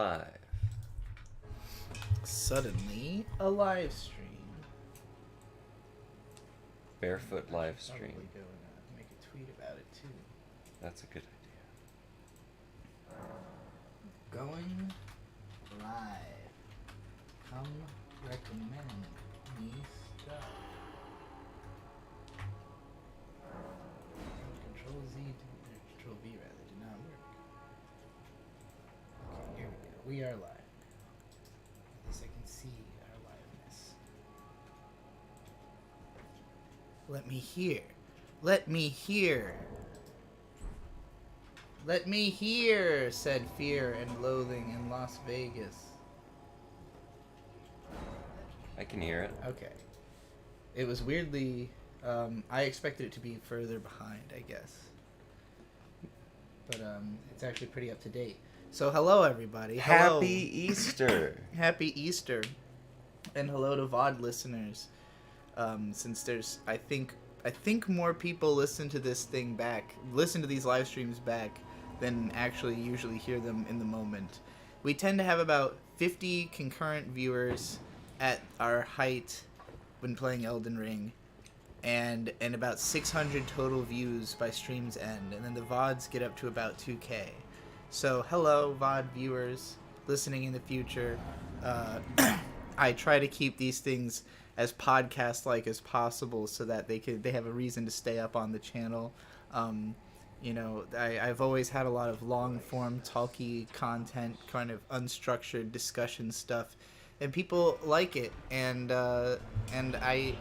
live. Suddenly, a live stream. Barefoot live I'll stream. probably go and make a tweet about it too. That's a good idea. Going live. Come recommend me stuff. Control Z, Control V rather, did not work. Okay, here we go. We are live. At least I can see our liveness. Let me hear. Let me hear. Let me hear, said Fear and Loathing in Las Vegas. I can hear it. Okay. It was weirdly... I expected it to be further behind, I guess. But it's actually pretty up to date. So hello, everybody. Hello. Happy Easter. Happy Easter. And hello to VOD listeners. Since there's, I think more people listen to these live streams back than actually usually hear them in the moment. We tend to have about 50 concurrent viewers at our height when playing Elden Ring, and about 600 total views by stream's end, and then the VODs get up to about 2K. So hello, VOD viewers listening in the future. I try to keep these things as podcast-like as possible so that they have a reason to stay up on the channel. I've always had a lot of long-form, talky content, kind of unstructured discussion stuff, and people like it. And I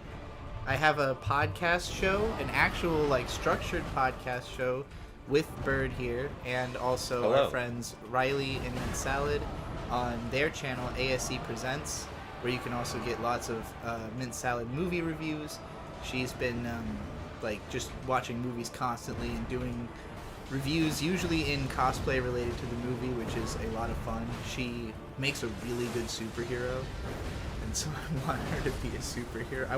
have a podcast show, an actual structured podcast show with Bird here, and also Hello. Our friends Riley and Mint Salad on their channel ASE Presents, where you can also get lots of Mint Salad movie reviews. She's been just watching movies constantly and doing reviews, usually in cosplay related to the movie, which is a lot of fun. She makes a really good superhero, and so I want her to be a superhero. I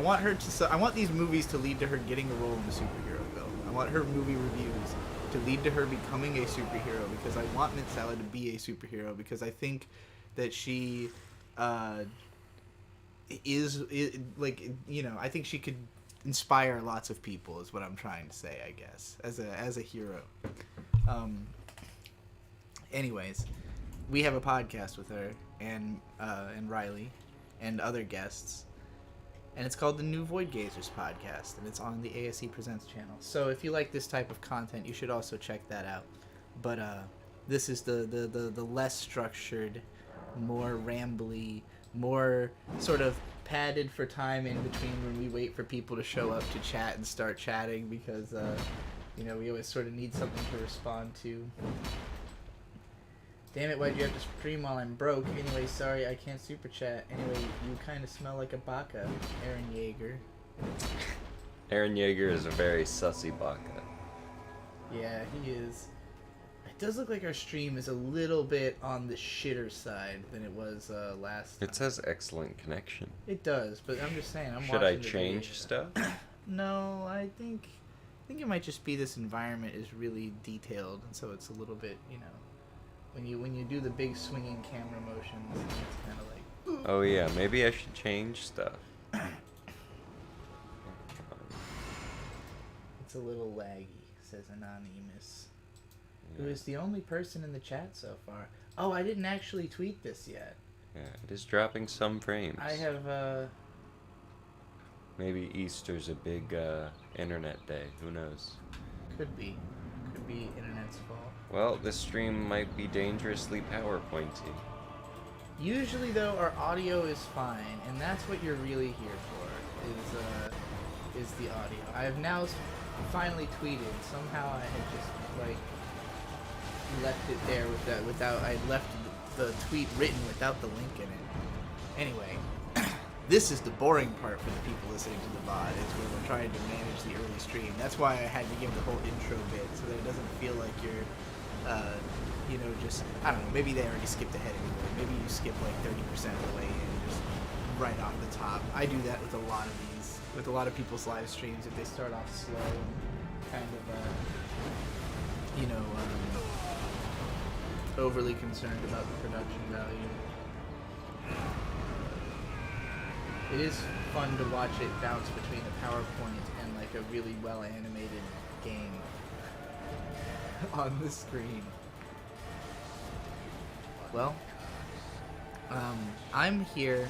want these movies to lead to her getting a role in the superhero film. I want her movie reviews to lead to her becoming a superhero, because I want Mint Salad to be a superhero, because I think that she I think she could inspire lots of people, is what I'm trying to say, I guess, as a hero. Anyways, we have a podcast with her and Riley and other guests, and it's called the New Void Gazers podcast, and it's on the ASE Presents channel. So if you like this type of content, you should also check that out. But this is the less structured, more rambly, more sort of padded for time in between when we wait for people to show up to chat and start chatting, because we always sort of need something to respond to. Damn it, why'd you have to stream while I'm broke? Anyway, sorry, I can't super chat. Anyway, you kind of smell like a baka, Aaron Yeager. Aaron Yeager is a very sussy baka. Yeah, he is. It does look like our stream is a little bit on the shitter side than it was last time. It says excellent connection. It does, but I'm just saying, Should I change stuff? No, I think it might just be this environment is really detailed, and so it's a little bit, when you do the big swinging camera motions, it's kind of like... Oh yeah, maybe I should change stuff. It's a little laggy, says Anonymous, who is the only person in the chat so far. Oh, I didn't actually tweet this yet. Yeah, it is dropping some frames. I have, Maybe Easter's a big internet day. Who knows? Could be internet's fault. Well, this stream might be dangerously PowerPointy. Usually, though, our audio is fine, and that's what you're really here for, is the audio. I have now finally tweeted. Somehow I had just, left it there I left the tweet written without the link in it. Anyway, this is the boring part for the people listening to the VOD, is where we're trying to manage the early stream. That's why I had to give the whole intro bit, so that it doesn't feel like you're, just, I don't know, maybe they already skipped ahead anyway. Maybe you skip 30% of the way in, just right off the top. I do that with a lot of people's live streams. If they start off slow and kind of, overly concerned about the production value. It is fun to watch it bounce between a PowerPoint and like a really well animated game on the screen. Well, I'm here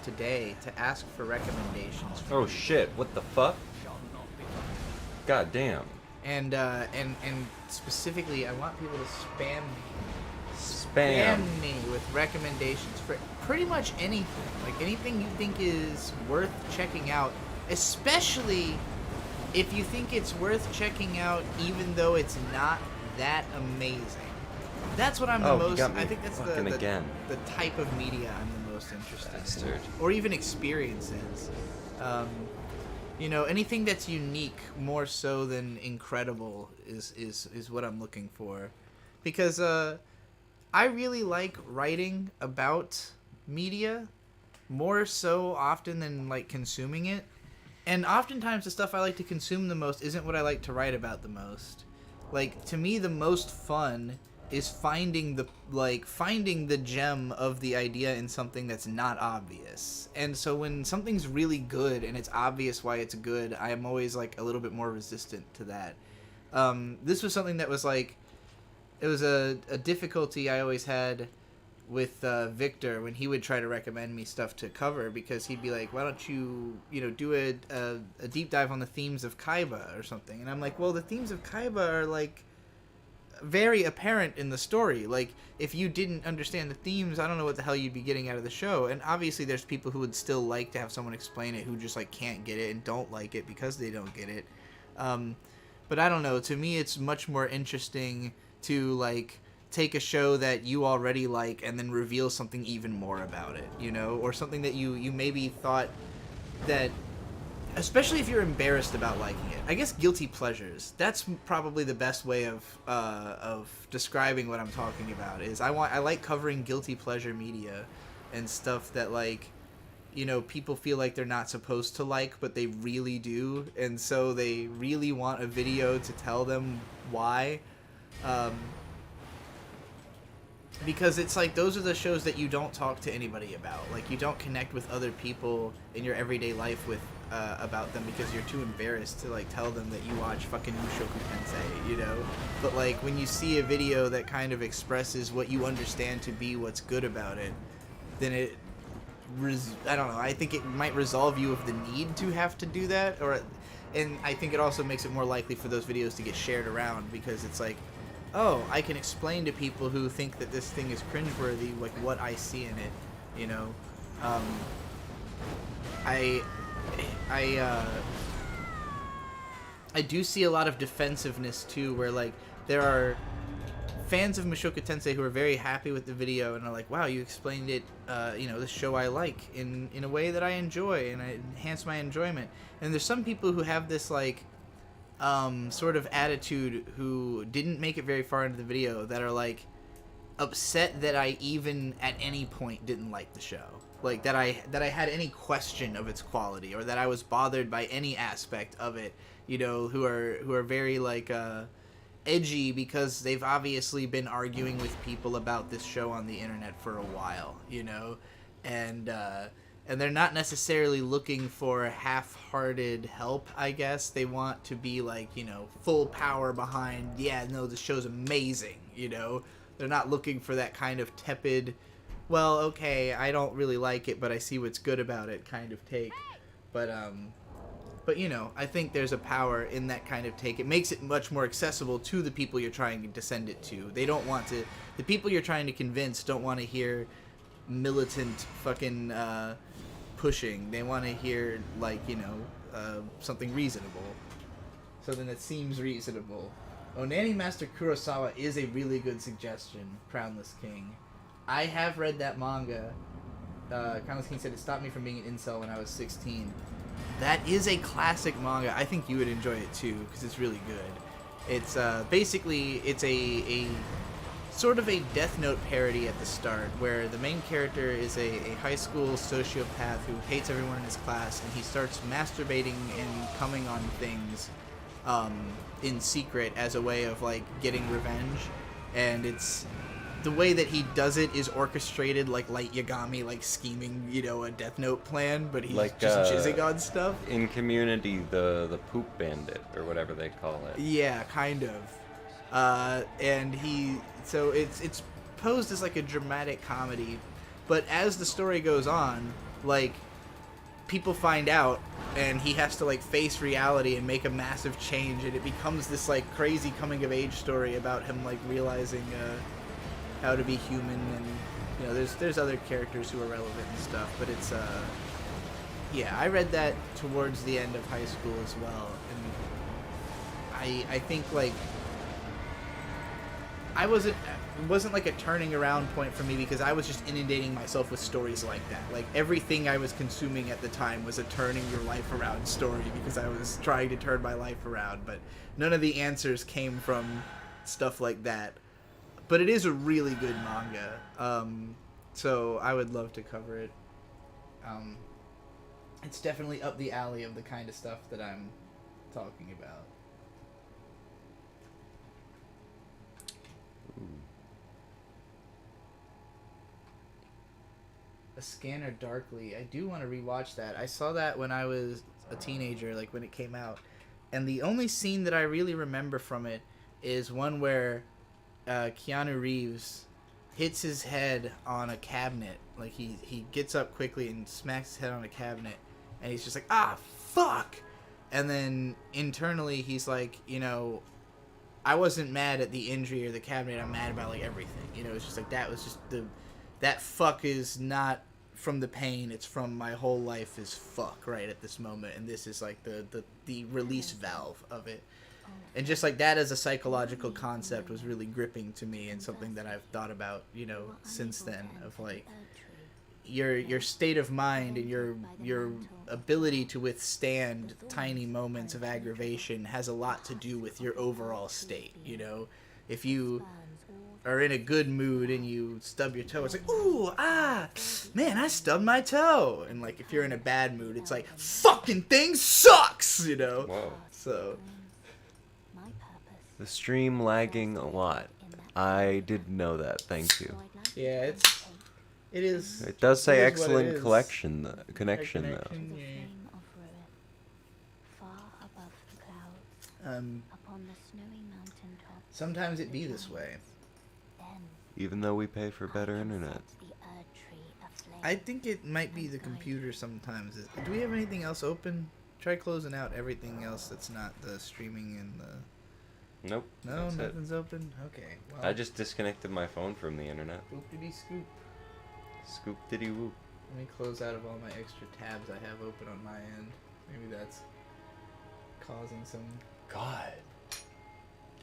today to ask for recommendations. Oh shit! What the fuck? God damn. And specifically, I want people to spam me with recommendations for pretty much anything. Like anything you think is worth checking out, especially if you think it's worth checking out even though it's not that amazing. That's what I'm the most... I think that's the type of media I'm the most interested in. Or even experiences. You know, anything that's unique more so than incredible is what I'm looking for. Because I really like writing about media more so often than like consuming it. And oftentimes the stuff I like to consume the most isn't what I like to write about the most. Like, to me, the most fun is finding the gem of the idea in something that's not obvious. And so when something's really good and it's obvious why it's good, I'm always like a little bit more resistant to that. This was something that was like, it was a difficulty I always had with Victor when he would try to recommend me stuff to cover, because he'd be like, why don't you do a deep dive on the themes of Kaiba or something. And I'm like, well, the themes of Kaiba are like very apparent in the story. Like, if you didn't understand the themes, I don't know what the hell you'd be getting out of the show. And obviously there's people who would still like to have someone explain it who just like can't get it and don't like it because they don't get it. But I don't know, to me it's much more interesting to like take a show that you already like and then reveal something even more about it, or something that you maybe thought that, especially if you're embarrassed about liking it. I guess guilty pleasures. That's probably the best way of describing what I'm talking about. Is I like covering guilty pleasure media and stuff that like, people feel like they're not supposed to like, but they really do, and so they really want a video to tell them why. Because it's like, those are the shows that you don't talk to anybody about. Like, you don't connect with other people in your everyday life with about them because you're too embarrassed to like tell them that you watch fucking Mushoku Tensei, But like, when you see a video that kind of expresses what you understand to be what's good about it, then it I don't know, I think it might resolve you of the need to have to do that, and I think it also makes it more likely for those videos to get shared around, because it's like, oh, I can explain to people who think that this thing is cringeworthy, like, what I see in it, I do see a lot of defensiveness too, where like there are fans of Mushoku Tensei who are very happy with the video and are like, wow, you explained it, this show I like in a way that I enjoy, and I enhance my enjoyment. And there's some people who have this like sort of attitude who didn't make it very far into the video, that are like upset that I even at any point didn't like the show, like that I had any question of its quality, or that I was bothered by any aspect of it, who are very like edgy, because they've obviously been arguing with people about this show on the internet for a while, and they're not necessarily looking for half-hearted help, I guess. They want to be like, full power behind, yeah, no, the show's amazing, They're not looking for that kind of tepid, well, okay, I don't really like it, but I see what's good about it kind of take. But I think there's a power in that kind of take. It makes it much more accessible to the people you're trying to send it to. They don't want to... The people you're trying to convince don't want to hear militant fucking pushing. They want to hear, like, something reasonable. Something that seems reasonable. Onani Master Kurosawa is a really good suggestion, Crownless King. I have read that manga. Crownless King said it stopped me from being an incel when I was 16. That is a classic manga. I think you would enjoy it too, because it's really good. It's basically, it's a sort of a Death Note parody at the start, where the main character is a high school sociopath who hates everyone in his class, and he starts masturbating and coming on things in secret as a way of like getting revenge. And it's the way that he does it is orchestrated like Light Yagami, like scheming, you know, a Death Note plan, but he's Like, just jizzing on stuff. In Community, the poop bandit, or whatever they call it. Yeah, kind of. And so it's posed as like a dramatic comedy, but as the story goes on, like, people find out, and he has to like face reality and make a massive change, and it becomes this like crazy coming of age story about him like realizing how to be human, and you know, there's other characters who are relevant and stuff, but it's yeah, I read that towards the end of high school as well, and I think like it wasn't like a turning around point for me, because I was just inundating myself with stories like that. Like, everything I was consuming at the time was a turning your life around story, because I was trying to turn my life around, but none of the answers came from stuff like that. But it is a really good manga, so I would love to cover it. It's definitely up the alley of the kind of stuff that I'm talking about. A Scanner Darkly. I do want to rewatch that. I saw that when I was a teenager, like when it came out. And the only scene that I really remember from it is one where Keanu Reeves hits his head on a cabinet. Like, he gets up quickly and smacks his head on a cabinet. And he's just like, ah, fuck! And then internally he's like, you know, I wasn't mad at the injury or the cabinet. I'm mad about, like, everything. You know, it's just like, that was just that fuck is not from the pain, it's from my whole life is fuck right at this moment, and this is like the release valve of it. And just like that as a psychological concept was really gripping to me, and something that I've thought about, you know, since then, of like your state of mind and your ability to withstand tiny moments of aggravation has a lot to do with your overall state, you know. If you are in a good mood and you stub your toe, it's like, ooh, ah, man, I stubbed my toe. And like, if you're in a bad mood, it's like, fucking thing sucks, you know? Whoa. So. The stream lagging a lot. I didn't know that, thank you. Yeah, it is. It does say it is excellent connection though. Yeah. Sometimes it be this way. Even though we pay for better internet. I think it might be the computer sometimes. Do we have anything else open? Try closing out everything else that's not the streaming and the... Nope. No, nothing's open? Okay. Well, I just disconnected my phone from the internet. Boop-diddy scoop. Scoop diddy whoop. Let me close out of all my extra tabs I have open on my end. Maybe that's causing some... God.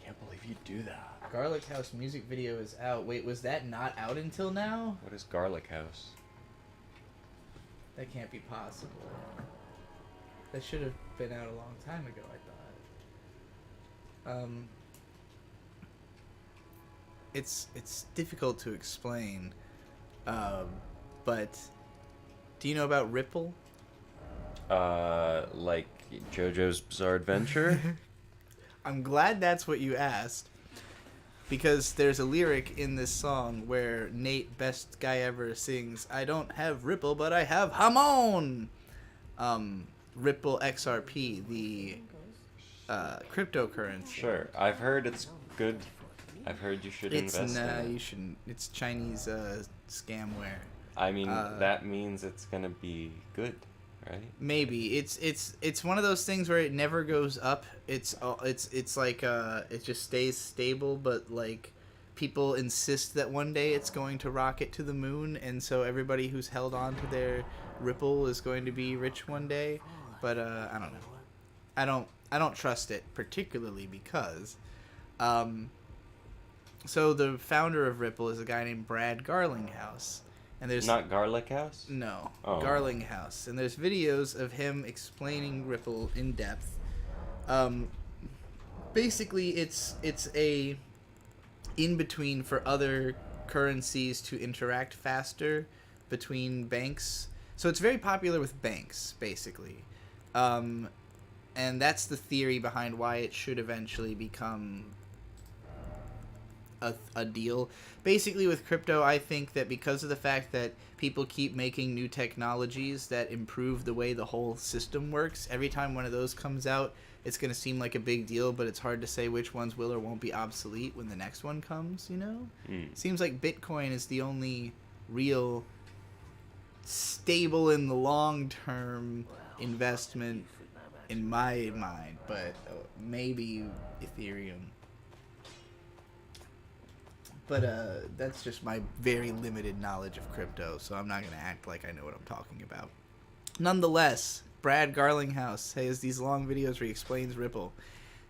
Can't believe you do that. Garlic House music video is out. Wait, was that not out until now? What is Garlic House? That can't be possible. That should have been out a long time ago, I thought. It's difficult to explain, but do you know about Ripple? Like JoJo's Bizarre Adventure? I'm glad that's what you asked, because there's a lyric in this song where Nate, best guy ever, sings, "I don't have Ripple, but I have Hamon." Ripple XRP, the cryptocurrency. Sure, I've heard it's good. I've heard you should invest in it. You shouldn't. It's Chinese scamware. I mean, that means it's gonna be good, right? Maybe it's one of those things where it never goes up. It's like it just stays stable, but like people insist that one day it's going to rocket to the moon, and so everybody who's held on to their Ripple is going to be rich one day. But I don't know. I don't trust it particularly because so the founder of Ripple is a guy named Brad Garlinghouse. And there's not Garlic House? No, oh. Garlinghouse. And there's videos of him explaining Ripple in depth. Basically, it's a in-between for other currencies to interact faster between banks. So it's very popular with banks, basically. And that's the theory behind why it should eventually become a deal. Basically, with crypto, I think that because of the fact that people keep making new technologies that improve the way the whole system works, every time one of those comes out, it's going to seem like a big deal, but it's hard to say which ones will or won't be obsolete when the next one comes, you know? Seems like Bitcoin is the only real stable in the long-term investment in my mind, but maybe Ethereum. But that's just my very limited knowledge of crypto, so I'm not going to act like I know what I'm talking about. Nonetheless, Brad Garlinghouse has these long videos where he explains Ripple.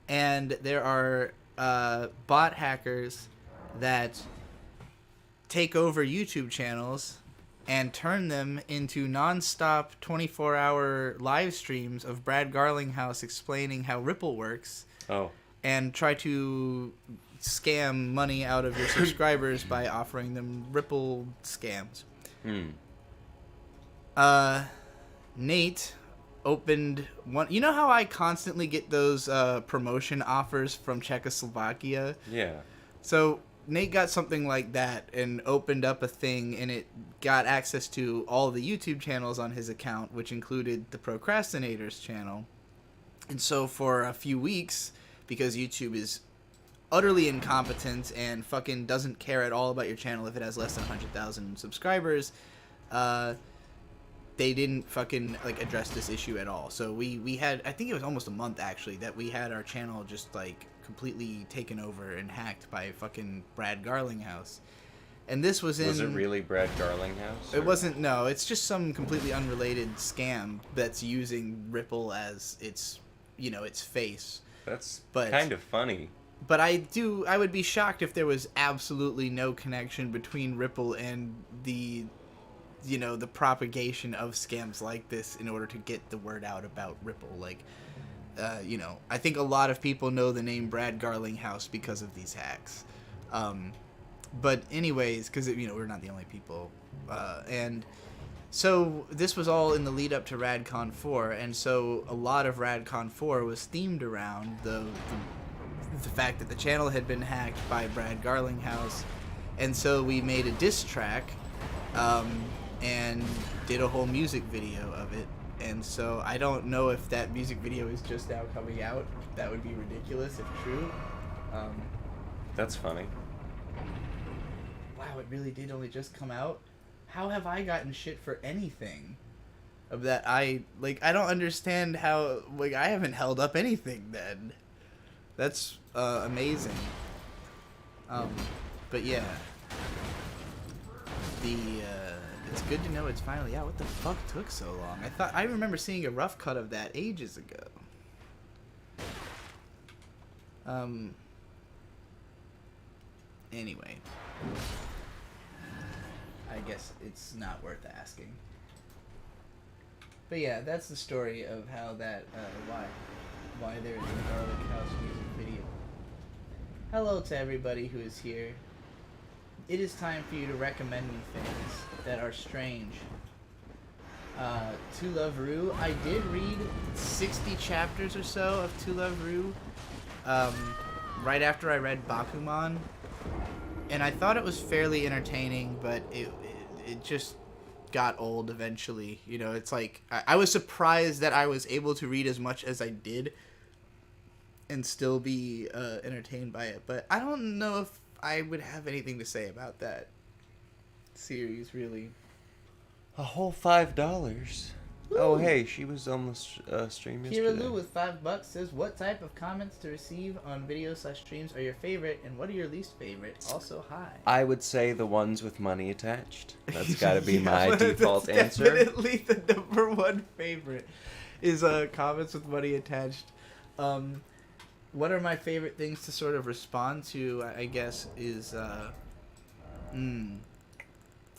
And there are bot hackers that take over YouTube channels and turn them into non-stop 24-hour live streams of Brad Garlinghouse explaining how Ripple works. Oh. And try to scam money out of your subscribers by offering them Ripple scams. Nate opened one. You know how I constantly get those promotion offers from Czechoslovakia? Yeah. So Nate got something like that and opened up a thing, and it got access to all the YouTube channels on his account, which included the Procrastinators channel. And so for a few weeks, because YouTube is utterly incompetent and fucking doesn't care at all about your channel if it has less than 100,000 subscribers, they didn't fucking like address this issue at all. So we had, I think it was almost a month actually, that we had our channel just like completely taken over and hacked by fucking Brad Garlinghouse. And this was in... Was it really Brad Garlinghouse? It wasn't, no. It's just some completely unrelated scam that's using Ripple as its, you know, its face. That's kind of funny. But I would be shocked if there was absolutely no connection between Ripple and the, you know, the propagation of scams like this in order to get the word out about Ripple. Like, you know, I think a lot of people know the name Brad Garlinghouse because of these hacks. But anyways, because, you know, we're not the only people. And so this was all in the lead up to RadCon 4. And so a lot of RadCon 4 was themed around the fact that the channel had been hacked by Brad Garlinghouse. And so we made a diss track and did a whole music video of it. And so I don't know if that music video is just now coming out. That would be ridiculous if true. That's funny. Wow, it really did only just come out? How have I gotten shit for anything? Of that I don't understand how, like, I haven't held up anything then. That's amazing. But yeah. It's good to know it's finally out. What the fuck took so long? I remember seeing a rough cut of that ages ago. Anyway. I guess it's not worth asking. But yeah, that's the story of how that, why there is a Garlic House music video. Hello to everybody who is here. It is time for you to recommend me things that are strange. To Love Rue. I did read 60 chapters or so of To Love Rue right after I read Bakuman. And I thought it was fairly entertaining, but it just got old eventually. You know, it's like, I was surprised that I was able to read as much as I did and still be entertained by it. But I don't know if I would have anything to say about that series, really. A whole $5. Ooh. Oh, hey, she was on the stream yesterday. Kira Lou with $5 says, what type of comments to receive on videos/streams are your favorite, and what are your least favorite? Also, hi. I would say the ones with money attached. That's got to be my default that's answer. Definitely the number one favorite is comments with money attached. What are my favorite things to sort of respond to, I guess, is, I don't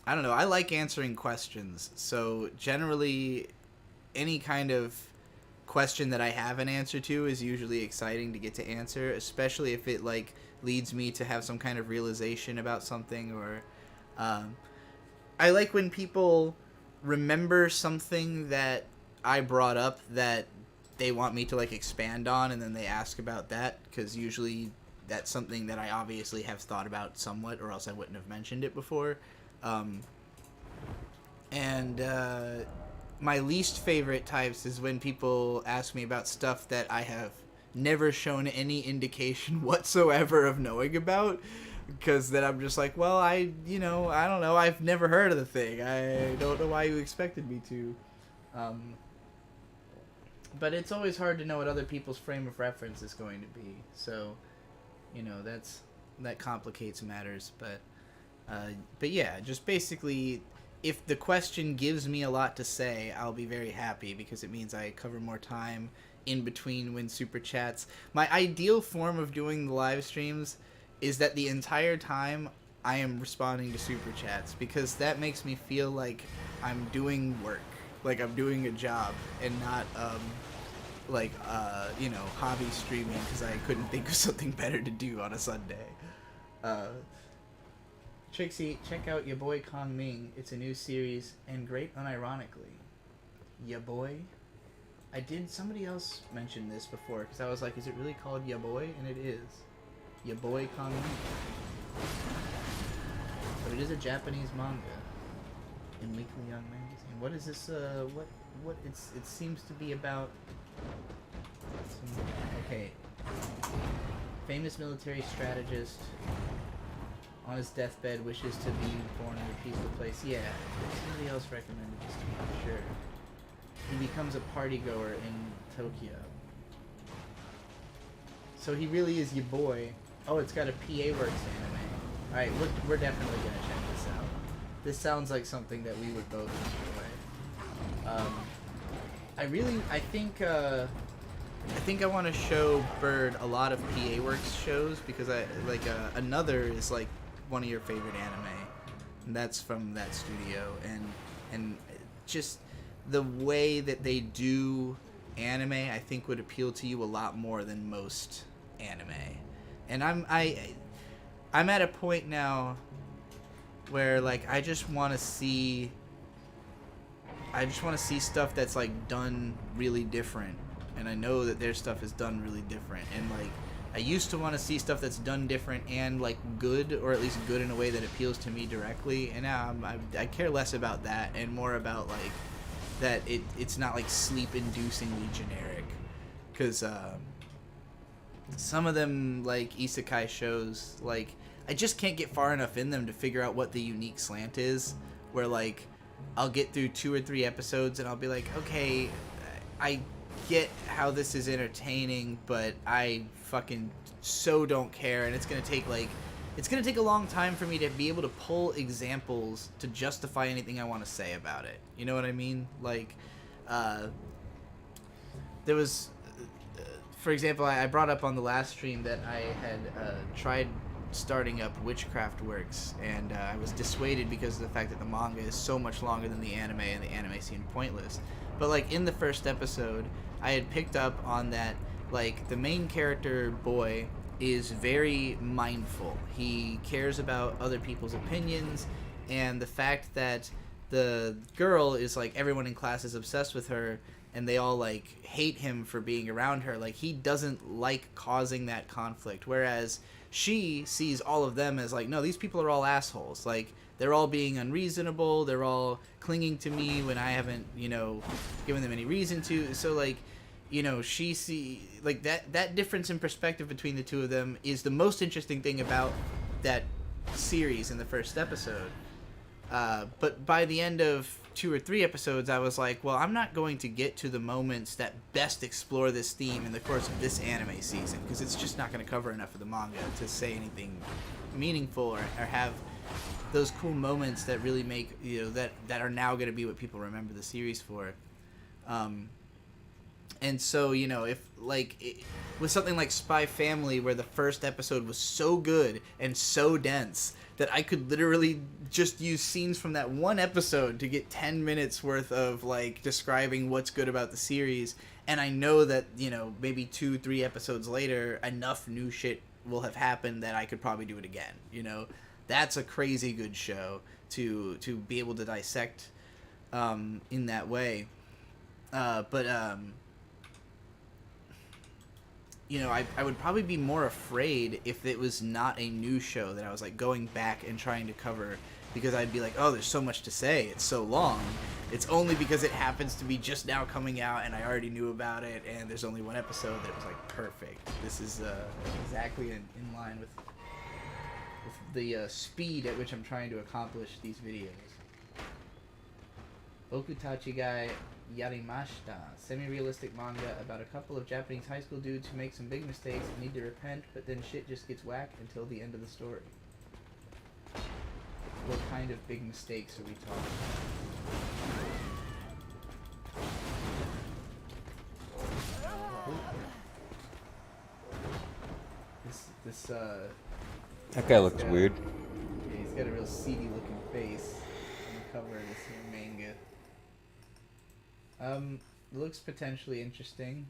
know. I like answering questions. So generally, any kind of question that I have an answer to is usually exciting to get to answer, especially if it, like, leads me to have some kind of realization about something. Or I like when people remember something that I brought up that they want me to, like, expand on, and then they ask about that, because usually that's something that I obviously have thought about somewhat, or else I wouldn't have mentioned it before. And my least favorite types is when people ask me about stuff that I have never shown any indication whatsoever of knowing about, because then I'm just like, well, I don't know, I've never heard of the thing, I don't know why you expected me to. But it's always hard to know what other people's frame of reference is going to be, so that complicates matters. But yeah, just basically, if the question gives me a lot to say, I'll be very happy, because it means I cover more time in between when super chats. My ideal form of doing the live streams is that the entire time I am responding to super chats, because that makes me feel like I'm doing work, like I'm doing a job, and not hobby streaming because I couldn't think of something better to do on a Sunday. Trixie, check out Ya Boy Kong Ming. It's a new series, and great unironically. Ya Boy? Somebody else mentioned this before, because I was like, is it really called Ya Boy? And it is. Ya Boy Kong Ming. But it is a Japanese manga in Weekly Young Magazine. What is this, it seems to be about... Okay. Famous military strategist on his deathbed wishes to be born in a peaceful place. Yeah, somebody else recommended this to me for sure. He becomes a party goer in Tokyo. So he really is your boy. Oh, it's got a PA Works anime. Alright, we're definitely gonna check this out. This sounds like something that we would both enjoy. I think I want to show Bird a lot of PA Works shows, because Another is like one of your favorite anime, and that's from that studio, and just the way that they do anime, I think would appeal to you a lot more than most anime. And I'm at a point now where like I just want to see stuff that's like done really different, and I know that their stuff is done really different, and like I used to want to see stuff that's done different and like good, or at least good in a way that appeals to me directly, and now I care less about that and more about like that it's not like sleep-inducingly generic, because some of them like isekai shows, like I just can't get far enough in them to figure out what the unique slant is, where like I'll get through 2 or 3 episodes and I'll be like, okay, I get how this is entertaining, but I fucking so don't care, and it's gonna take a long time for me to be able to pull examples to justify anything I want to say about it. You know what I mean? Like, there was, for example, I brought up on the last stream that I had tried starting up Witchcraft Works, and I was dissuaded because of the fact that the manga is so much longer than the anime, and the anime seemed pointless. But like in the first episode, I had picked up on that, like the main character boy is very mindful. He cares about other people's opinions, and the fact that the girl is like, everyone in class is obsessed with her, and they all like hate him for being around her. Like, he doesn't like causing that conflict, whereas she sees all of them as like, no, these people are all assholes. Like, they're all being unreasonable. They're all clinging to me when I haven't, given them any reason to. So like, she see like that difference in perspective between the two of them is the most interesting thing about that series in the first episode. But by the end of 2 or 3 episodes, I was like, well, I'm not going to get to the moments that best explore this theme in the course of this anime season, because it's just not going to cover enough of the manga to say anything meaningful or have those cool moments that really make, that are now going to be what people remember the series for. And so, if, with something like Spy Family, where the first episode was so good and so dense that I could literally just use scenes from that one episode to get 10 minutes worth of, describing what's good about the series, and I know that, maybe 2-3 episodes later, enough new shit will have happened that I could probably do it again, That's a crazy good show to be able to dissect in that way. you know, I would probably be more afraid if it was not a new show that I was like going back and trying to cover, because I'd be like, oh, there's so much to say, it's so long. It's only because it happens to be just now coming out and I already knew about it, and there's only one episode that was like perfect. This is exactly in line with the speed at which I'm trying to accomplish these videos. Okutachi Gai Yarimashita. Semi-realistic manga about a couple of Japanese high school dudes who make some big mistakes and need to repent, but then shit just gets whacked until the end of the story. What kind of big mistakes are we talking about? This That guy looks weird. Yeah, he's got a real seedy looking face on the cover of this here manga. Looks potentially interesting.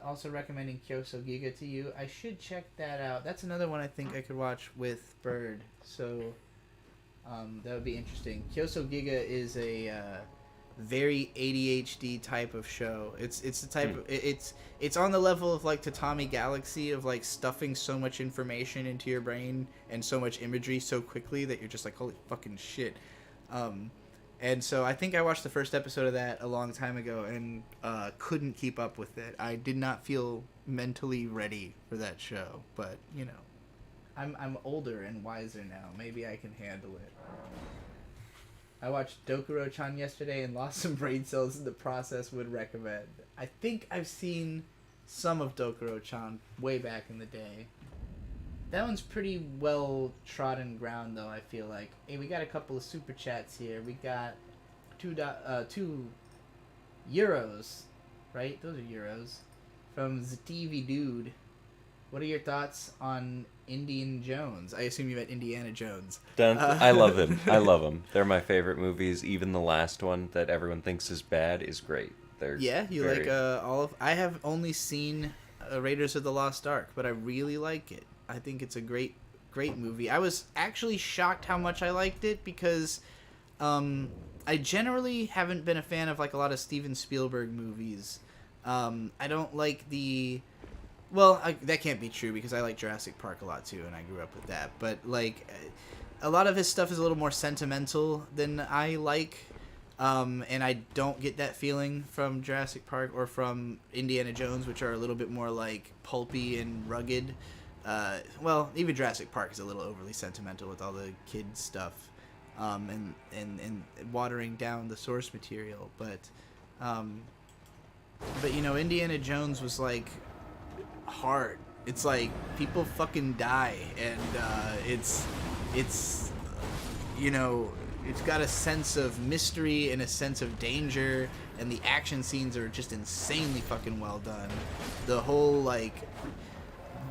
Also recommending Kyoso Giga to you. I should check that out. That's another one I think I could watch with Bird. So that would be interesting. Kyoso Giga is a very ADHD type of show. It's the type of, it's on the level of like Tatami Galaxy, of like stuffing so much information into your brain and so much imagery so quickly that you're just like, holy fucking shit. And so I think I watched the first episode of that a long time ago and couldn't keep up with it. I did not feel mentally ready for that show, but you know, I'm older and wiser now. Maybe I can handle it. I watched Dokuro-chan yesterday and lost some brain cells in the process. Would recommend. I think I've seen some of Dokuro-chan way back in the day. That one's pretty well trodden ground, though, I feel like. Hey, we got a couple of super chats here. We got two euros, right? Those are euros. From Zativi Dude. What are your thoughts on Indiana Jones? I assume you meant Indiana Jones. I love them. I love them. They're my favorite movies. Even the last one that everyone thinks is bad is great. They're like all of... I have only seen Raiders of the Lost Ark, but I really like it. I think it's a great movie. I was actually shocked how much I liked it, because I generally haven't been a fan of like a lot of Steven Spielberg movies. I don't like the... Well, that can't be true, because I like Jurassic Park a lot too, and I grew up with that. But like, a lot of his stuff is a little more sentimental than I like, and I don't get that feeling from Jurassic Park or from Indiana Jones, which are a little bit more like pulpy and rugged. Well, even Jurassic Park is a little overly sentimental with all the kid stuff, and watering down the source material. But you know, Indiana Jones was like hard. It's like people fucking die, and it's you know, it's got a sense of mystery and a sense of danger, and the action scenes are just insanely fucking well done. The whole like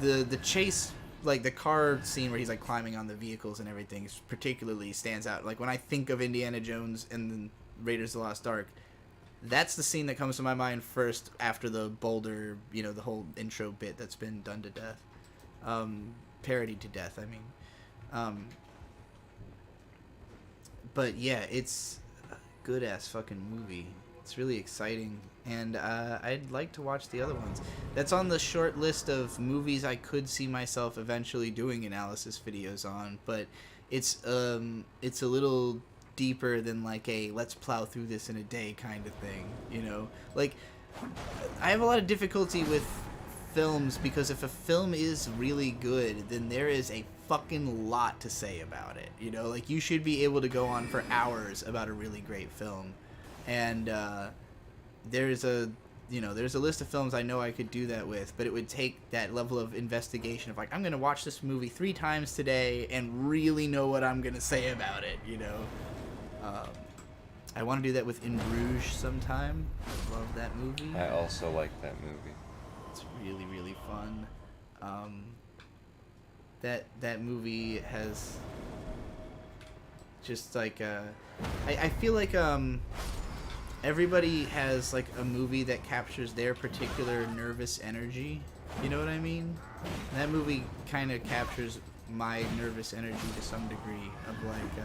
the chase, like the car scene where he's like climbing on the vehicles and everything, particularly stands out. Like when I think of Indiana Jones and the Raiders of the Lost Ark, that's the scene that comes to my mind first, after the boulder, you know, the whole intro bit that's been done to death, parodied to death, I mean. But yeah, it's a good ass fucking movie. It's really exciting, and I'd like to watch the other ones. That's on the short list of movies I could see myself eventually doing analysis videos on, but it's a little deeper than like a let's plow through this in a day kind of thing, you know? Like, I have a lot of difficulty with films, because if a film is really good, then there is a fucking lot to say about it, you know? Like, you should be able to go on for hours about a really great film, and there's a list of films I know I could do that with, but it would take that level of investigation of like, I'm gonna watch this movie 3 times today and really know what I'm gonna say about it, you know? I want to do that with In Bruges sometime. I love that movie. I also like that movie. It's really, really fun. That movie has just like I feel like everybody has like a movie that captures their particular nervous energy. You know what I mean? And that movie kind of captures my nervous energy to some degree, of like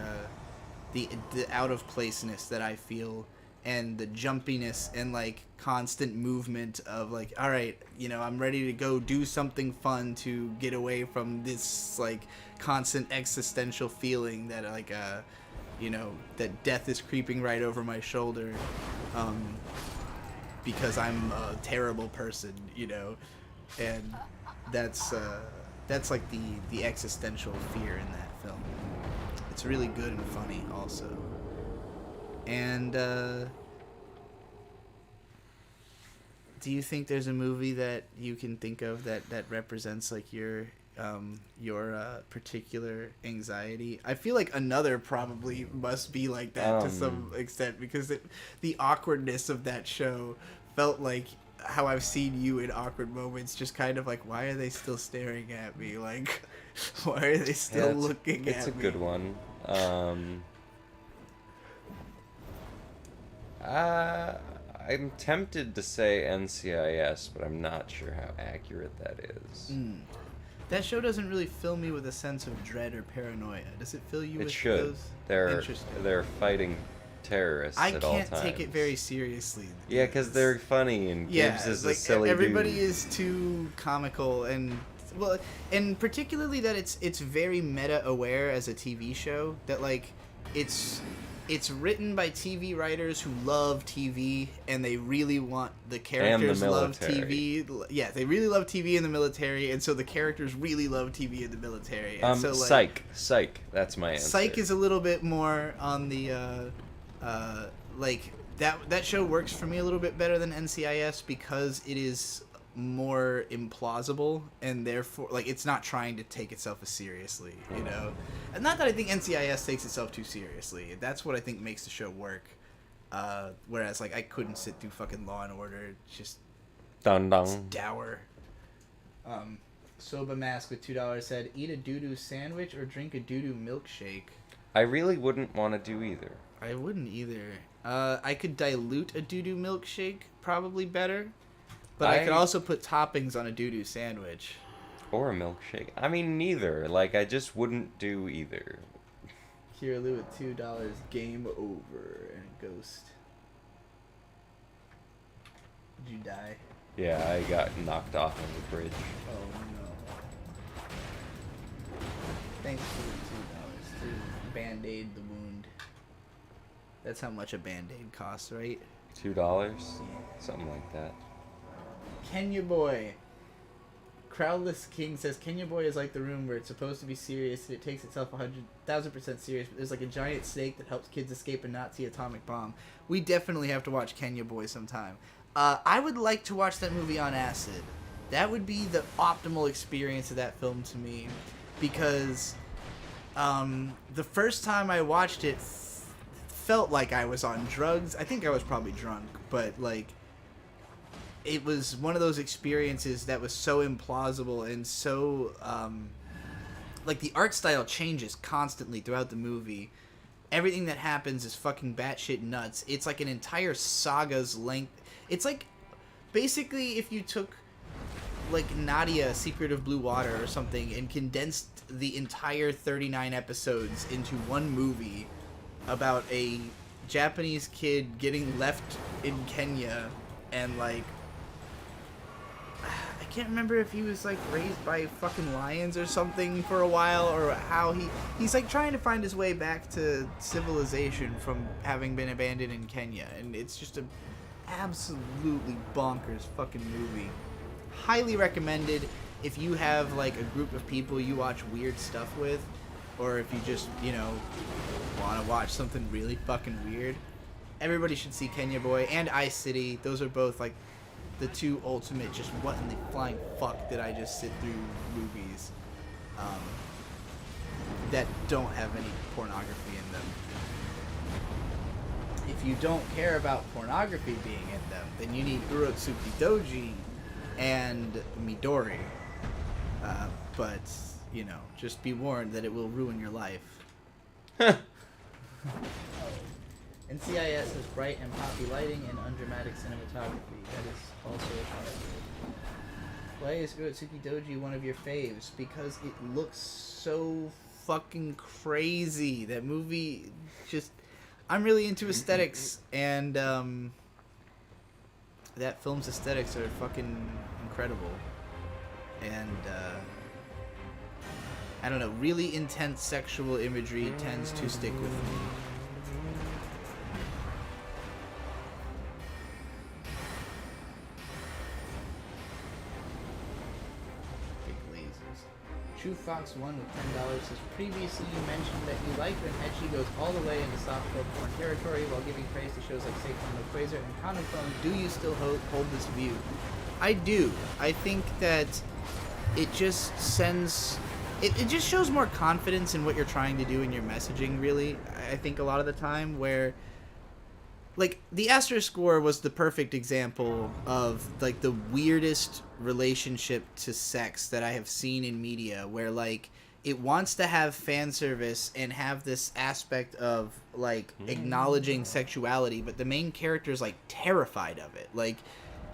the out of placeness that I feel, and the jumpiness and like constant movement of like, all right, I'm ready to go do something fun to get away from this like constant existential feeling that like that death is creeping right over my shoulder, because I'm a terrible person, and that's like the existential fear in that film. It's really good and funny also. And do you think there's a movie that you can think of that represents like your particular anxiety? I feel like another probably must be like that to some extent, because the awkwardness of that show felt like how I've seen you in awkward moments, just kind of like, why are they still staring at me? Like, why are they still looking at me? It's a good one. I'm tempted to say NCIS, but I'm not sure how accurate that is. That show doesn't really fill me with a sense of dread or paranoia. Does it fill you with should. those? They're fighting terrorists at all times. I can't take it very seriously. Yeah, because they're funny, and Gibbs is like a silly everybody dude. is too comical, and particularly that it's very meta aware as a TV show, that like it's written by TV writers who love TV, and they really want the characters love TV. Yeah, they really love TV in the military, and so the characters really love TV in the military. And so, like, Psych. That's my answer. Psych is a little bit more on the like that show works for me a little bit better than NCIS, because it is more implausible, and therefore like it's not trying to take itself as seriously, and not that I think NCIS takes itself too seriously. That's what I think makes the show work, whereas like I couldn't sit through fucking Law and Order. It's just it's dour. Soba Mask with $2 said, eat a doo-doo sandwich or drink a doo-doo milkshake. I really wouldn't want to do either. I wouldn't either. I could dilute a doo-doo milkshake probably better. But I could also put toppings on a doo-doo sandwich. Or a milkshake. I mean, neither. Like, I just wouldn't do either. Kira with $2. Game over. And a ghost. Did you die? Yeah, I got knocked off on the bridge. Oh, no. Thanks for the $2 to Band-Aid the wound. That's how much a Band-Aid costs, right? $2? Yeah. Something like that. Kenya Boy. Crowdless King says Kenya Boy is like the room where it's supposed to be serious and it takes itself 100,000% serious, but there's like a giant snake that helps kids escape a Nazi atomic bomb. We definitely have to watch Kenya Boy sometime. I would like to watch that movie on acid. That would be the optimal experience of that film to me, because the first time I watched it felt like I was on drugs. I think I was probably drunk, but like it was one of those experiences that was so implausible and so like the art style changes constantly throughout the movie. Everything that happens is fucking batshit nuts. It's like an entire saga's length. It's like basically if you took like Nadia, Secret of Blue Water or something, and condensed the entire 39 episodes into one movie about a Japanese kid getting left in Kenya, and like I can't remember if he was like raised by fucking lions or something for a while, or how he's like trying to find his way back to civilization from having been abandoned in Kenya, and it's just a absolutely bonkers fucking movie. Highly recommended if you have like a group of people you watch weird stuff with, or if you just, want to watch something really fucking weird. Everybody should see Kenya Boy and Ice City. Those are both like the two ultimate just what in the flying fuck did I just sit through movies that don't have any pornography in them. If you don't care about pornography being in them, then you need Urotsuki Doji and Midori. But, just be warned that it will ruin your life. NCIS has bright and poppy lighting and undramatic cinematography. That is also a positive. Why is Urotsuki Doji one of your faves? Because it looks so fucking crazy. That movie just... I'm really into aesthetics, and that film's aesthetics are fucking incredible. And I don't know, really intense sexual imagery tends to stick with me. Big lasers. True Fox 1 with $10 says, previously you mentioned that you like when ecchi goes all the way into softcore porn territory while giving praise to shows like Saquon no Quasar and Conoclone. Do you still hold this view? I do. I think that it just sends... It just shows more confidence in what you're trying to do in your messaging, really. I think a lot of the time where... Like, the Asterisk War was the perfect example of, like, the weirdest relationship to sex that I have seen in media, where, like, it wants to have fan service and have this aspect of, like, acknowledging sexuality, but the main character is, like, terrified of it. Like,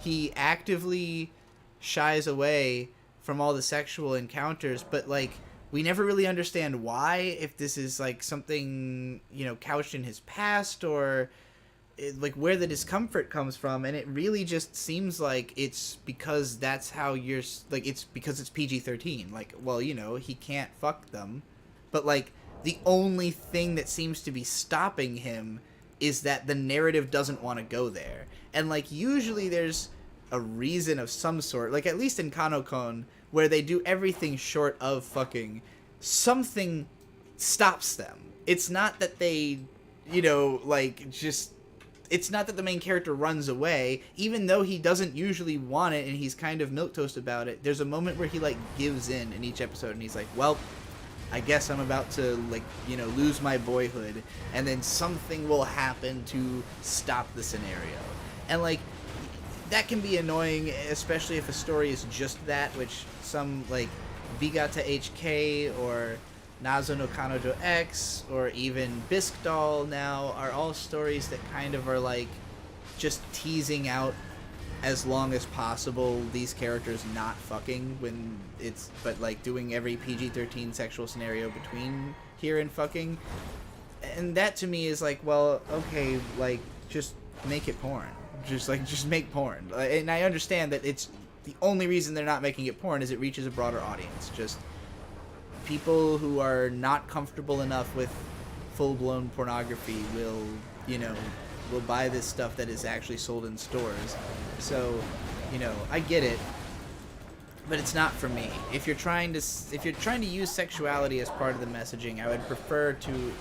he actively shies away from all the sexual encounters, but, like, we never really understand why, if this is, like, something, you know, couched in his past, or... like where the discomfort comes from, and it really just seems like it's because that's how you're like, it's because it's PG-13. Like, well, you know, he can't fuck them, but like the only thing that seems to be stopping him is that the narrative doesn't want to go there. And like usually there's a reason of some sort, like at least in Kanokon, where they do everything short of fucking, something stops them. It's not that they, you know, like just, it's not that the main character runs away, even though he doesn't usually want it and he's kind of milquetoast about it. There's a moment where he, like, gives in each episode, and he's like, well, I guess I'm about to, like, you know, lose my boyhood, and then something will happen to stop the scenario. And, like, that can be annoying, especially if a story is just that, which some, like, Vigata HK or Nazo no Kanojo X, or even Bisque Doll now, are all stories that kind of are like just teasing out as long as possible these characters not fucking when it's, but like doing every PG-13 sexual scenario between here and fucking. And that to me is like, well, okay, like just make it porn. Just make porn. And I understand that it's the only reason they're not making it porn is it reaches a broader audience. Just people who are not comfortable enough with full-blown pornography will, you know, will buy this stuff that is actually sold in stores. So, you know, I get it, but it's not for me. If you're trying to use sexuality as part of the messaging, I would prefer to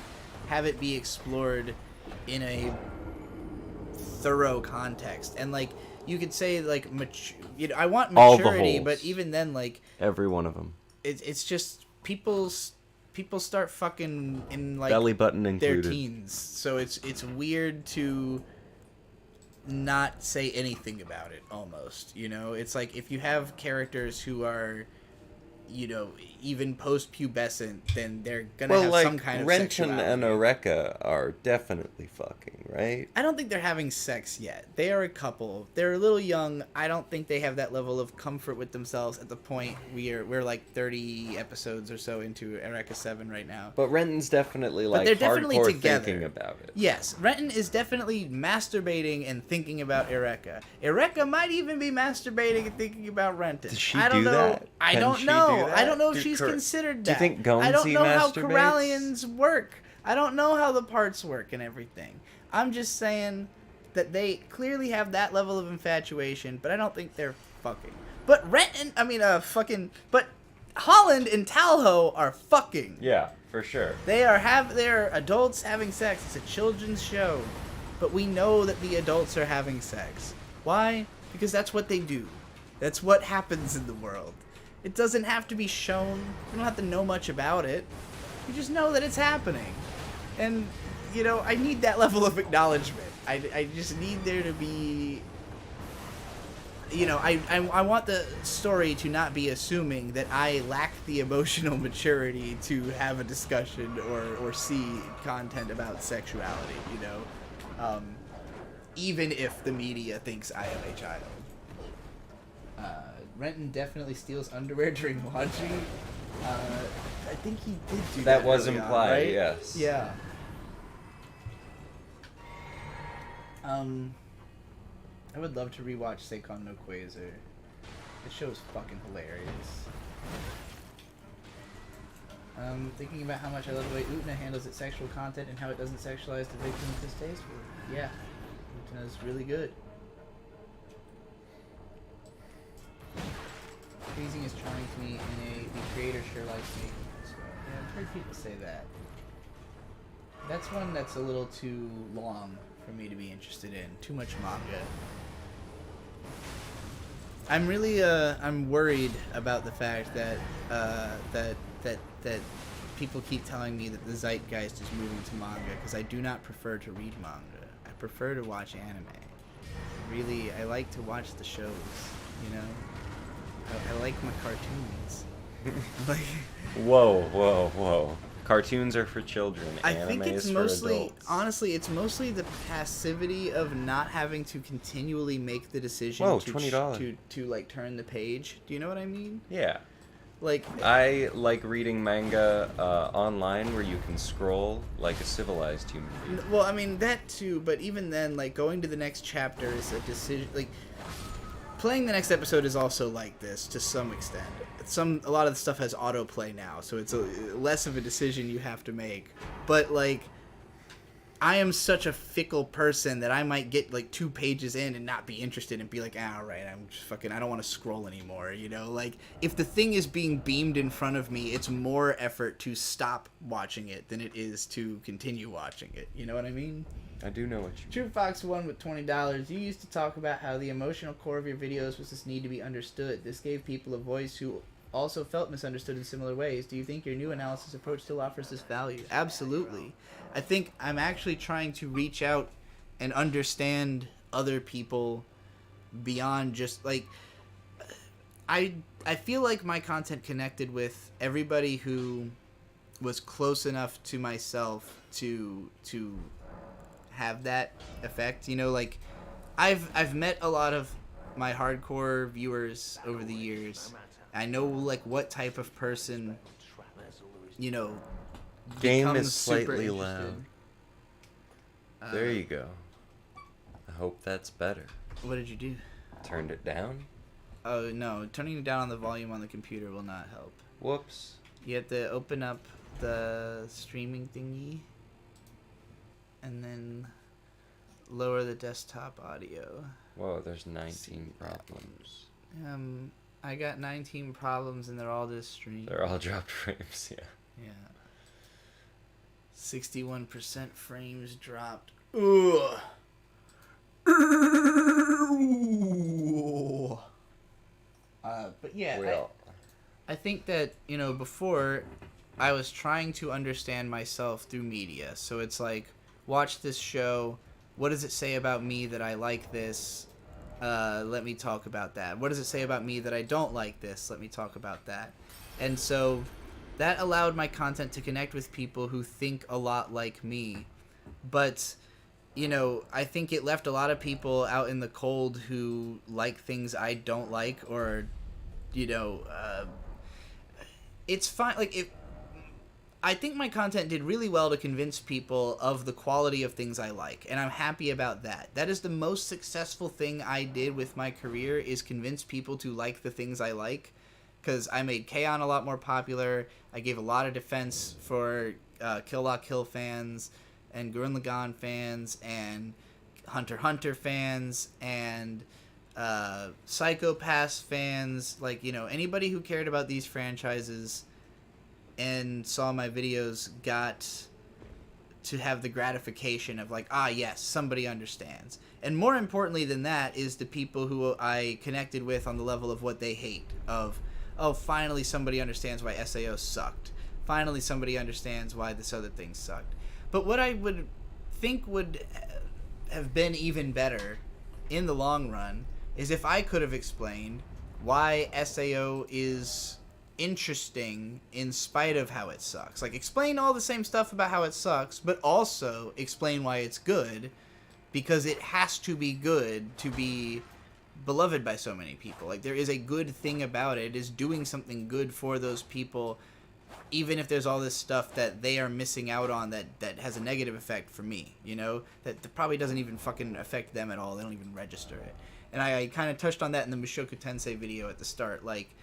have it be explored in a thorough context. And like you could say, like, you know, I want maturity, but even then, like, every one of them, it's just. People start fucking in like belly button included. Their teens, so it's weird to not say anything about it. Almost, you know, it's like if you have characters who are, you know, even post-pubescent, then they're gonna have some kind of sexuality. Renton and Eureka are definitely fucking, right? I don't think they're having sex yet. They are a couple. They're a little young. I don't think they have that level of comfort with themselves at the point we're like 30 episodes or so into Eureka 7 right now. But Renton's definitely like they're definitely hardcore together. thinking about it. Yes, Renton is definitely masturbating and thinking about Eureka. Eureka might even be masturbating and thinking about Renton. Does she I don't do know. that? I don't know. I don't know if she's considered that. Do you think Gonzi I don't know how masturbates? Corallians work. I don't know how the parts work and everything. I'm just saying that they clearly have that level of infatuation, but I don't think they're fucking. But but Holland and Talho are fucking. Yeah, for sure. They're adults having sex. It's a children's show, but we know that the adults are having sex. Why? Because that's what they do. That's what happens in the world. It doesn't have to be shown. You don't have to know much about it. You just know that it's happening. And, you know, I need that level of acknowledgement. I just need there to be... You know, I want the story to not be assuming that I lack the emotional maturity to have a discussion or see content about sexuality, you know? Even if the media thinks I am a child. Renton definitely steals underwear during watching. I think he did do that. That was early implied, on, right? yes. Yeah. I would love to rewatch Seikon no Quasar. The show is fucking hilarious. Thinking about how much I love the way Utena handles its sexual content and how it doesn't sexualize the victim distastefully. Yeah, Utena's really good. Freezing is charming to me, and the creator sure likes me. So, yeah, I've heard people say that. That's one that's a little too long for me to be interested in. Too much manga. I'm really I'm worried about the fact that that people keep telling me that the zeitgeist is moving to manga, because I do not prefer to read manga. I prefer to watch anime. Really, I like to watch the shows, you know? I like my cartoons. Like, Whoa. Cartoons are for children. I Anime think it's is mostly, for adults. honestly, it's mostly the passivity of not having to continually make the decision Whoa, to $20. to like turn the page. Do you know what I mean? Yeah. Like, I like reading manga online where you can scroll like a civilized human being. well, I mean that too, but even then, like, going to the next chapter is a decision. Like, playing the next episode is also like this to some extent. A lot of the stuff has autoplay now, so it's less of a decision you have to make. But like, I am such a fickle person that I might get like 2 pages in and not be interested and be like, all right, I'm just fucking, I don't want to scroll anymore, you know? Like, if the thing is being beamed in front of me, it's more effort to stop watching it than it is to continue watching it. You know what I mean? I do know what you mean. True Fox 1 with $20. You used to talk about how the emotional core of your videos was this need to be understood. This gave people a voice who also felt misunderstood in similar ways. Do you think your new analysis approach still offers this value? Absolutely. I think I'm actually trying to reach out and understand other people beyond just, like, I feel like my content connected with everybody who was close enough to myself to have that effect. You know, like, I've met a lot of my hardcore viewers over the years. I know, like, what type of person, you know, Game becomes is super slightly interested. loud. There you go. I hope that's better. What did you do? Turned it down? Oh, no. Turning down on the volume on the computer will not help. Whoops. You have to open up the streaming thingy and then lower the desktop audio. Whoa, there's 19 problems. I got 19 problems and they're all this stream. They're all dropped frames, yeah. Yeah. 61% frames dropped. Ugh. But yeah, Well, I think that, you know, before I was trying to understand myself through media. So it's like, watch this show. What does it say about me that I like this? Let me talk about that. What does it say about me that I don't like this? Let me talk about that. And so that allowed my content to connect with people who think a lot like me. But, you know, I think it left a lot of people out in the cold who like things I don't like, or, you know, it's fine. Like, I think my content did really well to convince people of the quality of things I like, and I'm happy about that. That is the most successful thing I did with my career, is convince people to like the things I like, because I made K-On! A lot more popular. I gave a lot of defense for Kill La Kill fans, and Gurren Lagann fans, and Hunter x Hunter fans, and Psycho-Pass fans. Like, you know, anybody who cared about these franchises and saw my videos got to have the gratification of, like, ah, yes, somebody understands. And more importantly than that is the people who I connected with on the level of what they hate, of, oh, finally somebody understands why SAO sucked. Finally somebody understands why this other thing sucked. But what I would think would have been even better in the long run is if I could have explained why SAO is interesting in spite of how it sucks. Like, explain all the same stuff about how it sucks, but also explain why it's good, because it has to be good to be beloved by so many people. Like, there is a good thing about it. It is doing something good for those people even if there's all this stuff that they are missing out on that has a negative effect for me, you know, that probably doesn't even fucking affect them at all. They don't even register it. And I kind of touched on that in the Mushoku Tensei video at the start. Like,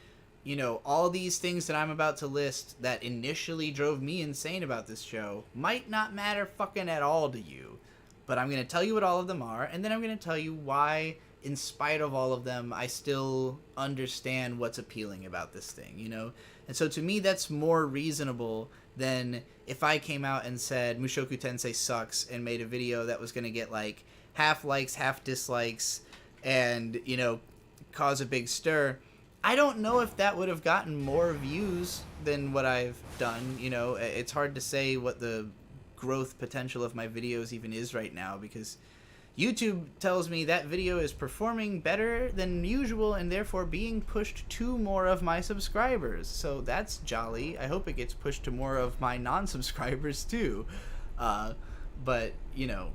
you know, all these things that I'm about to list that initially drove me insane about this show might not matter fucking at all to you. But I'm going to tell you what all of them are, and then I'm going to tell you why, in spite of all of them, I still understand what's appealing about this thing, you know? And so to me, that's more reasonable than if I came out and said Mushoku Tensei sucks and made a video that was going to get, like, half likes, half dislikes, and, you know, cause a big stir. I don't know if that would have gotten more views than what I've done, you know? It's hard to say what the growth potential of my videos even is right now, because YouTube tells me that video is performing better than usual and therefore being pushed to more of my subscribers. So that's jolly. I hope it gets pushed to more of my non-subscribers too. But, you know,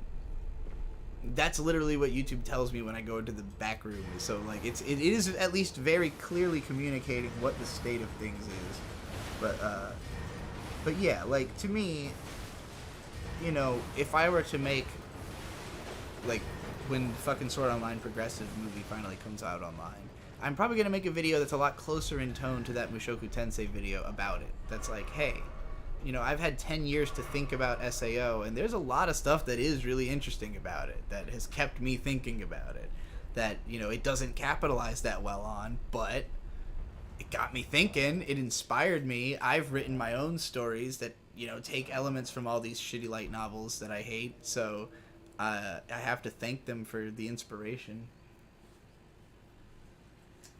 that's literally what YouTube tells me when I go into the back room. So, like, it is at least very clearly communicating what the state of things is. But yeah, like, to me, you know, if I were to make, like, when fucking Sword Online Progressive movie finally comes out online, I'm probably going to make a video that's a lot closer in tone to that Mushoku Tensei video about it. That's like, hey, you know, I've had 10 years to think about SAO, and there's a lot of stuff that is really interesting about it, that has kept me thinking about it, that, you know, it doesn't capitalize that well on, but it got me thinking, it inspired me. I've written my own stories that, you know, take elements from all these shitty light novels that I hate, so I have to thank them for the inspiration.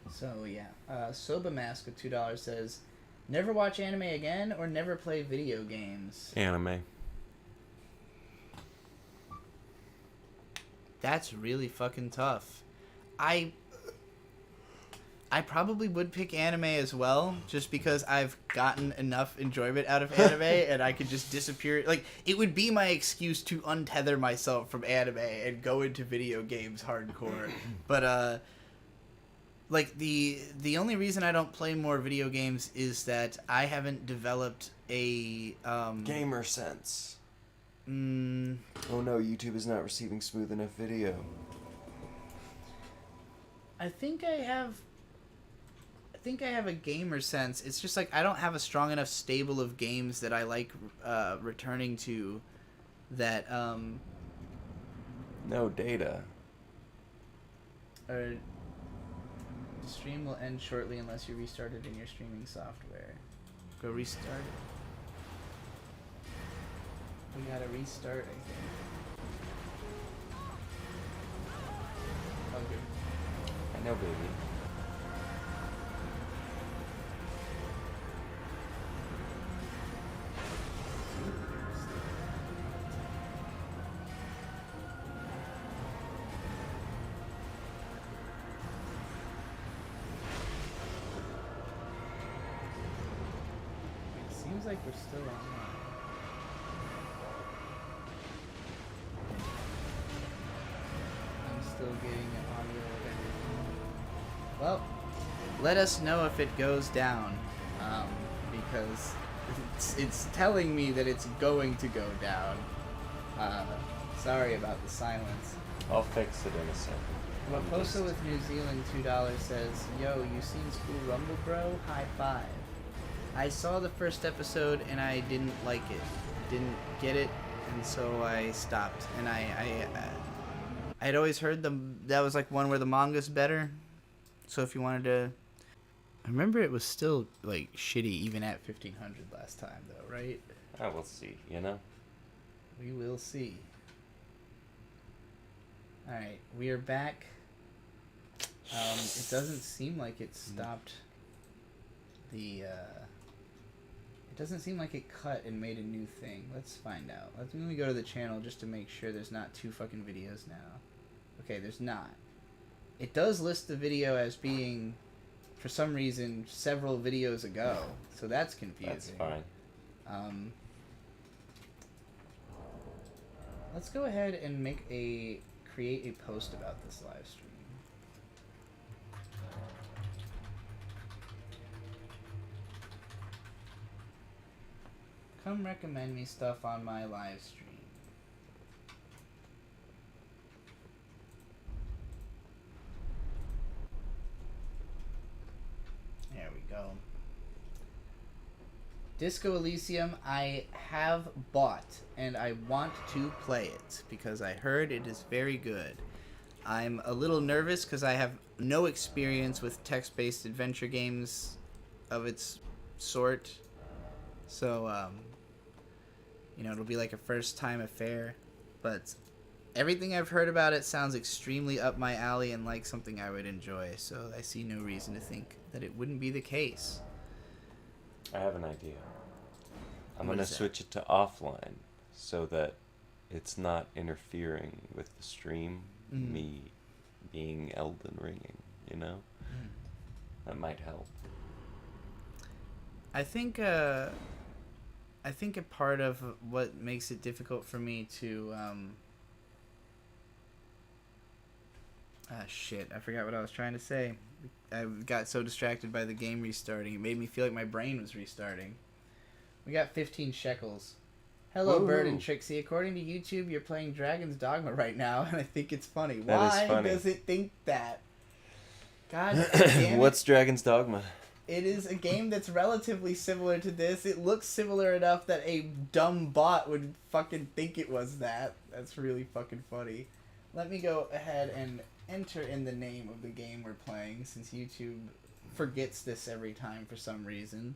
So, yeah. Soba Mask with $2 says, never watch anime again or never play video games? Anime. That's really fucking tough. I probably would pick anime as well, just because I've gotten enough enjoyment out of anime and I could just disappear. Like, it would be my excuse to untether myself from anime and go into video games hardcore. But, like, the only reason I don't play more video games is that I haven't developed a, Gamer sense. Oh no, YouTube is not receiving smooth enough video. I think I have a gamer sense. It's just like I don't have a strong enough stable of games that I like returning to that No data. or the stream will end shortly unless you restart it in your streaming software. Go restart it. We gotta restart, I think. Okay. I know, baby. Seems like we're still online. I'm still getting an audio of everything. Well, let us know if it goes down, because it's telling me that it's going to go down. Sorry about the silence. I'll fix it in a second. Raposa with New Zealand $2 says, yo, you seen School Rumble, bro? High five. I saw the first episode and I didn't like it. Didn't get it, and so I stopped. And I'd always heard that was like one where the manga's better. So if you wanted to, I remember it was still like shitty even at 1500 last time though, right? I will see, you know? We will see. Alright, we are back. It doesn't seem like it stopped the, it doesn't seem like it cut and made a new thing. Let's find out. Let me go to the channel just to make sure there's not two fucking videos now. Okay, there's not. It does list the video as being, for some reason, several videos ago. So that's confusing. That's fine. Let's go ahead and create a post about this live stream. Come recommend me stuff on my live stream. There we go. Disco Elysium I have bought, and I want to play it because I heard it is very good. I'm a little nervous because I have no experience with text-based adventure games of its sort. So, it'll be like a first-time affair. But everything I've heard about it sounds extremely up my alley and like something I would enjoy. So I see no reason to think that it wouldn't be the case. I have an idea. I'm What going to is that? switch it to offline so that it's not interfering with the stream, me being Elden Ringing, you know? That might help. I think a part of what makes it difficult for me to shit, I forgot what I was trying to say. I got so distracted by the game restarting. It made me feel like my brain was restarting. We got 15 shekels. Hello, Woo. Bird and Trixie. According to YouTube, you're playing Dragon's Dogma right now, and I think it's funny. That is Why funny. does it think that? God damn it. What's Dragon's Dogma? It is a game that's relatively similar to this. It looks similar enough that a dumb bot would fucking think it was that. That's really fucking funny. Let me go ahead and enter in the name of the game we're playing, since YouTube forgets this every time for some reason.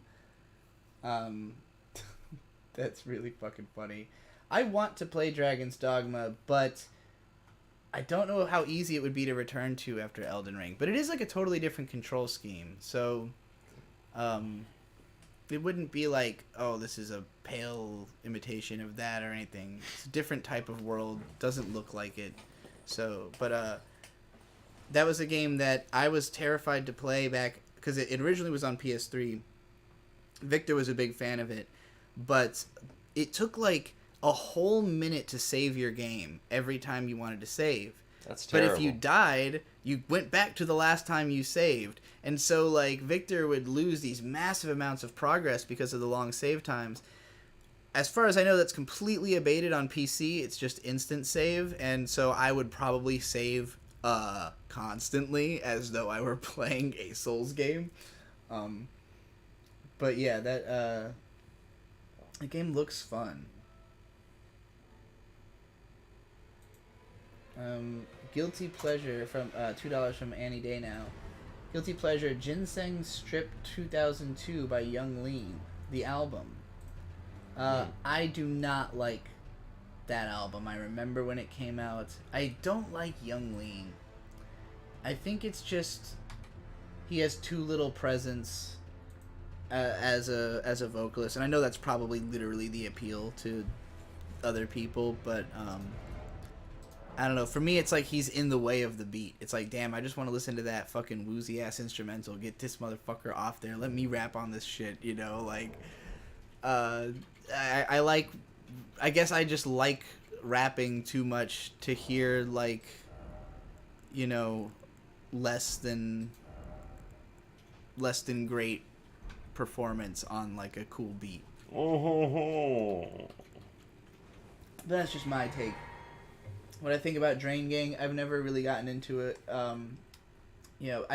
That's really fucking funny. I want to play Dragon's Dogma, but I don't know how easy it would be to return to after Elden Ring. But it is like a totally different control scheme, so it wouldn't be like, oh, this is a pale imitation of that or anything. It's a different type of world, doesn't look like it. So, but that was a game that I was terrified to play back, because it originally was on PS3. Victor was a big fan of it, but it took like a whole minute to save your game every time you wanted to save. That's terrible. But if you died, you went back to the last time you saved. And so, like, Victor would lose these massive amounts of progress because of the long save times. As far as I know, that's completely abated on PC. It's just instant save. And so I would probably save constantly as though I were playing a Souls game. But yeah, that game looks fun. Guilty Pleasure from $2 from Annie Day now. Guilty Pleasure, Ginseng Strip 2002 by Young Lean, the album. I do not like that album. I remember when it came out. I don't like Young Lean. I think it's just he has too little presence as a vocalist, and I know that's probably literally the appeal to other people, but I don't know. For me, it's like he's in the way of the beat. It's like, damn, I just want to listen to that fucking woozy ass instrumental. Get this motherfucker off there. Let me rap on this shit. You know, like, I like. I guess I just like rapping too much to hear, like, you know, less than great performance on like a cool beat. That's just my take. What I think about Drain Gang, I've never really gotten into it. I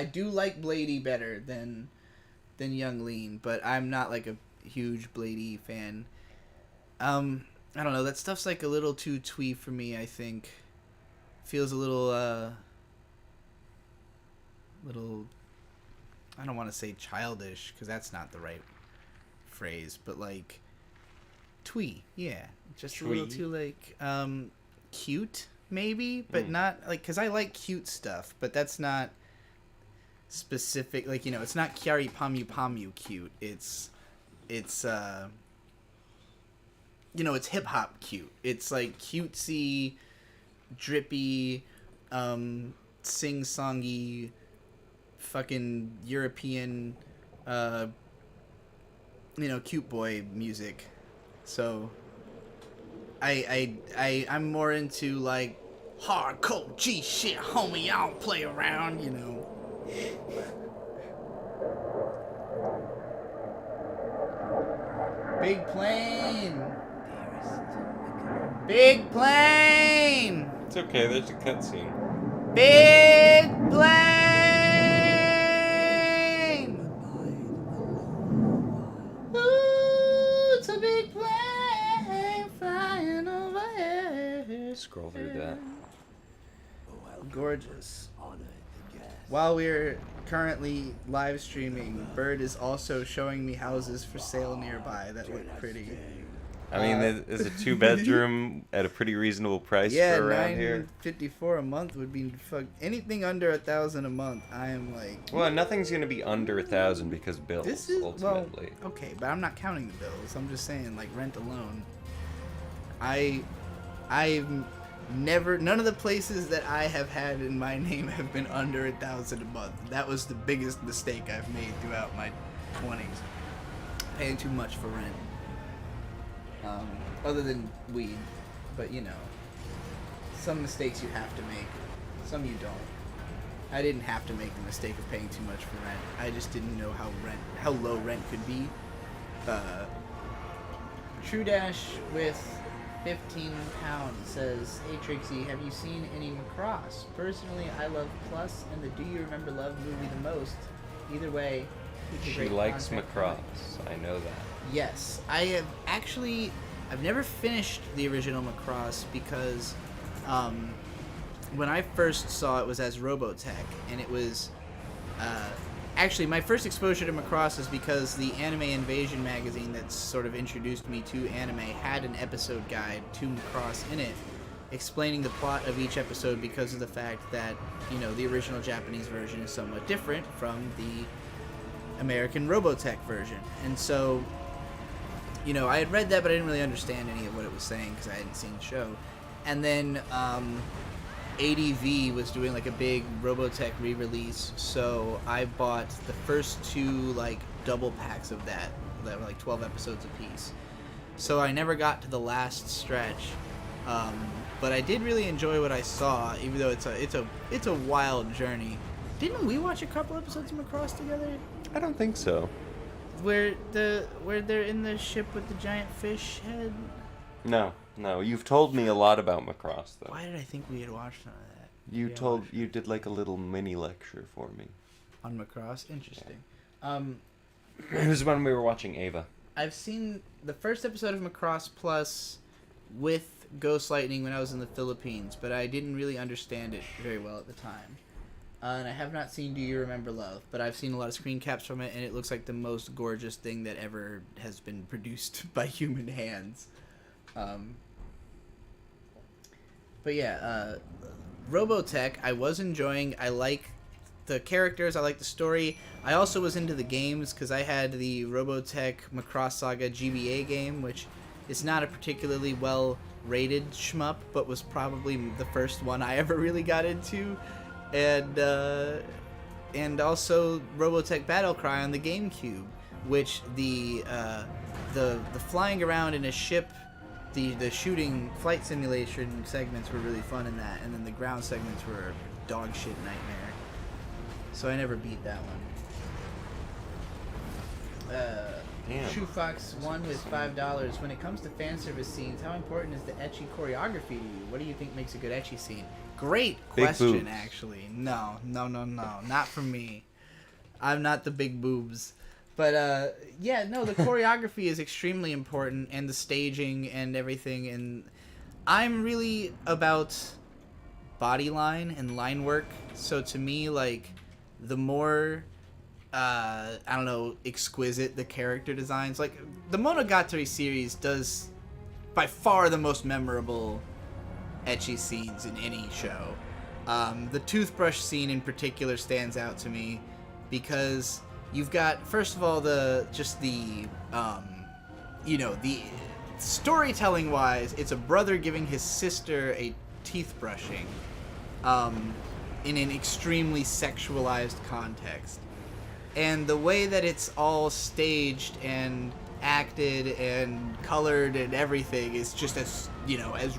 do like Bladey better than Young Lean, but I'm not like a huge Bladey fan. I don't know, that stuff's like a little too twee for me, I think. Feels a little, I don't want to say childish, because that's not the right phrase, but like, twee, yeah. Just a little too, like, cute, maybe, but not, like, because I like cute stuff, but that's not specific, like, you know, it's not Kyari Pamu Pamu cute, it's you know, it's hip-hop cute. It's, like, cutesy, drippy, sing-songy, fucking European, cute boy music. So, I'm more into, like, hardcore G shit, homie, I don't play around, you know. Big plane. Big plane. It's okay. There's a cutscene. Big plane. Ooh, it's a big plane flying overhead. Scroll through that. Gorgeous. While we're currently live streaming, Bird is also showing me houses for sale nearby that look pretty. I mean, there's a 2-bedroom at a pretty reasonable price for around here. $954 a month would be anything under $1,000 a month. I am like. Well, nothing's gonna be under 1,000 because bills. This is ultimately. well, okay, but I'm not counting the bills. I'm just saying, like, rent alone. I've never, none of the places that I have had in my name have been under $1,000 a month. That was the biggest mistake I've made throughout my 20s. Paying too much for rent. Other than weed, but you know, some mistakes you have to make, some you don't. I didn't have to make the mistake of paying too much for rent. I just didn't know how low rent could be. True Dash with 15 pounds says, "Hey Trixie, have you seen any Macross? Personally, I love Plus and the Do You Remember Love movie the most. Either way, she likes Macross. I know that. Yes, I have actually. I've never finished the original Macross because when I first saw it was as Robotech, and it was actually my first exposure to Macross is because the Anime Invasion magazine that sort of introduced me to anime had an episode guide to Macross in it, explaining the plot of each episode because of the fact that, you know, the original Japanese version is somewhat different from the American Robotech version. And so, you know, I had read that, but I didn't really understand any of what it was saying because I hadn't seen the show. And then ADV was doing like a big Robotech re-release, so I bought the first 2 like double packs of that were like 12 episodes apiece. So I never got to the last stretch, but I did really enjoy what I saw, even though it's a wild journey. Didn't we watch a couple episodes of Macross together? I don't think so. Where they're in the ship with the giant fish head? No. You've told me a lot about Macross, though. Why did I think we had watched none of that? You did like a little mini lecture for me. On Macross? Interesting. Yeah. It was when we were watching Ava. I've seen the first episode of Macross Plus with Ghost Lightning when I was in the Philippines, but I didn't really understand it very well at the time. And I have not seen Do You Remember Love, but I've seen a lot of screen caps from it, and it looks like the most gorgeous thing that ever has been produced by human hands. But yeah, Robotech, I was enjoying. I like the characters, I like the story. I also was into the games because I had the Robotech Macross Saga GBA game, which is not a particularly well rated shmup, but was probably the first one I ever really got into. And also Robotech Battlecry on the GameCube, which the flying around in a ship, the shooting flight simulation segments were really fun in that, and then the ground segments were a dog shit nightmare. So I never beat that one. Shoe Fox 1 with $5. When it comes to fan service scenes, how important is the ecchi choreography to you? What do you think makes a good ecchi scene? Great question, actually. No, not for me. I'm not the big boobs. But, yeah, no, the choreography is extremely important, and the staging and everything, and I'm really about body line and line work, so to me, like, the more, exquisite the character designs, like, the Monogatari series does, by far, the most memorable ecchi scenes in any show. The toothbrush scene in particular stands out to me because you've got, first of all, the storytelling wise, it's a brother giving his sister a teeth brushing in an extremely sexualized context. And the way that it's all staged and acted and colored and everything is just as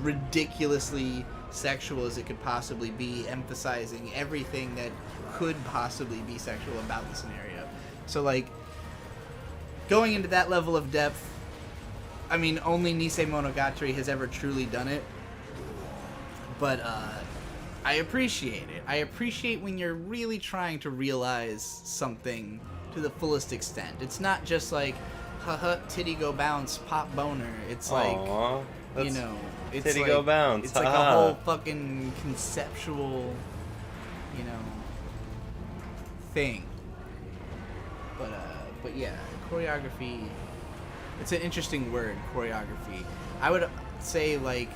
ridiculously sexual as it could possibly be, emphasizing everything that could possibly be sexual about the scenario. So, like, going into that level of depth, I mean, only Nisei Monogatari has ever truly done it. But I appreciate it. I appreciate when you're really trying to realize something to the fullest extent. It's not just like, haha, titty go bounce, pop boner. It's like, Aww, you know, it's titty like, go bounce. It's like a whole fucking conceptual, you know, thing. But yeah, choreography. It's an interesting word, choreography. I would say like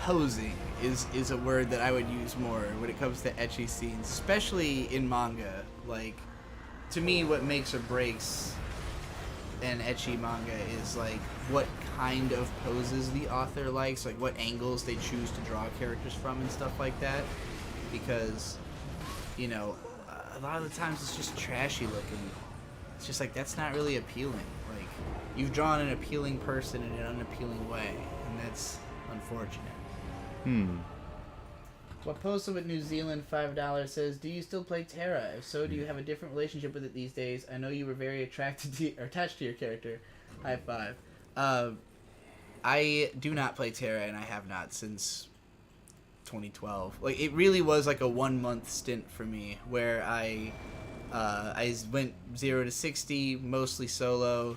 posing is a word that I would use more when it comes to ecchi scenes, especially in manga. Like, to me, what makes or breaks an ecchi manga is like what kind of poses the author likes, like what angles they choose to draw characters from and stuff like that. Because, you know, a lot of the times it's just trashy looking. It's just like, that's not really appealing. Like, you've drawn an appealing person in an unappealing way, and that's unfortunate. What posted with New Zealand $5 says, do you still play Terra? If so, do you have a different relationship with it these days? I know you were very attached to your character. High five. I do not play Terra, and I have not since 2012. Like, it really was like a 1 month stint for me where I went 0 to 60, mostly solo,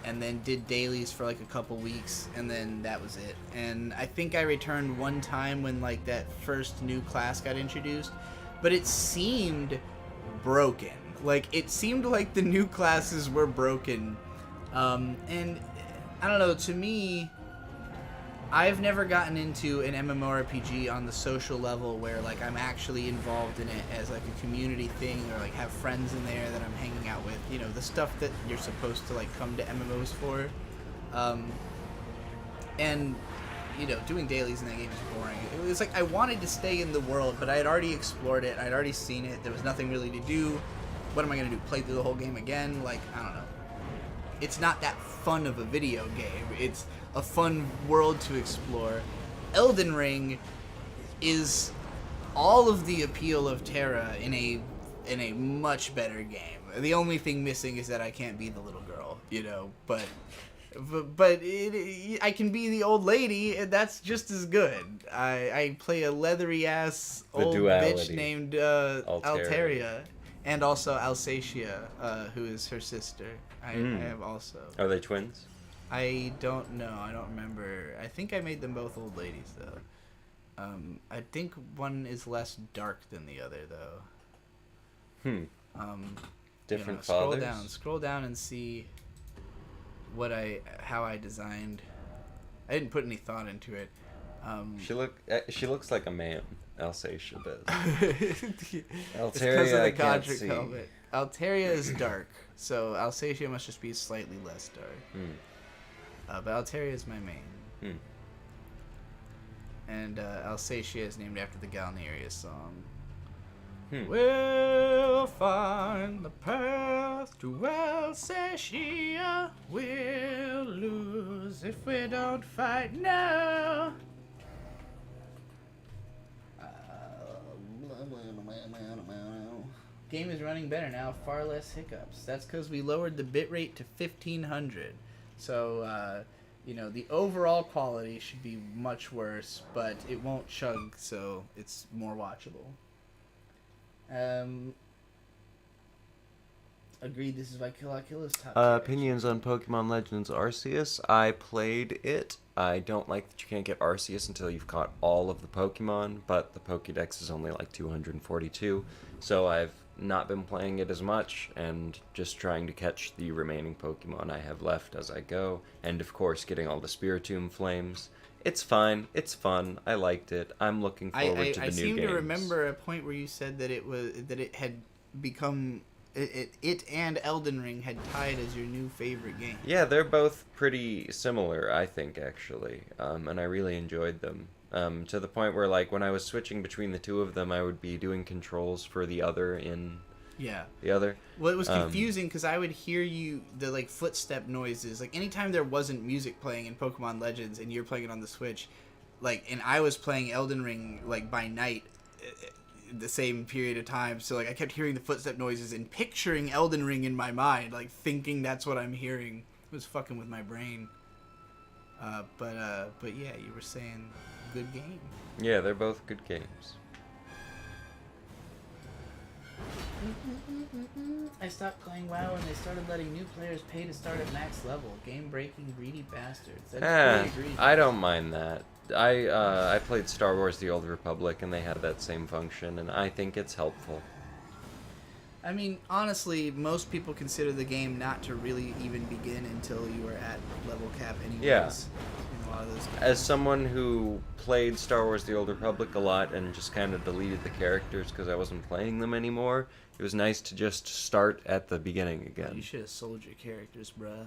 and then did dailies for like a couple weeks, and then that was it. And I think I returned one time when like that first new class got introduced, but it seemed broken. Like, it seemed like the new classes were broken. And I don't know, to me, I've never gotten into an MMORPG on the social level where like I'm actually involved in it as like a community thing, or like have friends in there that I'm hanging out with, you know, the stuff that you're supposed to like come to MMOs for. And you know, doing dailies in that game is boring. It was like I wanted to stay in the world, but I had already explored it, I'd already seen it, there was nothing really to do. What am I gonna do, play through the whole game again? Like, I don't know. It's not that fun of a video game. It's a fun world to explore. Elden Ring is all of the appeal of Terra in a much better game. The only thing missing is that I can't be the little girl, you know, but I can be the old lady, and that's just as good. I play a leathery ass old bitch named Altaria, and also Alsacia, who is her sister. I have also. Are they twins? I don't know. I don't remember. I think I made them both old ladies, though. I think one is less dark than the other, though. Different fathers? Scroll down and see how I designed. I didn't put any thought into it. She looks like a man. Alsacia does. Altaria, I can't see. Helmet. Altaria is dark, so Alsacia must just be slightly less dark. But Altaria is my main. And Alsacia is named after the Galneria song. We'll find the path to Alsacia. We'll lose if we don't fight now. Game is running better now, far less hiccups. That's because we lowered the bitrate to 1500. So, you know, the overall quality should be much worse, but it won't chug, so it's more watchable. Agreed, this is why Kill La Kill is top tier. Opinions on Pokemon Legends Arceus. I played it. I don't like that you can't get Arceus until you've caught all of the Pokemon, but the Pokédex is only like 242, so I've not been playing it as much, and just trying to catch the remaining Pokemon I have left as I go, and of course getting all the Spiritomb Flames. It's fine. It's fun. I liked it. I'm looking forward to the new games. I seem to remember a point where you said that it had become... It and Elden Ring had tied as your new favorite game. Yeah, they're both pretty similar, I think, actually. And I really enjoyed them. To the point where, like, when I was switching between the two of them, I would be doing controls for the other in the other. Well, it was confusing because I would hear the, like, footstep noises. Like, anytime there wasn't music playing in Pokemon Legends and you're playing it on the Switch, like, and I was playing Elden Ring, like, by night the same period of time, so like I kept hearing the footstep noises and picturing Elden Ring in my mind, like thinking that's what I'm hearing. It was fucking with my brain. But yeah, you were saying good game. Yeah, they're both good games. I stopped playing WoW and they started letting new players pay to start at max level. Game-breaking, greedy bastards. I totally agree. I don't mind that. I played Star Wars: The Old Republic, and they had that same function, and I think it's helpful. I mean, honestly, most people consider the game not to really even begin until you are at level cap anyways. Yeah. In a lot of those games. As someone who played Star Wars: The Old Republic a lot and just kind of deleted the characters because I wasn't playing them anymore, it was nice to just start at the beginning again. You should have sold your characters, bruh.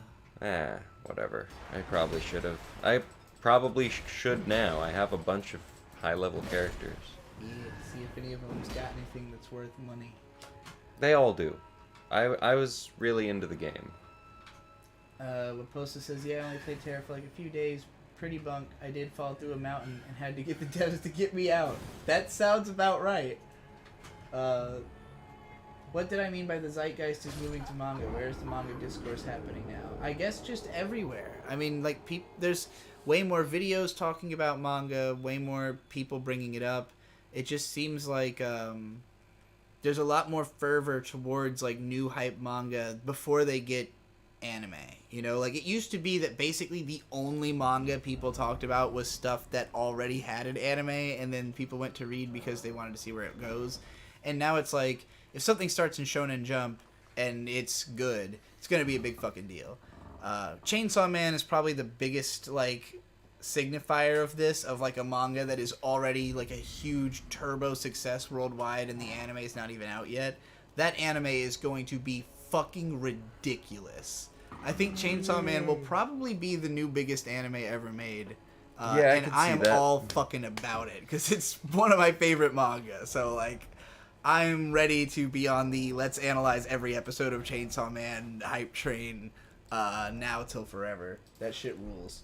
Whatever. I probably should have. I probably should now. I have a bunch of high-level characters. Yeah, see if any of them's got anything that's worth money. They all do. I was really into the game. Laposa says, yeah, I only played Terra for like a few days. Pretty bunk. I did fall through a mountain and had to get the devs to get me out. That sounds about right. What did I mean by the zeitgeist is moving to manga? Where is the manga discourse happening now? I guess just everywhere. I mean, like, there's way more videos talking about manga, way more people bringing it up. It just seems like there's a lot more fervor towards, like, new hype manga before they get anime. You know, like, it used to be that basically the only manga people talked about was stuff that already had an anime, and then people went to read because they wanted to see where it goes. And now it's like, if something starts in Shonen Jump and it's good, it's gonna be a big fucking deal. Chainsaw Man is probably the biggest, like, signifier of this, of, like, a manga that is already, like, a huge turbo success worldwide and the anime is not even out yet. That anime is going to be fucking ridiculous. I think Chainsaw Man will probably be the new biggest anime ever made. And I am all fucking about it, because it's one of my favorite manga. So, like, I'm ready to be on the let's analyze every episode of Chainsaw Man hype train now till forever. That shit rules.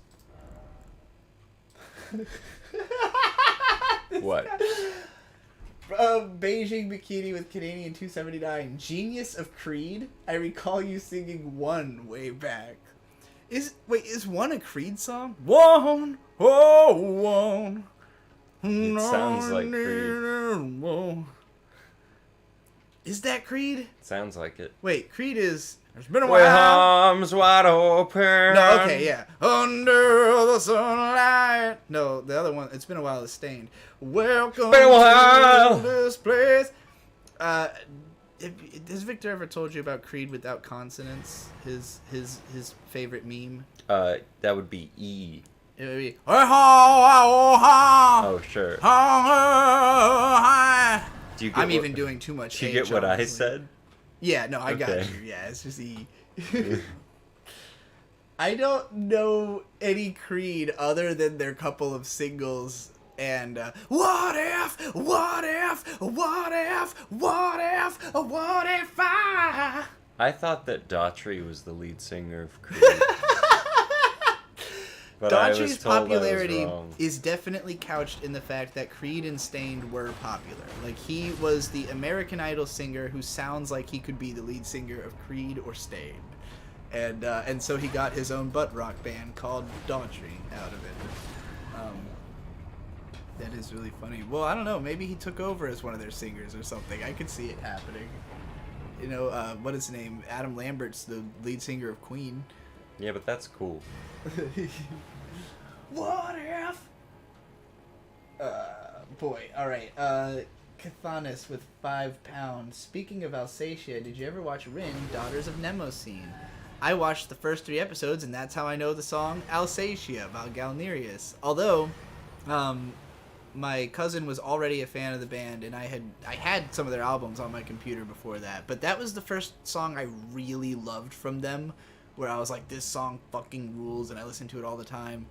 What? Beijing Bikini with Canadian 279. Genius of Creed? I recall you singing One way back. Is 1 a Creed song? One, oh, one. It sounds like Creed. Is that Creed? It sounds like it. Wait, Creed is... There's been a With while. arms wide open. No, okay, yeah. Under the sunlight. No, the other one, It's Been a While is Stained. Welcome Been a while. to this place. Has Victor ever told you about Creed without consonants? His favorite meme? That would be E. It would be... Oh, sure. Do you get I'm even doing too much. Do you get what I said? Yeah, no, I got you. Yeah, it's just E. I don't know any Creed other than their couple of singles and what if I thought that Daughtry was the lead singer of Creed. But Daughtry's popularity is definitely couched in the fact that Creed and Stained were popular. Like, he was the American Idol singer who sounds like he could be the lead singer of Creed or Stained. And so he got his own butt rock band called Daughtry out of it. That is really funny. Well, I don't know. Maybe he took over as one of their singers or something. I could see it happening. You know, what is his name? Adam Lambert's the lead singer of Queen. Yeah, but that's cool. What if? Boy. Alright. Cathanis with £5. Speaking of Alsatia, did you ever watch Rin, Daughters of Mnemosyne? I watched the first 3 episodes, and that's how I know the song Alsatia by Galnerius. Although, my cousin was already a fan of the band, and I had some of their albums on my computer before that. But that was the first song I really loved from them, where I was like, this song fucking rules, and I listened to it all the time.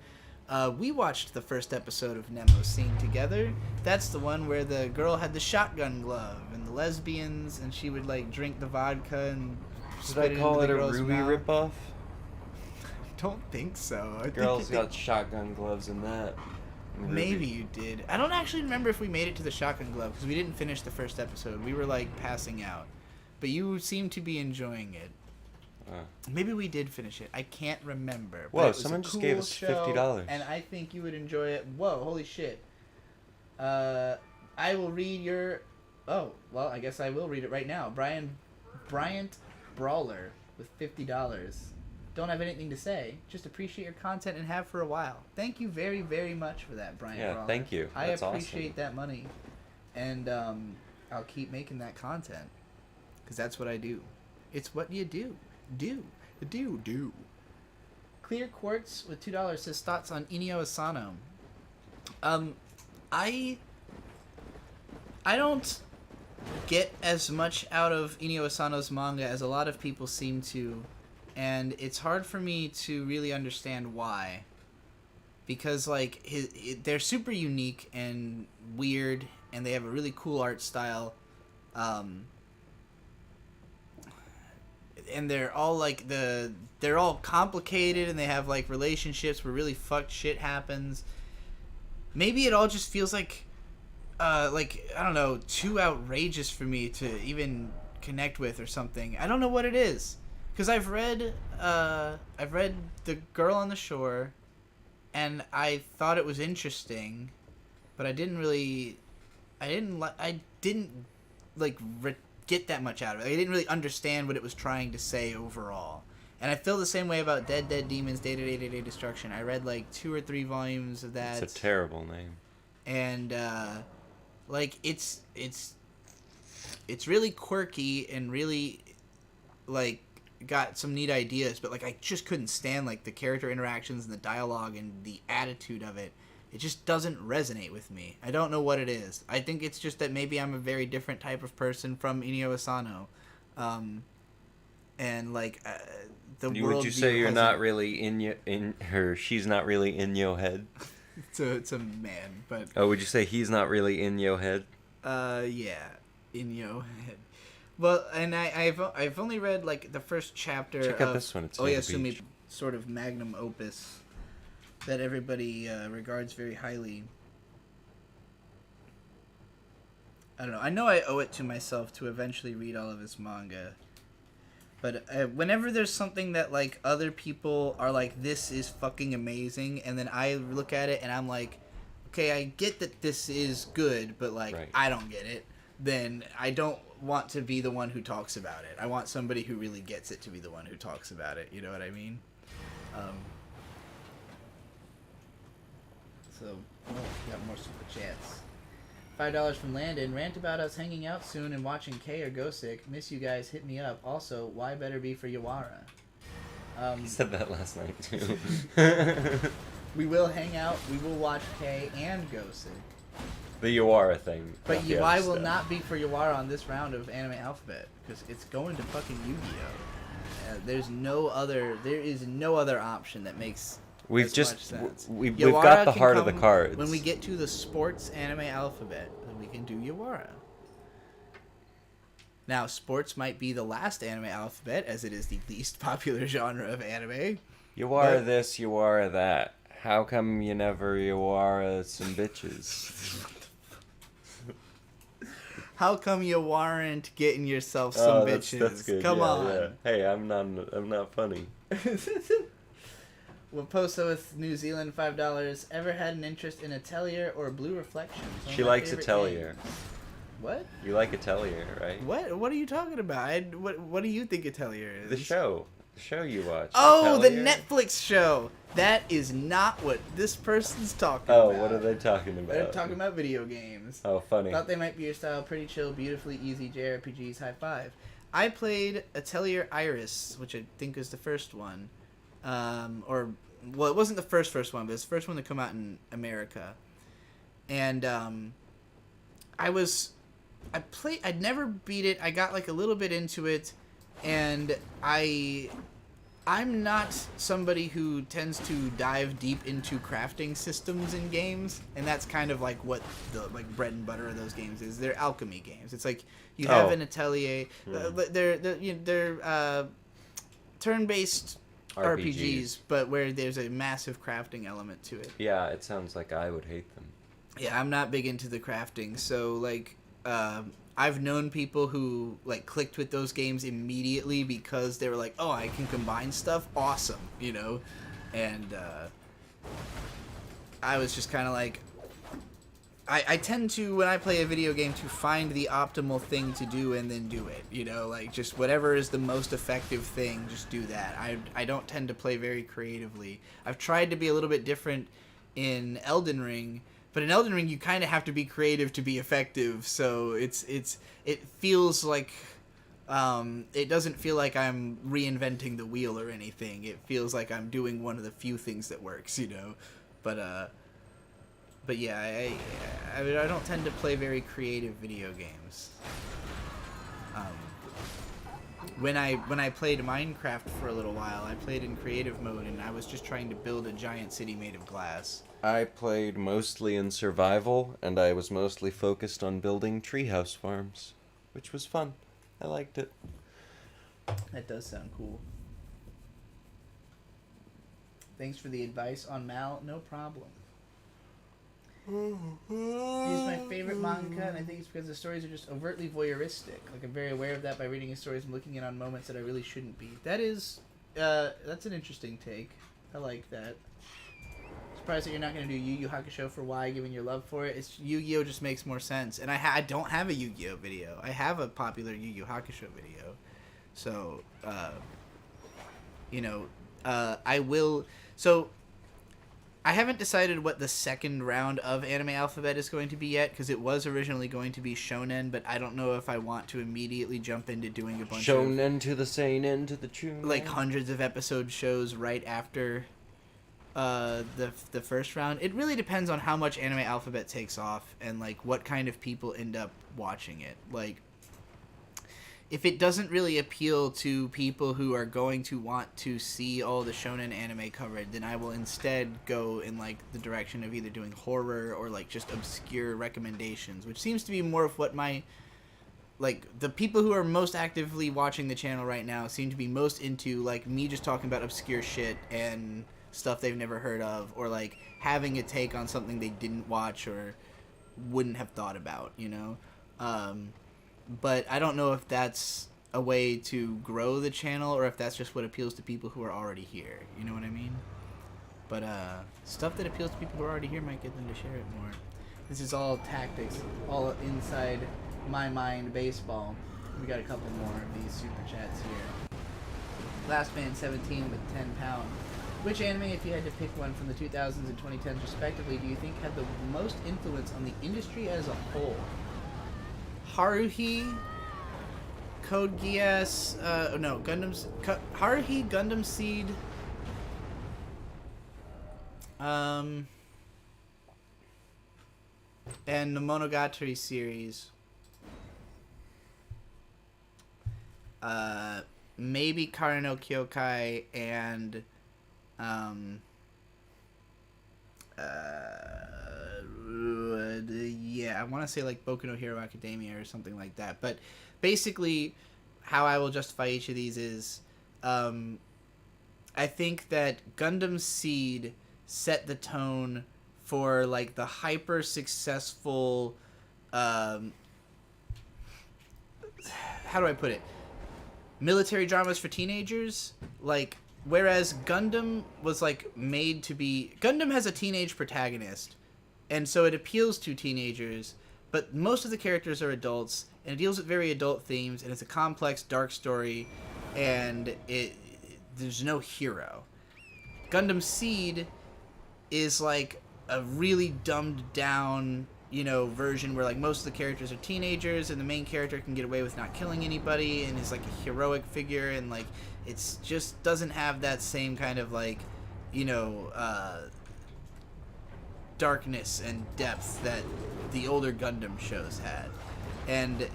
We watched the first episode of Mnemosyne together. That's the one where the girl had the shotgun glove, and the lesbians, and she would, like, drink the vodka and spit it into the girl's mouth. Did I call it a Ruby ripoff? I don't think so. Girls got shotgun gloves in that. Maybe you did. I don't actually remember if we made it to the shotgun glove, because we didn't finish the first episode. We were, like, passing out. But you seem to be enjoying it. Maybe we did finish it. I can't remember. Whoa, but it was someone a just gave cool us show, $50. and I think you would enjoy it. Whoa, holy shit. I will read your... Oh, well, I guess I will read it right now. Bryant Brawler with $50. Don't have anything to say. Just appreciate your content and have for a while. Thank you very, very much for that, Bryant Brawler. Yeah, thank you. That's I appreciate awesome. that money. And I'll keep making that content. Because that's what I do. It's what you do. Do. Clear Quartz with $2 says thoughts on Inio Asano. I don't get as much out of Inio Asano's manga as a lot of people seem to, and it's hard for me to really understand why. Because like they're super unique and weird, and they have a really cool art style. And they're all like they're all complicated, and they have like relationships where really fucked shit happens. Maybe it all just feels like I don't know, too outrageous for me to even connect with or something. I don't know what it is, because I've read The Girl on the Shore, and I thought it was interesting, but I didn't get that much out of it. I didn't really understand what it was trying to say overall. And I feel the same way about Dead Dead Demons Day Destruction. I read like 2 or 3 volumes of that. It's a terrible name. And like it's really quirky and really like got some neat ideas, but like I just couldn't stand like the character interactions and the dialogue and the attitude of it. It just doesn't resonate with me. I don't know what it is. I think it's just that maybe I'm a very different type of person from Inio Asano. And like Would you say you're not really she's not really in your head? It's a man, but... Oh, would you say he's not really in your head? Yeah, in your head. Well, and I've only read like the first chapter. Check out this one. It's Oyasumi, sort of magnum opus that everybody regards very highly. I don't know. I know I owe it to myself to eventually read all of his manga. But whenever there's something that like other people are like, this is fucking amazing, and then I look at it and I'm like, okay, I get that this is good, but like right. I don't get it, then I don't want to be the one who talks about it. I want somebody who really gets it to be the one who talks about it. You know what I mean? So, got more super chats. $5 from Landon. Rant about us hanging out soon and watching K or Go Sick. Miss you guys. Hit me up. Also, why better be for Yawara? He said that last night too. We will hang out. We will watch K and Go Sick. The Yawara thing. But why will not be for Yawara on this round of Anime Alphabet? Because it's going to fucking Yu-Gi-Oh! There is no other option that makes... We've Yawara got the heart of the cards. When we get to the sports anime alphabet, then we can do Yawara. Now, sports might be the last anime alphabet, as it is the least popular genre of anime. Yawara this, Yawara that. How come you never Yawara some bitches? How come you weren't getting yourself some bitches? That's good. Come on. Yeah. Hey, I'm not funny. Waposa with New Zealand $5. Ever had an interest in Atelier or Blue Reflections? She likes Atelier. What? You like Atelier, right? What are you talking about? What do you think Atelier is? The show you watch. Oh, Atelier? the Netflix show. That is not what this person's talking about. about. Oh, what are they talking about? They're talking about video games. Oh, funny. Thought they might be your style. Pretty chill, beautifully easy JRPGs. High five. I played Atelier Iris, which I think is the first one. Well, it wasn't the first one, but it's the first one to come out in America. And I'd never beat it. I got like a little bit into it, and I'm not somebody who tends to dive deep into crafting systems in games, and that's kind of like what the like bread and butter of those games is. They're alchemy games. It's like you have an atelier. They're turn-based RPGs, but where there's a massive crafting element to it. Yeah, it sounds like I would hate them. Yeah, I'm not big into the crafting, so like I've known people who like clicked with those games immediately because they were like, oh, I can combine stuff, awesome, you know. And I was just kind of like, I tend to, when I play a video game, to find the optimal thing to do and then do it, you know, like just whatever is the most effective thing, just do that. I don't tend to play very creatively. I've tried to be a little bit different in Elden Ring, but in Elden Ring you kind of have to be creative to be effective, so it feels like it doesn't feel like I'm reinventing the wheel or anything. It feels like I'm doing one of the few things that works, you know. But yeah, I don't tend to play very creative video games. When I played Minecraft for a little while, I played in creative mode, and I was just trying to build a giant city made of glass. I played mostly in survival, and I was mostly focused on building treehouse farms, which was fun. I liked it. That does sound cool. Thanks for the advice on Mal. No problem. He's my favorite manga, and I think it's because the stories are just overtly voyeuristic. Like, I'm very aware of that by reading his stories and looking in on moments that I really shouldn't be. That is, that's an interesting take. I like that. Surprised that you're not going to do Yu Yu Hakusho for why, given your love for it. It's Yu-Gi-Oh! Just makes more sense. And I don't have a Yu-Gi-Oh! Video. I have a popular Yu Yu Hakusho video. So, you know, I will... So... I haven't decided what the second round of Anime Alphabet is going to be yet, because it was originally going to be shonen, but I don't know if I want to immediately jump into doing a bunch of... Shonen to the seinen to the chunen. Like, hundreds of episode shows right after the first round. It really depends on how much Anime Alphabet takes off, and, like, what kind of people end up watching it. Like, if it doesn't really appeal to people who are going to want to see all the shonen anime covered, then I will instead go in like the direction of either doing horror or like just obscure recommendations, which seems to be more of what my like the people who are most actively watching the channel right now seem to be most into, like me just talking about obscure shit and stuff they've never heard of, or like having a take on something they didn't watch or wouldn't have thought about, you know. But I don't know if that's a way to grow the channel or if that's just what appeals to people who are already here. You know what I mean? But stuff that appeals to people who are already here might get them to share it more. This is all tactics, all inside my mind baseball. We got a couple more of these super chats here. Last Man 17 with £10. Which anime, if you had to pick one from the 2000s and 2010s respectively, do you think had the most influence on the industry as a whole? Haruhi, Code Geass, Haruhi, Gundam Seed, and the Monogatari series. Maybe Kara no Kyokai and, yeah, I want to say like Boku no Hero Academia or something like that. But basically, how I will justify each of these is, I think that Gundam Seed set the tone for like the hyper successful, how do I put it? Military dramas for teenagers. Like, whereas Gundam was like made to be, Gundam has a teenage protagonist. And so it appeals to teenagers, but most of the characters are adults, and it deals with very adult themes, and it's a complex, dark story, and there's no hero. Gundam Seed is like a really dumbed down, you know, version where like most of the characters are teenagers, and the main character can get away with not killing anybody, and is like a heroic figure, and like it's just doesn't have that same kind of like, you know, darkness and depth that the older Gundam shows had. And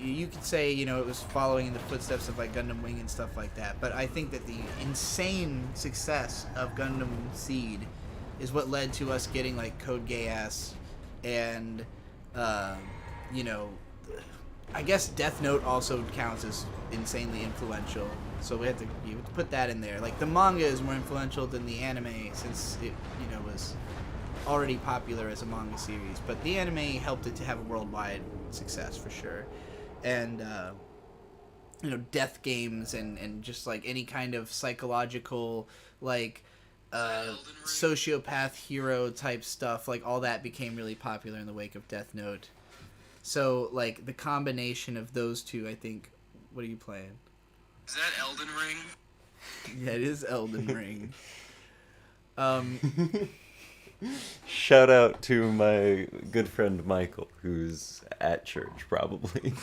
you could say, you know, it was following in the footsteps of like Gundam Wing and stuff like that, but I think that the insane success of Gundam Seed is what led to us getting like Code Geass and you know, I guess Death Note also counts as insanely influential, so you have to put that in there. Like, the manga is more influential than the anime, since it, you know, was already popular as a manga series, but the anime helped it to have a worldwide success for sure. And death games and just like any kind of psychological like sociopath hero type stuff, like all that became really popular in the wake of Death Note. So like the combination of those two, I think. What are you playing? Is that Elden Ring? Yeah, it is Elden Ring. Shout out to my good friend Michael, who's at church probably.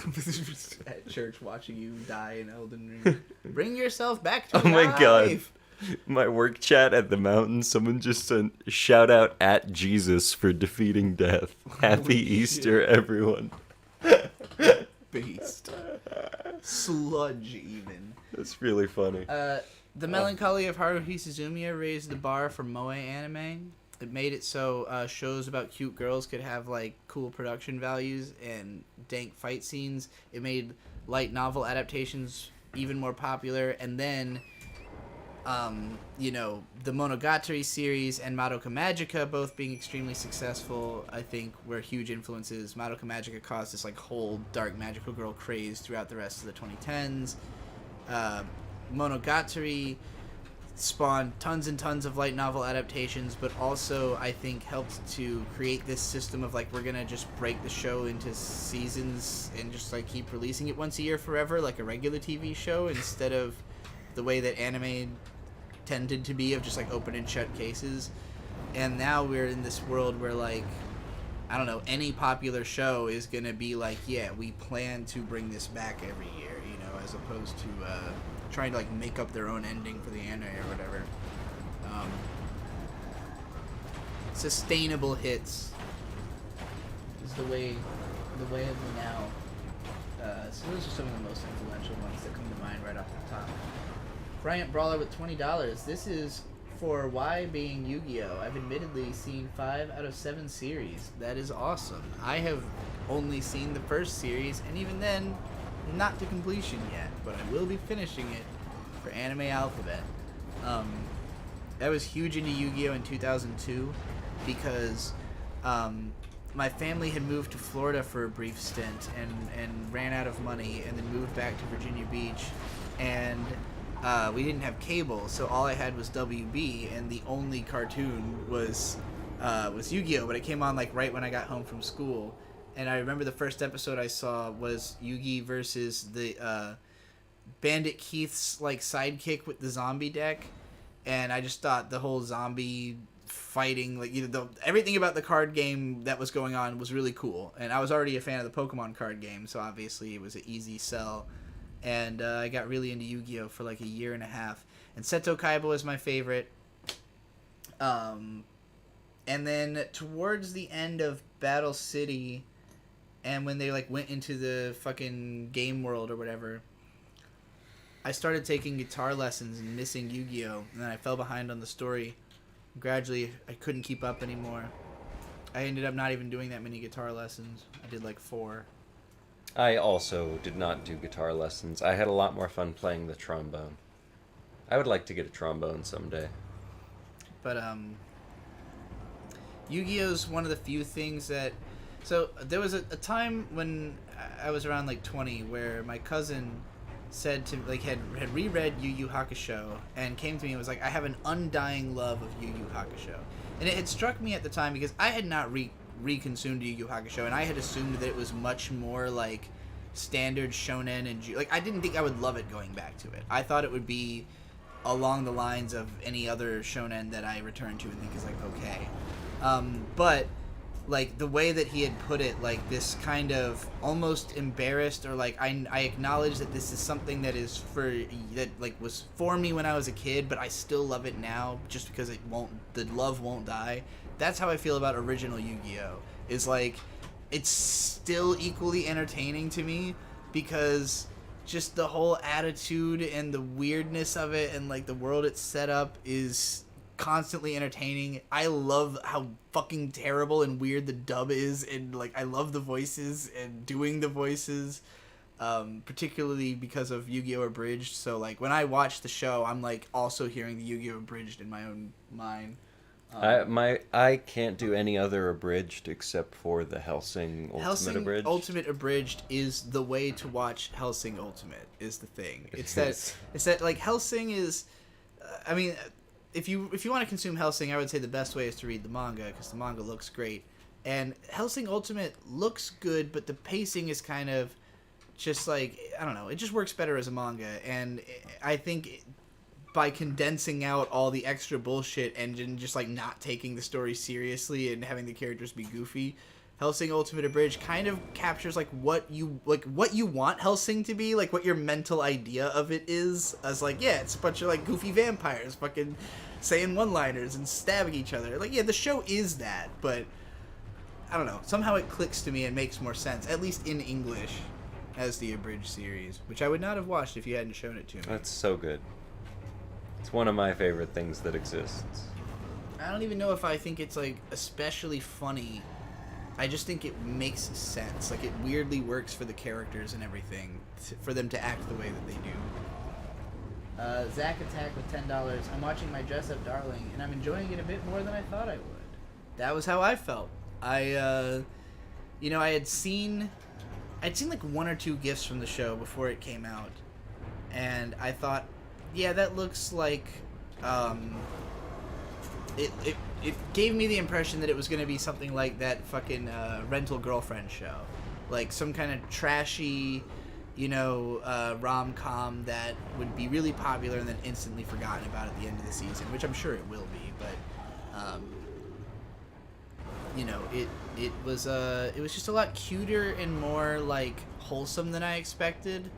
At church watching you die in Elden Ring. Bring yourself back to Oh my life. God. My work chat at the mountain, someone just sent shout out at Jesus for defeating death. Happy Easter, everyone. Beast. Sludge, even. That's really funny. The Melancholy of Haruhi Suzumiya raised the bar for moe anime. It made it so shows about cute girls could have like cool production values and dank fight scenes. It made light novel adaptations even more popular, and then the Monogatari series and Madoka Magica both being extremely successful, I think, were huge influences. Madoka Magica caused this like whole dark magical girl craze throughout the rest of the 2010s. Monogatari spawned tons and tons of light novel adaptations, but also I think helped to create this system of like, we're gonna just break the show into seasons and just like keep releasing it once a year forever, like a regular TV show, instead of the way that anime tended to be of just like open and shut cases. And now we're in this world where like, I don't know, any popular show is gonna be like, yeah, we plan to bring this back every year, as opposed to trying to like make up their own ending for the anime or whatever. Sustainable hits is the way of the now. So those are some of the most influential ones that come to mind right off the top. Bryant Brawler with $20. This is for why being Yu-Gi-Oh! I've admittedly seen 5 out of 7 series. That is awesome. I have only seen the first series, and even then, not to completion yet, but I will be finishing it for Anime Alphabet. I was huge into Yu-Gi-Oh! In 2002 because my family had moved to Florida for a brief stint and ran out of money, and then moved back to Virginia Beach, and we didn't have cable, so all I had was WB, and the only cartoon was Yu-Gi-Oh! But it came on like right when I got home from school. And I remember the first episode I saw was Yugi versus the Bandit Keith's like sidekick with the zombie deck, and I just thought the whole zombie fighting, like everything about the card game that was going on was really cool. And I was already a fan of the Pokemon card game, so obviously it was an easy sell. And I got really into Yu-Gi-Oh! For like a year and a half. And Seto Kaiba is my favorite. And then towards the end of Battle City, and when they like went into the fucking game world or whatever, I started taking guitar lessons and missing Yu-Gi-Oh! And then I fell behind on the story. Gradually, I couldn't keep up anymore. I ended up not even doing that many guitar lessons. I did like 4. I also did not do guitar lessons. I had a lot more fun playing the trombone. I would like to get a trombone someday. But Yu-Gi-Oh's one of the few things that... So there was a time when I was around like 20 where my cousin said to like had reread Yu Yu Hakusho and came to me and was like, I have an undying love of Yu Yu Hakusho. And it had struck me at the time because I had not reconsumed Yu Yu Hakusho, and I had assumed that it was much more like standard shonen and like I didn't think I would love it going back to it. I thought it would be along the lines of any other shonen that I return to and think is like okay. But like the way that he had put it, like this kind of almost embarrassed, or like I acknowledge that this is something that is that was for me when I was a kid, but I still love it now just because the love won't die. That's how I feel about original Yu-Gi-Oh! Is like it's still equally entertaining to me because just the whole attitude and the weirdness of it and like the world it's set up is constantly entertaining. I love how fucking terrible and weird the dub is, and like I love the voices and doing the voices, particularly because of Yu-Gi-Oh! Abridged. So like when I watch the show, I'm like also hearing the Yu-Gi-Oh! Abridged in my own mind. I can't do any other abridged except for the Hellsing Ultimate Hellsing abridged. Ultimate abridged is the way to watch Hellsing Ultimate. Is the thing. It It's is. that like Hellsing is. I mean, if you want to consume Hellsing, I would say the best way is to read the manga because the manga looks great, and Hellsing Ultimate looks good, but the pacing is kind of just like, I don't know. It just works better as a manga, and I think by condensing out all the extra bullshit and just like not taking the story seriously and having the characters be goofy, Hellsing Ultimate Abridged kind of captures like what you want Hellsing to be, like what your mental idea of it is, as like, yeah, it's a bunch of like goofy vampires fucking saying one-liners and stabbing each other. Like, yeah, the show is that, but I don't know, somehow it clicks to me and makes more sense, at least in English, as the abridged series, which I would not have watched if you hadn't shown it to me. That's so good. It's one of my favorite things that exists. I don't even know if I think it's like especially funny. I just think it makes sense. Like, it weirdly works for the characters and everything, for them to act the way that they do. Zach Attack with $10. I'm watching my Dress Up Darling, and I'm enjoying it a bit more than I thought I would. That was how I felt. I'd seen like one or two gifs from the show before it came out, and I thought, yeah, that looks like, it gave me the impression that it was going to be something like that fucking Rental Girlfriend show. Like some kind of trashy, rom-com that would be really popular and then instantly forgotten about at the end of the season, which I'm sure it will be, but, it was just a lot cuter and more, like, wholesome than I expected.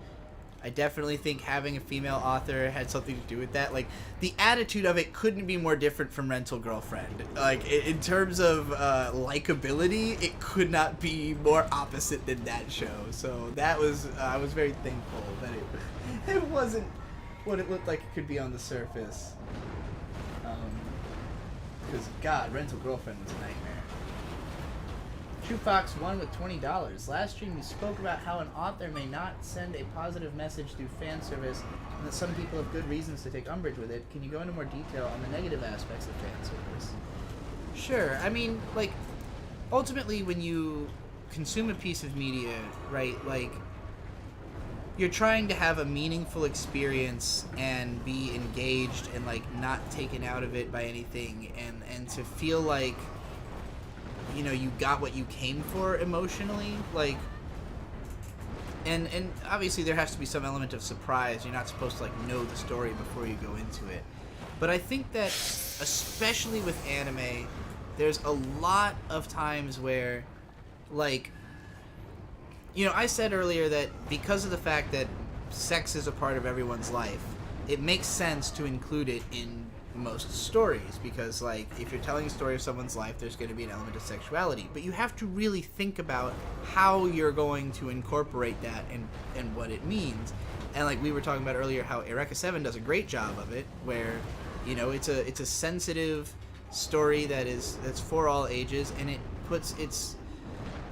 I definitely think having a female author had something to do with that. Like, the attitude of it couldn't be more different from Rental Girlfriend. Like, in terms of likability, it could not be more opposite than that show. So that was, I was very thankful that it wasn't what it looked like it could be on the surface. Because, God, Rental Girlfriend was a nightmare. True Fox won with $20. Last stream you spoke about how an author may not send a positive message through fan service and that some people have good reasons to take umbrage with it. Can you go into more detail on the negative aspects of fan service? Sure. I mean, like, ultimately when you consume a piece of media, right, like, you're trying to have a meaningful experience and be engaged and, like, not taken out of it by anything, and to feel like, you got what you came for emotionally, like, and obviously there has to be some element of surprise. You're not supposed to, like, know the story before you go into it. But I think that, especially with anime, there's a lot of times where, like, I said earlier that because of the fact that sex is a part of everyone's life, it makes sense to include it in most stories, because, like, if you're telling a story of someone's life, there's going to be an element of sexuality, but you have to really think about how you're going to incorporate that and what it means. And, like, we were talking about earlier how Eureka 7 does a great job of it, where, it's a sensitive story that's for all ages, and it puts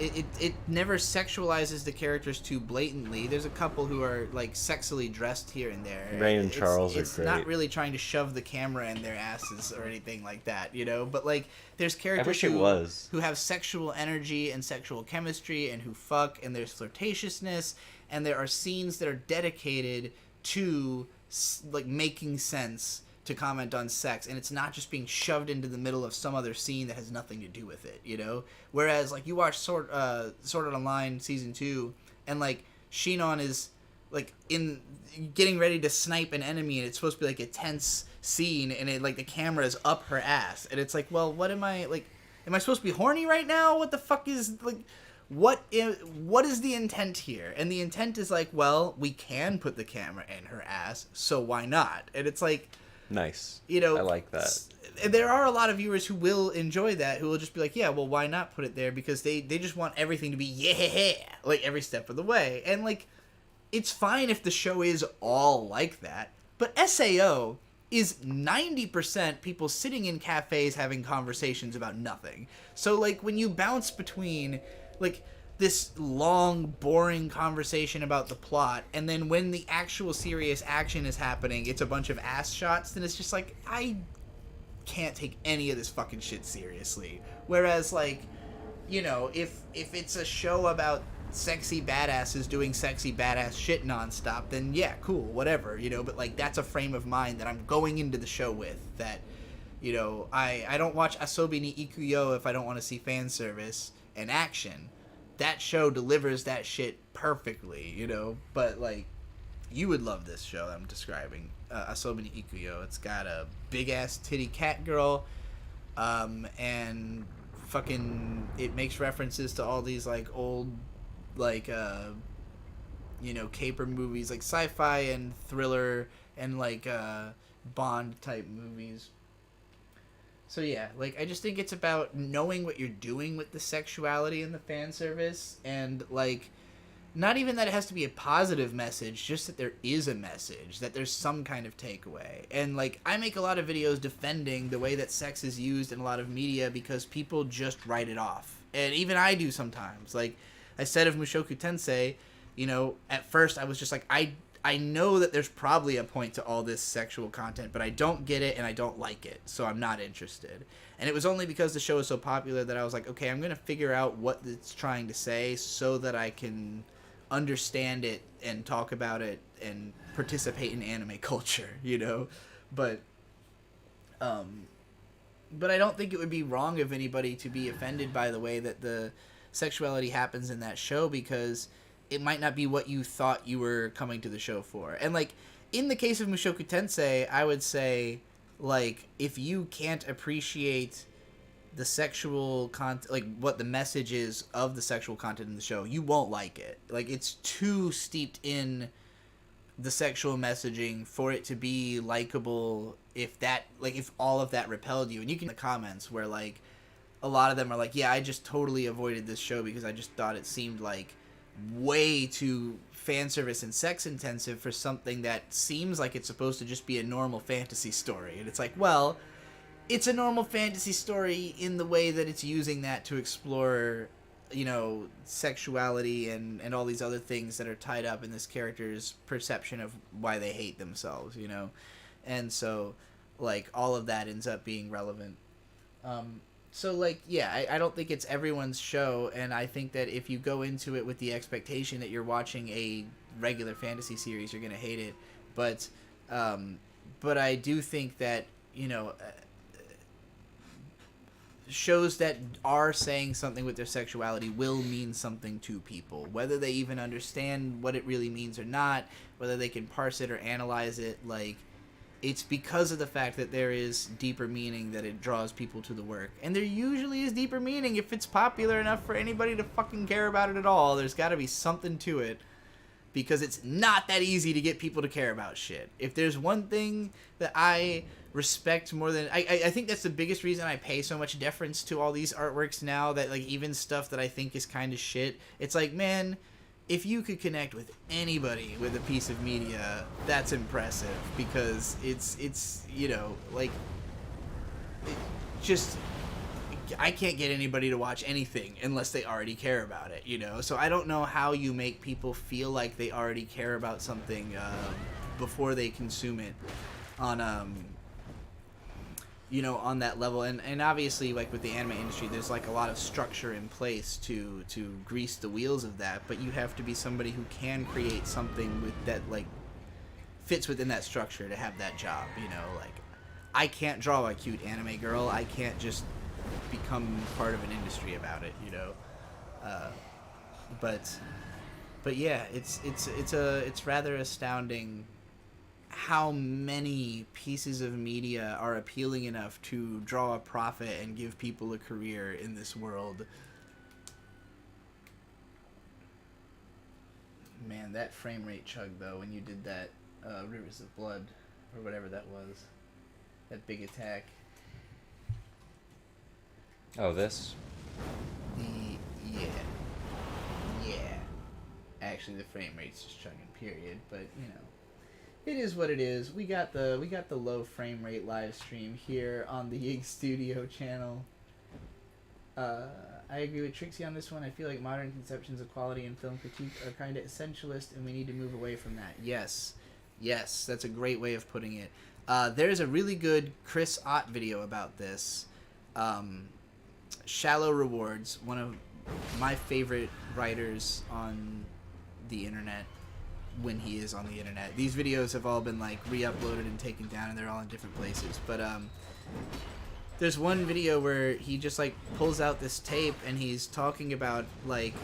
it never sexualizes the characters too blatantly. There's a couple who are, like, sexily dressed here and there. Ray and Charles are It's great. not really trying to shove the camera in their asses or anything like that, But, like, there's characters who have sexual energy and sexual chemistry and who fuck, and there's flirtatiousness, and there are scenes that are dedicated to, like, making sense to comment on sex, and it's not just being shoved into the middle of some other scene that has nothing to do with it, Whereas, like, you watch Sword Art Online Season 2, and, like, Shinon is, like, in getting ready to snipe an enemy, and it's supposed to be, like, a tense scene, and it, like, the camera is up her ass, and it's like, well, what am I supposed to be horny right now? What the fuck is, like, what is the intent here? And the intent is, like, well, we can put the camera in her ass, so why not? And it's like, nice. I like that. There are a lot of viewers who will enjoy that, who will just be like, yeah, well, why not put it there? Because they just want everything to be, yeah, like, every step of the way. And, like, it's fine if the show is all like that. But SAO is 90% people sitting in cafes having conversations about nothing. So, like, when you bounce between, like, this long, boring conversation about the plot, and then when the actual serious action is happening, it's a bunch of ass shots, then it's just like, I can't take any of this fucking shit seriously. Whereas, like, you know, if it's a show about sexy badasses doing sexy badass shit nonstop, then yeah, cool, whatever, you know. But like, that's a frame of mind that I'm going into the show with. That, you know, I don't watch Asobi ni Ikuyo if I don't want to see fan service and action. That show delivers that shit perfectly, you know. But like, you would love this show that I'm describing, Asobi ni Ikuyo. It's got a big ass titty cat girl, and fucking, it makes references to all these like old, like, you know, caper movies, like sci-fi and thriller and like Bond type movies. So yeah, like, I just think it's about knowing what you're doing with the sexuality and the fan service, and like, not even that it has to be a positive message, just that there is a message, that there's some kind of takeaway. And like, I make a lot of videos defending the way that sex is used in a lot of media because people just write it off. And even I do sometimes. Like I said of Mushoku Tensei, you know, at first I was just like, I know that there's probably a point to all this sexual content, but I don't get it and I don't like it, so I'm not interested. And it was only because the show is so popular that I was like, okay, I'm going to figure out what it's trying to say so that I can understand it and talk about it and participate in anime culture, you know. But I don't think it would be wrong of anybody to be offended by the way that the sexuality happens in that show, because it might not be what you thought you were coming to the show for. And like, in the case of Mushoku Tensei, I would say, like, if you can't appreciate the sexual content, like what the message is of the sexual content in the show, you won't like it. Like, it's too steeped in the sexual messaging for it to be likable. If that, like, if all of that repelled you, and you can in the comments where like a lot of them are like, yeah, I just totally avoided this show because I just thought it seemed like way too fan service and sex intensive for something that seems like it's supposed to just be a normal fantasy story. And it's like, well, it's a normal fantasy story in the way that it's using that to explore, you know, sexuality and all these other things that are tied up in this character's perception of why they hate themselves, you know. And so, like, all of that ends up being relevant. So, like, yeah, I don't think it's everyone's show, and I think that if you go into it with the expectation that you're watching a regular fantasy series, you're going to hate it. But I do think that, you know, shows that are saying something with their sexuality will mean something to people, whether they even understand what it really means or not, whether they can parse it or analyze it. Like, it's because of the fact that there is deeper meaning that it draws people to the work. And there usually is deeper meaning if it's popular enough for anybody to fucking care about it at all. There's got to be something to it, because it's not that easy to get people to care about shit. If there's one thing that I respect more than... I think that's the biggest reason I pay so much deference to all these artworks now, that, like, even stuff that I think is kind of shit, it's like, man, if you could connect with anybody with a piece of media, that's impressive, because it's you know, like, just, I can't get anybody to watch anything unless they already care about it, you know. So I don't know how you make people feel like they already care about something before they consume it on you know, on that level. And obviously, like, with the anime industry, there's like a lot of structure in place to grease the wheels of that, but you have to be somebody who can create something with that, like, fits within that structure to have that job, you know. Like, I can't draw a cute anime girl, I can't just become part of an industry about it, you know. But yeah, it's rather astounding how many pieces of media are appealing enough to draw a profit and give people a career in this world. Man, that frame rate chug though, when you did that Rivers of Blood or whatever that was, that big attack. Oh, this? Yeah. Actually, the frame rate's just chugging, period. But you know, it is what it is. We got the low frame rate live stream here on the Yig Studio channel. I agree with Trixie on this one. I feel like modern conceptions of quality in film critique are kind of essentialist, and we need to move away from that. Yes, that's a great way of putting it. There's a really good Chris Ott video about this. Shallow Rewards, one of my favorite writers on the internet when he is on the internet. These videos have all been like re-uploaded and taken down, and they're all in different places. But there's one video where he just like pulls out this tape and he's talking about like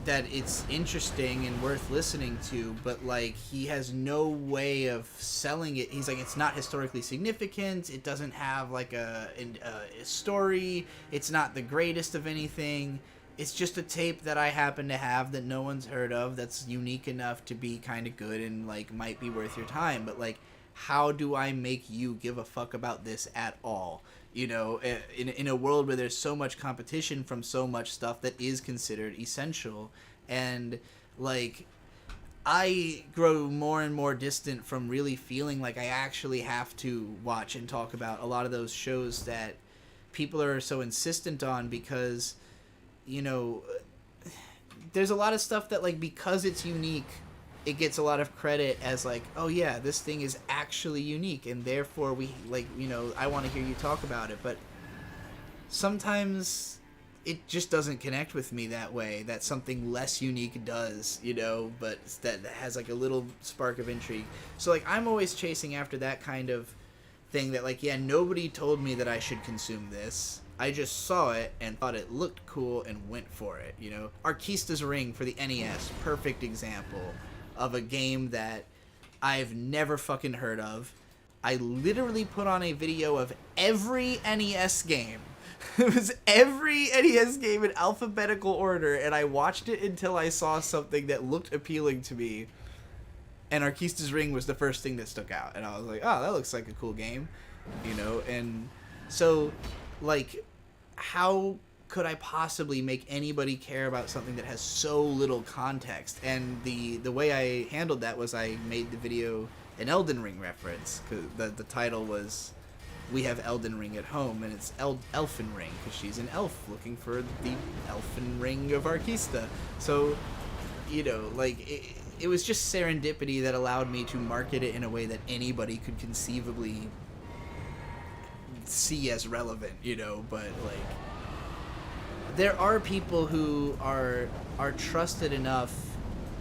that it's interesting and worth listening to, but like he has no way of selling it. He's like, it's not historically significant, it doesn't have like a story, it's not the greatest of anything, it's just a tape that I happen to have that no one's heard of, that's unique enough to be kind of good and like might be worth your time. But like, how do I make you give a fuck about this at all? You know, in a world where there's so much competition from so much stuff that is considered essential. And, like, I grow more and more distant from really feeling like I actually have to watch and talk about a lot of those shows that people are so insistent on because, you know, there's a lot of stuff that, like, because it's unique, it gets a lot of credit as like, oh yeah, this thing is actually unique and therefore we, like, you know, I want to hear you talk about it. But sometimes it just doesn't connect with me that way, that something less unique does, you know, but that has like a little spark of intrigue. So like, I'm always chasing after that kind of thing that like, yeah, nobody told me that I should consume this. I just saw it and thought it looked cool and went for it, you know. Arkista's Ring for the NES, perfect example of a game that I've never fucking heard of. I literally put on a video of every NES game. It was every NES game in alphabetical order, and I watched it until I saw something that looked appealing to me. And Arkista's Ring was the first thing that stuck out. And I was like, oh, that looks like a cool game. You know, and so, like, how could I possibly make anybody care about something that has so little context? And the way I handled that was I made the video an Elden Ring reference, because the title was "We Have Elden Ring at Home," and it's Elfen Ring because she's an elf looking for the Elfen Ring of Arkista. So, you know, like it was just serendipity that allowed me to market it in a way that anybody could conceivably see as relevant, you know. But like, there are people who are trusted enough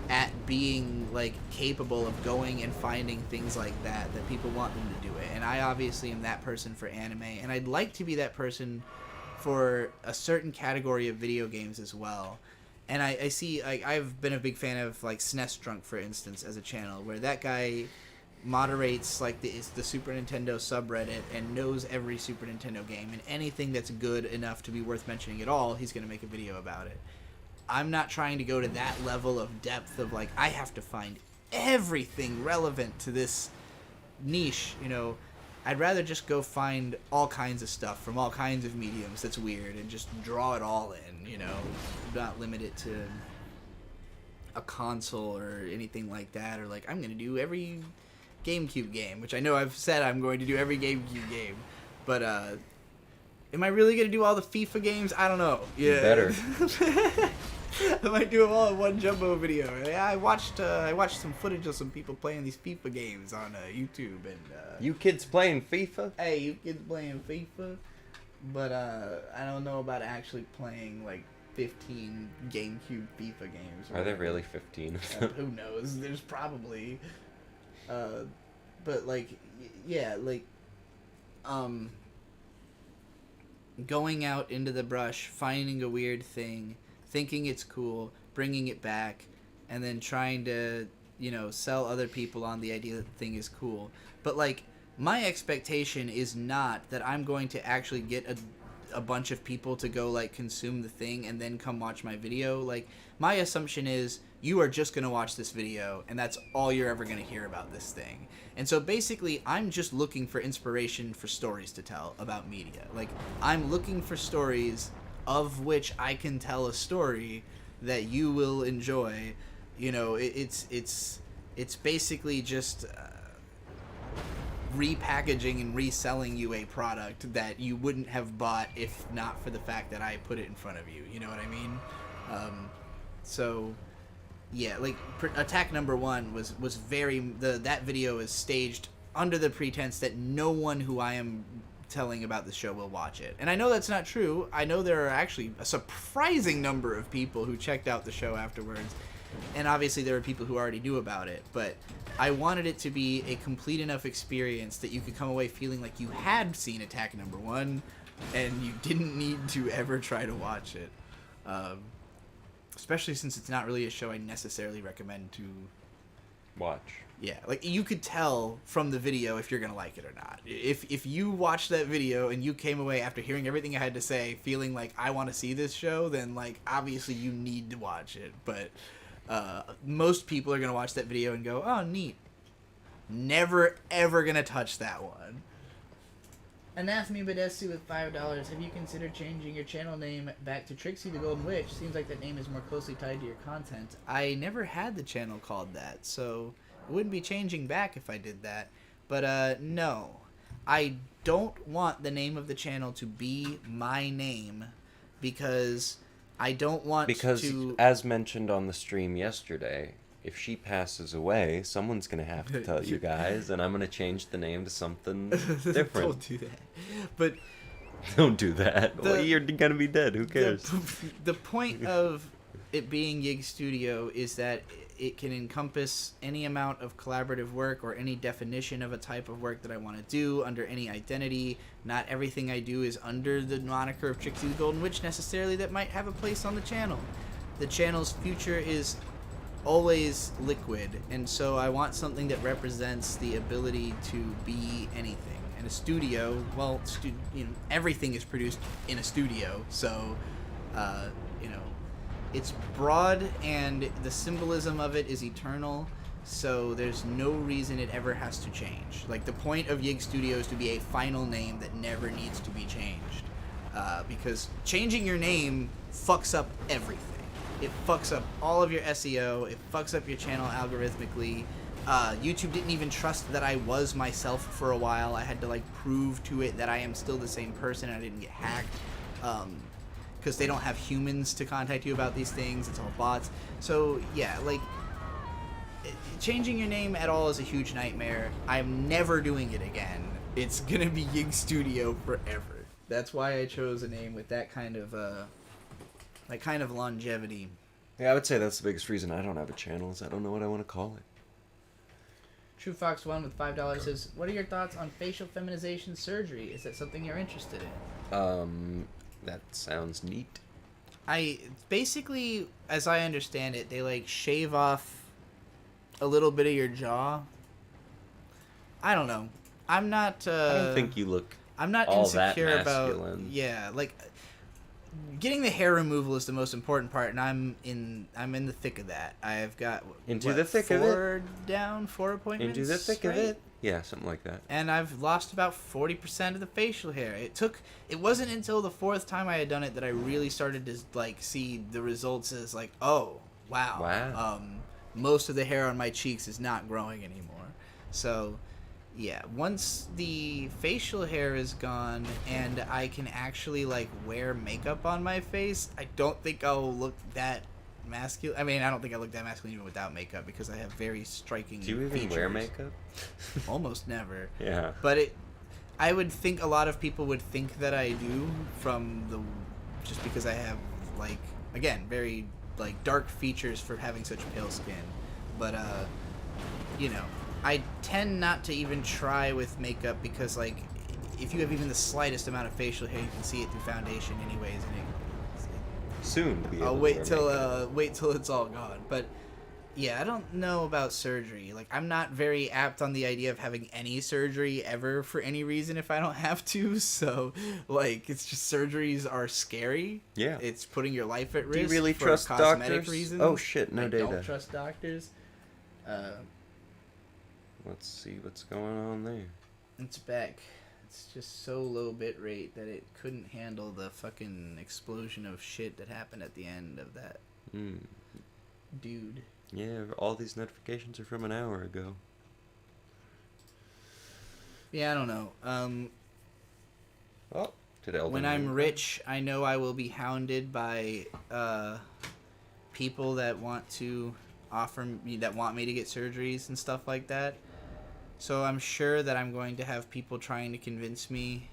at being like capable of going and finding things like that people want them to do it. And I obviously am that person for anime, and I'd like to be that person for a certain category of video games as well. And I see, like, I've been a big fan of like SNES Drunk, for instance, as a channel where that guy moderates like the Super Nintendo subreddit and knows every Super Nintendo game, and anything that's good enough to be worth mentioning at all, he's going to make a video about it. I'm not trying to go to that level of depth of like, I have to find everything relevant to this niche, you know. I'd rather just go find all kinds of stuff from all kinds of mediums that's weird and just draw it all in, you know, not limit it to a console or anything like that, or like, I'm going to do every GameCube game, which I know I've said I'm going to do every GameCube game, but am I really going to do all the FIFA games? I don't know. Yeah. You better. I might do them all in one jumbo video. I watched some footage of some people playing these FIFA games on YouTube, and you kids playing FIFA? Hey, you kids playing FIFA? But I don't know about actually playing like 15 GameCube FIFA games. Are there really 15? Who knows? There's probably. But like, yeah, like, going out into the brush, finding a weird thing, thinking it's cool, bringing it back, and then trying to, you know, sell other people on the idea that the thing is cool. But like, my expectation is not that I'm going to actually get a bunch of people to go like consume the thing and then come watch my video. Like, my assumption is you are just going to watch this video and that's all you're ever going to hear about this thing. And so basically, I'm just looking for inspiration for stories to tell about media. Like, I'm looking for stories of which I can tell a story that you will enjoy. You know, it's basically just repackaging and reselling you a product that you wouldn't have bought if not for the fact that I put it in front of you. You know what I mean? So yeah, like Attack Number 1 was very that video is staged under the pretense that no one who I am telling about the show will watch it. And I know that's not true. I know there are actually a surprising number of people who checked out the show afterwards. And obviously there were people who already knew about it. But I wanted it to be a complete enough experience that you could come away feeling like you had seen Attack Number 1 and you didn't need to ever try to watch it. Especially since it's not really a show I necessarily recommend to watch. Yeah, like you could tell from the video if you're gonna like it or not. If you watched that video and you came away after hearing everything I had to say feeling like I want to see this show, then like obviously you need to watch it. But most people are gonna watch that video and go, "Oh, neat." Never ever gonna touch that one. Anathema Badessu with $5. Have you considered changing your channel name back to Trixie the Golden Witch? Seems like that name is more closely tied to your content. I never had the channel called that, so it wouldn't be changing back if I did that. But no. I don't want the name of the channel to be my name because I don't want to... as mentioned on the stream yesterday, if she passes away, someone's going to have to tell you guys, and I'm going to change the name to something different. Don't do that. But don't do that. Well, you're going to be dead. Who cares? The point of it being Yig Studio is that it can encompass any amount of collaborative work or any definition of a type of work that I want to do under any identity. Not everything I do is under the moniker of Trixie the Golden Witch necessarily that might have a place on the channel. The channel's future is always liquid, and so I want something that represents the ability to be anything. And a studio, well, everything is produced in a studio, so it's broad and the symbolism of it is eternal, so there's no reason it ever has to change. Like, the point of Yig Studio is to be a final name that never needs to be changed, because changing your name fucks up everything. It fucks up all of your SEO. It fucks up your channel algorithmically. YouTube didn't even trust that I was myself for a while. I had to prove to it that I am still the same person and I didn't get hacked. Because they don't have humans to contact you about these things. It's all bots. So yeah, changing your name at all is a huge nightmare. I'm never doing it again. It's gonna be Yig Studio forever. That's why I chose a name with that kind of longevity. Yeah, I would say that's the biggest reason I don't have a channel is I don't know what I want to call it. True Fox 1 with $5 says, what are your thoughts on facial feminization surgery? Is that something you're interested in? That sounds neat. Basically, as I understand it, they shave off a little bit of your jaw. I don't know. I'm not I don't think you look I'm not all insecure that about masculine. Yeah, getting the hair removal is the most important part, and I'm in the thick of that. I've got the thick of it. 4 appointments. Into the thick of it. Yeah, something like that. And I've lost about 40% of the facial hair. It wasn't until the 4th time I had done it that I really started to see the results as oh, wow. Most of the hair on my cheeks is not growing anymore. So, yeah, once the facial hair is gone and I can actually wear makeup on my face, I don't think I'll look that masculine. I mean, I don't think I look that masculine even without makeup because I have very striking features. Do you even wear makeup? Almost never. Yeah. But I would think a lot of people would think that I do just because I have again, very dark features for having such pale skin. But I tend not to even try with makeup because, if you have even the slightest amount of facial hair, you can see it through foundation anyways. And soon to be able I'll to wait till it's all gone. But yeah, I don't know about surgery. I'm not very apt on the idea of having any surgery ever for any reason if I don't have to. So, it's just surgeries are scary. Yeah. It's putting your life at risk. Do you really for trust cosmetic doctors? reasons. Oh shit, no data. I don't trust doctors. Let's see what's going on there. It's back. It's just so low bit rate that it couldn't handle the fucking explosion of shit that happened at the end of that. Dude. Yeah, all these notifications are from an hour ago. Yeah, I don't know. Did Elden when Ring I'm rich, I know I will be hounded by people that want me to get surgeries and stuff like that. So I'm sure that I'm going to have people trying to convince me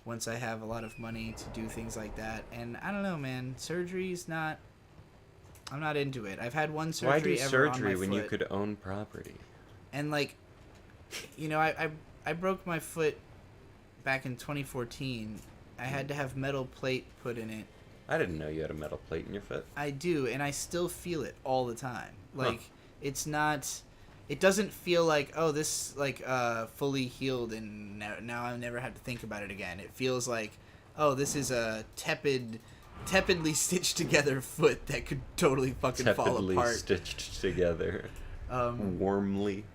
once I have a lot of money to do things like that. And I don't know, man. Surgery's not... I'm not into it. I've had one surgery Why do ever surgery on my when foot. you could own property? And, like, you know, I broke my foot back in 2014. I had to have metal plate put in it. I didn't know you had a metal plate in your foot. I do, and I still feel it all the time. Like, it's not... It doesn't feel like, oh, this, like, fully healed and now I never have to think about it again. It feels like, oh, this is a tepidly stitched together foot that could totally fucking fall apart. Tepidly stitched together. Warmly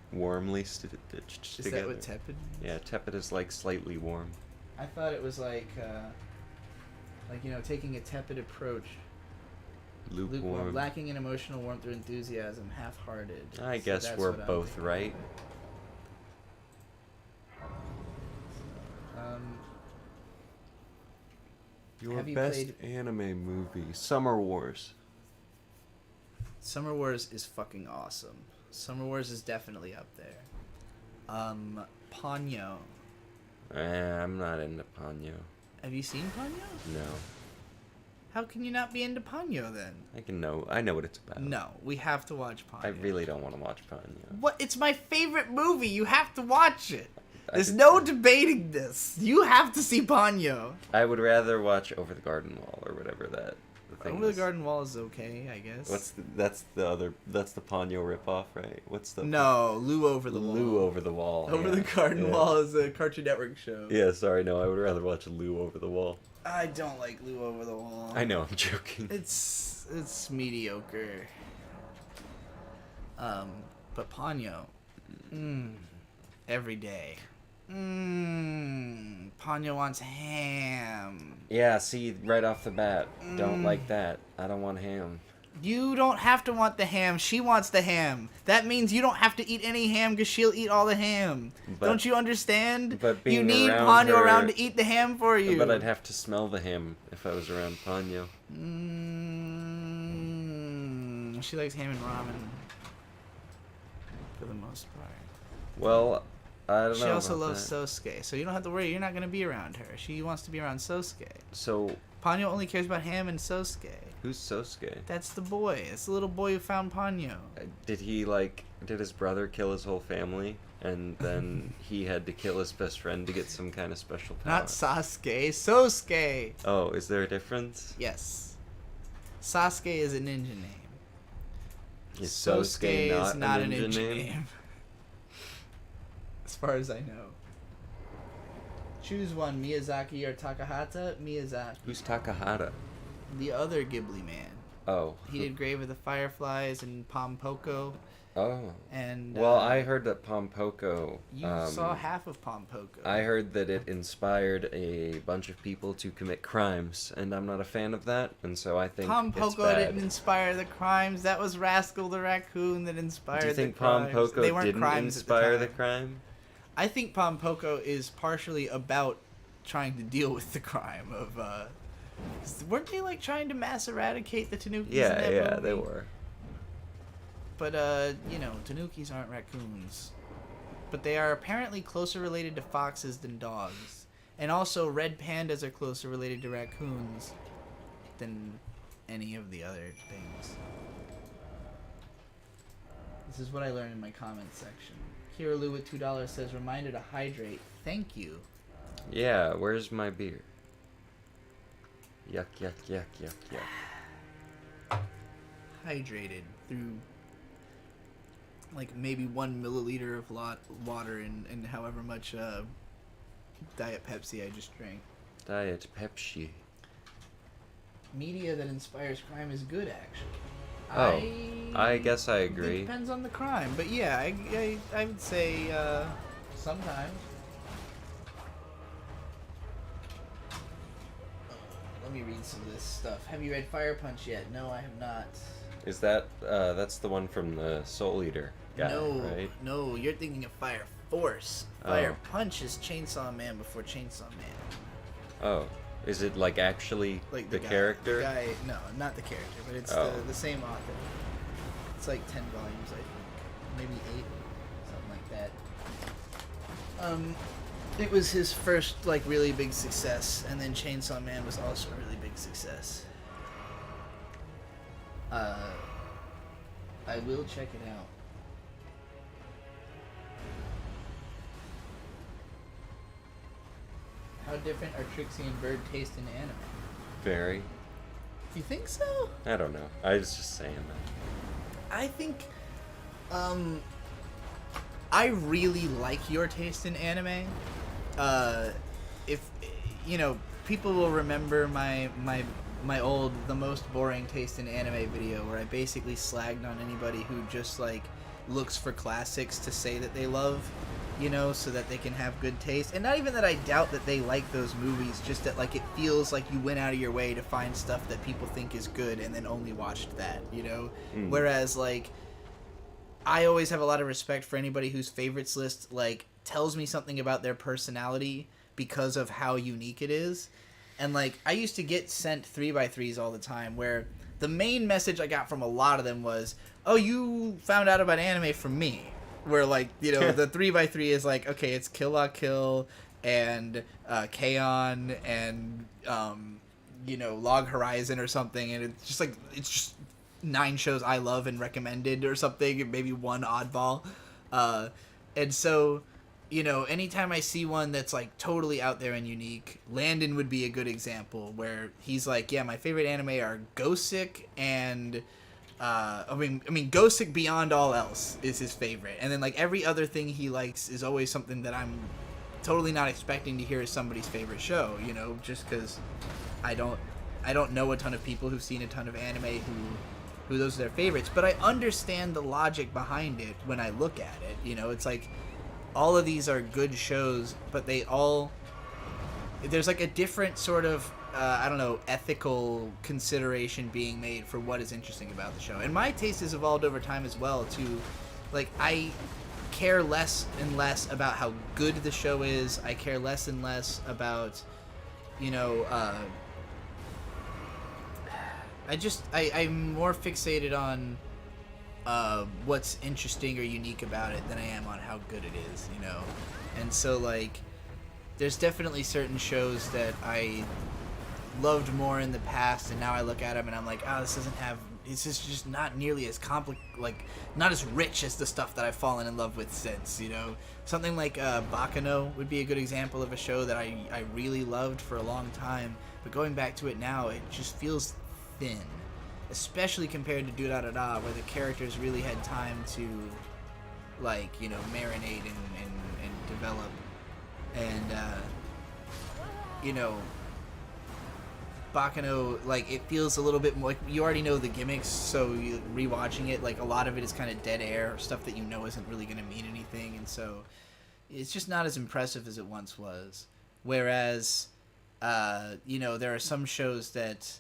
stitched is together. that what tepid means? Yeah, tepid is like slightly warm. I thought it was like, you know, taking a tepid approach. Lukewarm. Lacking in emotional warmth or enthusiasm, half-hearted. I So guess that's we're what I'm both thinking. right. Your Have you best played- anime movie, Summer Wars. Summer Wars is fucking awesome. Summer Wars is definitely up there. Ponyo. I'm not into Ponyo. Have you seen Ponyo? No. How can you not be into Ponyo then? I know what it's about. No, we have to watch Ponyo. I really don't want to watch Ponyo. What? It's my favorite movie. You have to watch it. There's could- no debating this. You have to see Ponyo. I would rather watch Over the Garden Wall or whatever the thing Over the is. Garden Wall is okay, I guess. That's the Ponyo ripoff, right? What's the No, Lou Over the Wall. Lou Over the Wall. Over yeah. the Garden Yeah. Wall is a Cartoon Network show. Yeah, sorry, no, I would rather watch Lou Over the Wall. I don't like Lou Over the Wall. I know, I'm joking. It's mediocre. But Ponyo, every day. Ponyo wants ham. Yeah, see, right off the bat, Mm. don't like that. I don't want ham. You don't have to want the ham. She wants the ham. That means you don't have to eat any ham because she'll eat all the ham. But- don't you understand? but you being need around Ponyo her- around to eat the ham for you. But I'd have to smell the ham if I was around Ponyo. She likes ham and ramen. For the most part. Well, I don't know. She also about loves that. Sosuke, so you don't have to worry. You're not going to be around her. She wants to be around Sosuke. So, Ponyo only cares about ham and Sosuke. who's Sosuke? That's the boy. It's the little boy who found Ponyo. Did his brother kill his whole family? And then he had to kill his best friend to get some kind of special power? Not Sasuke. Sosuke. Oh, is there a difference? Yes. Sasuke is a ninja name. Is Sosuke is not a a ninja ninja name? name. As far as I know. Choose one, Miyazaki or Takahata. Miyazaki. Who's Takahata? The other Ghibli man. Oh. He did Grave of the Fireflies and Pompoko. Oh. And Well, I heard that Pompoko. you saw half of Pompoko. I heard that it inspired a bunch of people to commit crimes, and I'm not a fan of that, and so I think it's Pompoko bad. didn't inspire the crimes. That was Rascal the Raccoon that inspired Do you think the crimes. Pompoko They weren't didn't crimes inspire at the time. crime? I think Pompoko is partially about trying to deal with the crime of. 'Cause weren't they like trying to mass eradicate the Tanukis? in that movie? They were. But you know, Tanukis aren't raccoons. But they are apparently closer related to foxes than dogs. And also red pandas are closer related to raccoons than any of the other things. This is what I learned in my comments section. Kiralu with $2 says, reminder to hydrate. Thank you. Yeah, where's my beer? Yuck, yuck, yuck, yuck, yuck. Hydrated through like maybe 1 milliliter of water and however much Diet Pepsi I just drank. Diet Pepsi. Media that inspires crime is good, actually. Oh, I guess I agree. It depends on the crime, but yeah, I would say sometimes. Let me read some of this stuff. Have you read Fire Punch yet? No, I have not. Is that, that's the one from the Soul Eater guy, right? No, you're thinking of Fire Force. Fire Punch is Chainsaw Man before Chainsaw Man. Oh, is it like actually Like the guy, character? The guy, no, not the character, but it's the same author. It's like 10 volumes, I think. Maybe 8, something like that. It was his first like really big success, and then Chainsaw Man was also a really big success. I will check it out. How different are Trixie and Bird taste in anime? Very. You think so? I don't know. I was just saying that. I think, I really like your taste in anime. If you know, people will remember my old the most boring taste in anime video where I basically slagged on anybody who just like looks for classics to say that they love, you know, so that they can have good taste. And not even that I doubt that they like those movies, just that like it feels like you went out of your way to find stuff that people think is good and then only watched that, you know? Whereas like I always have a lot of respect for anybody whose favorites list like tells me something about their personality because of how unique it is. And like I used to get sent 3x3s all the time where the main message I got from a lot of them was, "Oh, you found out about anime from me." Where like, you know, the 3x3 is like, okay, it's Kill La Kill and K-On! And you know, Log Horizon or something, and it's just 9 shows I love and recommended or something, and maybe one oddball. And so, you know, anytime I see one that's like totally out there and unique, Landon would be a good example where he's like, yeah, my favorite anime are Gosick and I mean Gosick beyond all else is his favorite, and then like every other thing he likes is always something that I'm totally not expecting to hear as somebody's favorite show, you know, just because I don't know a ton of people who've seen a ton of anime who those are their favorites, but I understand the logic behind it when I look at it. You know, it's like all of these are good shows, but there's like a different sort of I don't know, ethical consideration being made for what is interesting about the show. And my taste has evolved over time as well to, like, I care less and less about how good the show is. I care less and less about, you know, I'm more fixated on what's interesting or unique about it than I am on how good it is, you know? And so, like, there's definitely certain shows that I loved more in the past, and now I look at them and I'm like, oh, this is just not nearly as not as rich as the stuff that I've fallen in love with since, you know? Something like Bakano would be a good example of a show that I really loved for a long time, but going back to it now, it just feels thin, especially compared to Durarara, where the characters really had time to, like, you know, marinate and develop. And, you know, Bakano, like, it feels a little bit more like you already know the gimmicks, so you rewatching it, like, a lot of it is kind of dead air, stuff that you know isn't really going to mean anything, and so it's just not as impressive as it once was. Whereas, you know, there are some shows that,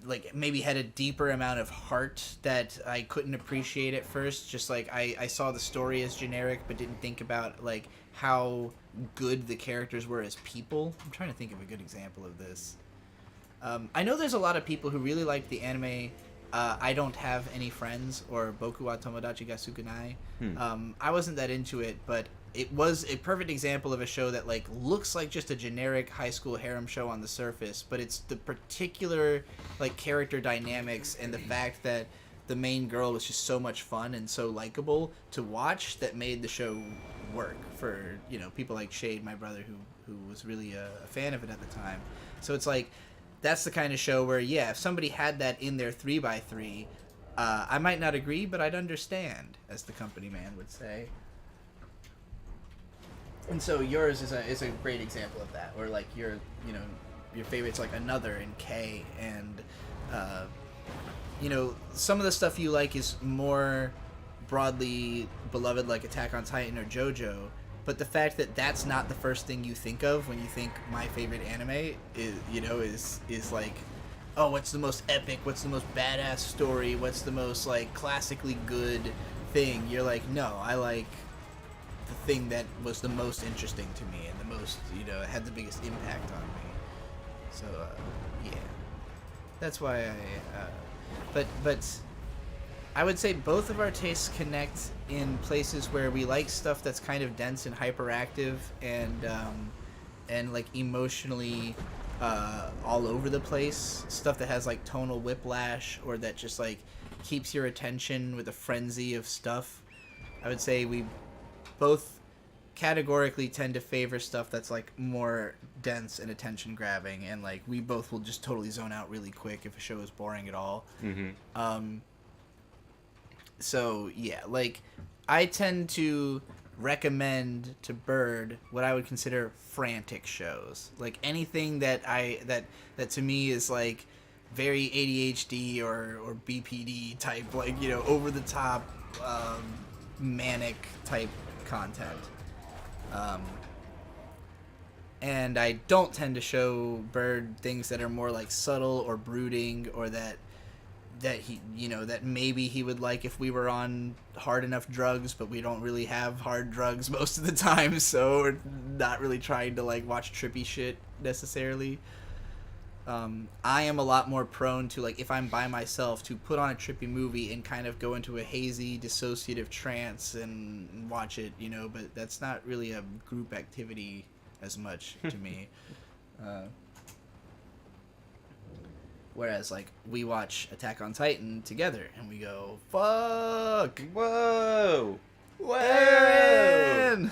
like, maybe had a deeper amount of heart that I couldn't appreciate at first. Just like I saw the story as generic, but didn't think about like how good the characters were as people. I'm trying to think of a good example of this. I know there's a lot of people who really like the anime I Don't Have Any Friends, or Boku wa Tomodachi ga Sukunai. I wasn't that into it, but it was a perfect example of a show that like looks like just a generic high school harem show on the surface, but it's the particular like character dynamics and the fact that the main girl was just so much fun and so likable to watch that made the show work for, you know, people like Shade, my brother, who was really a fan of it at the time. So it's like that's the kind of show where, yeah, if somebody had that in their 3x3, I might not agree, but I'd understand, as the company man would say. And so yours is a great example of that, where like your favorite's like Another and K, and you know, some of the stuff you like is more broadly beloved, like Attack on Titan or JoJo, but the fact that that's not the first thing you think of when you think my favorite anime is like, oh, what's the most epic, what's the most badass story, what's the most like classically good thing? You're like, no, I like the thing that was the most interesting to me and the most, you know, had the biggest impact on me. So yeah, that's why I but I would say both of our tastes connect in places where we like stuff that's kind of dense and hyperactive and like emotionally all over the place. Stuff that has like tonal whiplash or that just like keeps your attention with a frenzy of stuff. I would say we both categorically tend to favor stuff that's like more dense and attention grabbing, and like we both will just totally zone out really quick if a show is boring at all. So yeah, like I tend to recommend to Bird what I would consider frantic shows, like anything that that to me is like very ADHD or BPD type, like, you know, over the top manic type content. And I don't tend to show Bird things that are more like subtle or brooding, or that he, you know, that maybe he would like if we were on hard enough drugs, but we don't really have hard drugs most of the time, so we're not really trying to like watch trippy shit necessarily. I am a lot more prone to, like, if I'm by myself, to put on a trippy movie and kind of go into a hazy dissociative trance and watch it, you know, but that's not really a group activity as much to me. Whereas, like, we watch Attack on Titan together and we go, fuck! Whoa! Whoa! Aaron!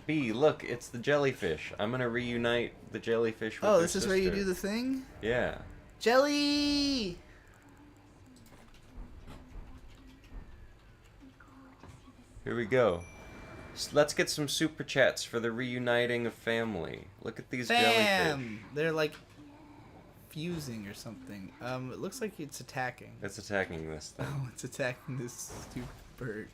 B, look, it's the jellyfish. I'm gonna reunite the jellyfish with Oh, their this is where you sister. do the thing? Yeah. Jelly! Here we go. Let's get some super chats for the reuniting of family. Look at these jellyfish. Bam! They're like fusing or something. It looks like it's attacking. It's attacking this thing. Oh, it's attacking this stupid bird.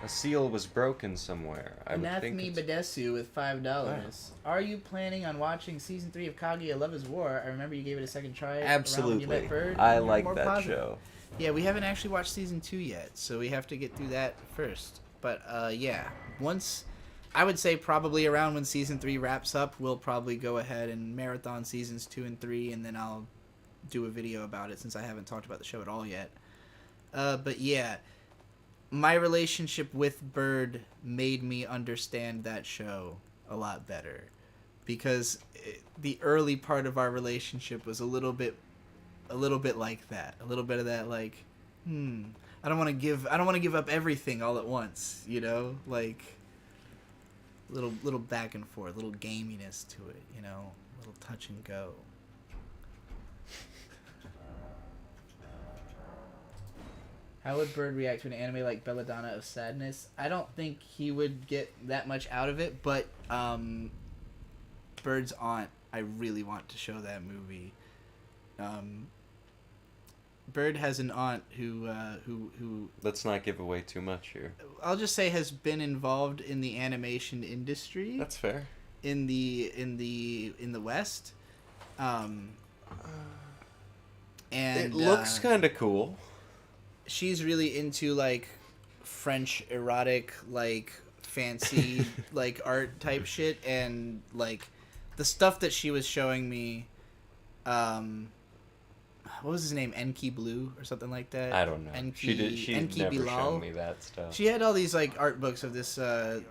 A seal was broken somewhere. I would think Anathemy it's... Badesu with $5. Are you planning on watching season 3 of Kaguya Love is War? I remember you gave it a second try. around when you Absolutely. met Bird, I and you're like more that positive. show. Yeah, we haven't actually watched season 2 yet, so we have to get through that first. But yeah, once, I would say probably around when season 3 wraps up, we'll probably go ahead and marathon seasons 2 and 3, and then I'll do a video about it since I haven't talked about the show at all yet. But yeah, my relationship with Bird made me understand that show a lot better, because the early part of our relationship was a little bit like that, a little bit of that, like, I don't want to give up everything all at once, you know, like little back and forth, little gaminess to it, you know, little touch and go. How would Bird react to an anime like Belladonna of Sadness? I don't think he would get that much out of it, but Bird's aunt, I really want to show that movie. Bird has an aunt who Let's not give away too much here. I'll just say has been involved in the animation industry. That's fair. In the West. And It looks kind of cool. She's really into like French erotic, like fancy like art type shit, and like the stuff that she was showing me, what was his name, Enki Blue or something like that? I don't know. Enki, She's Enki never Bilal. shown me that stuff. She had all these like art books of this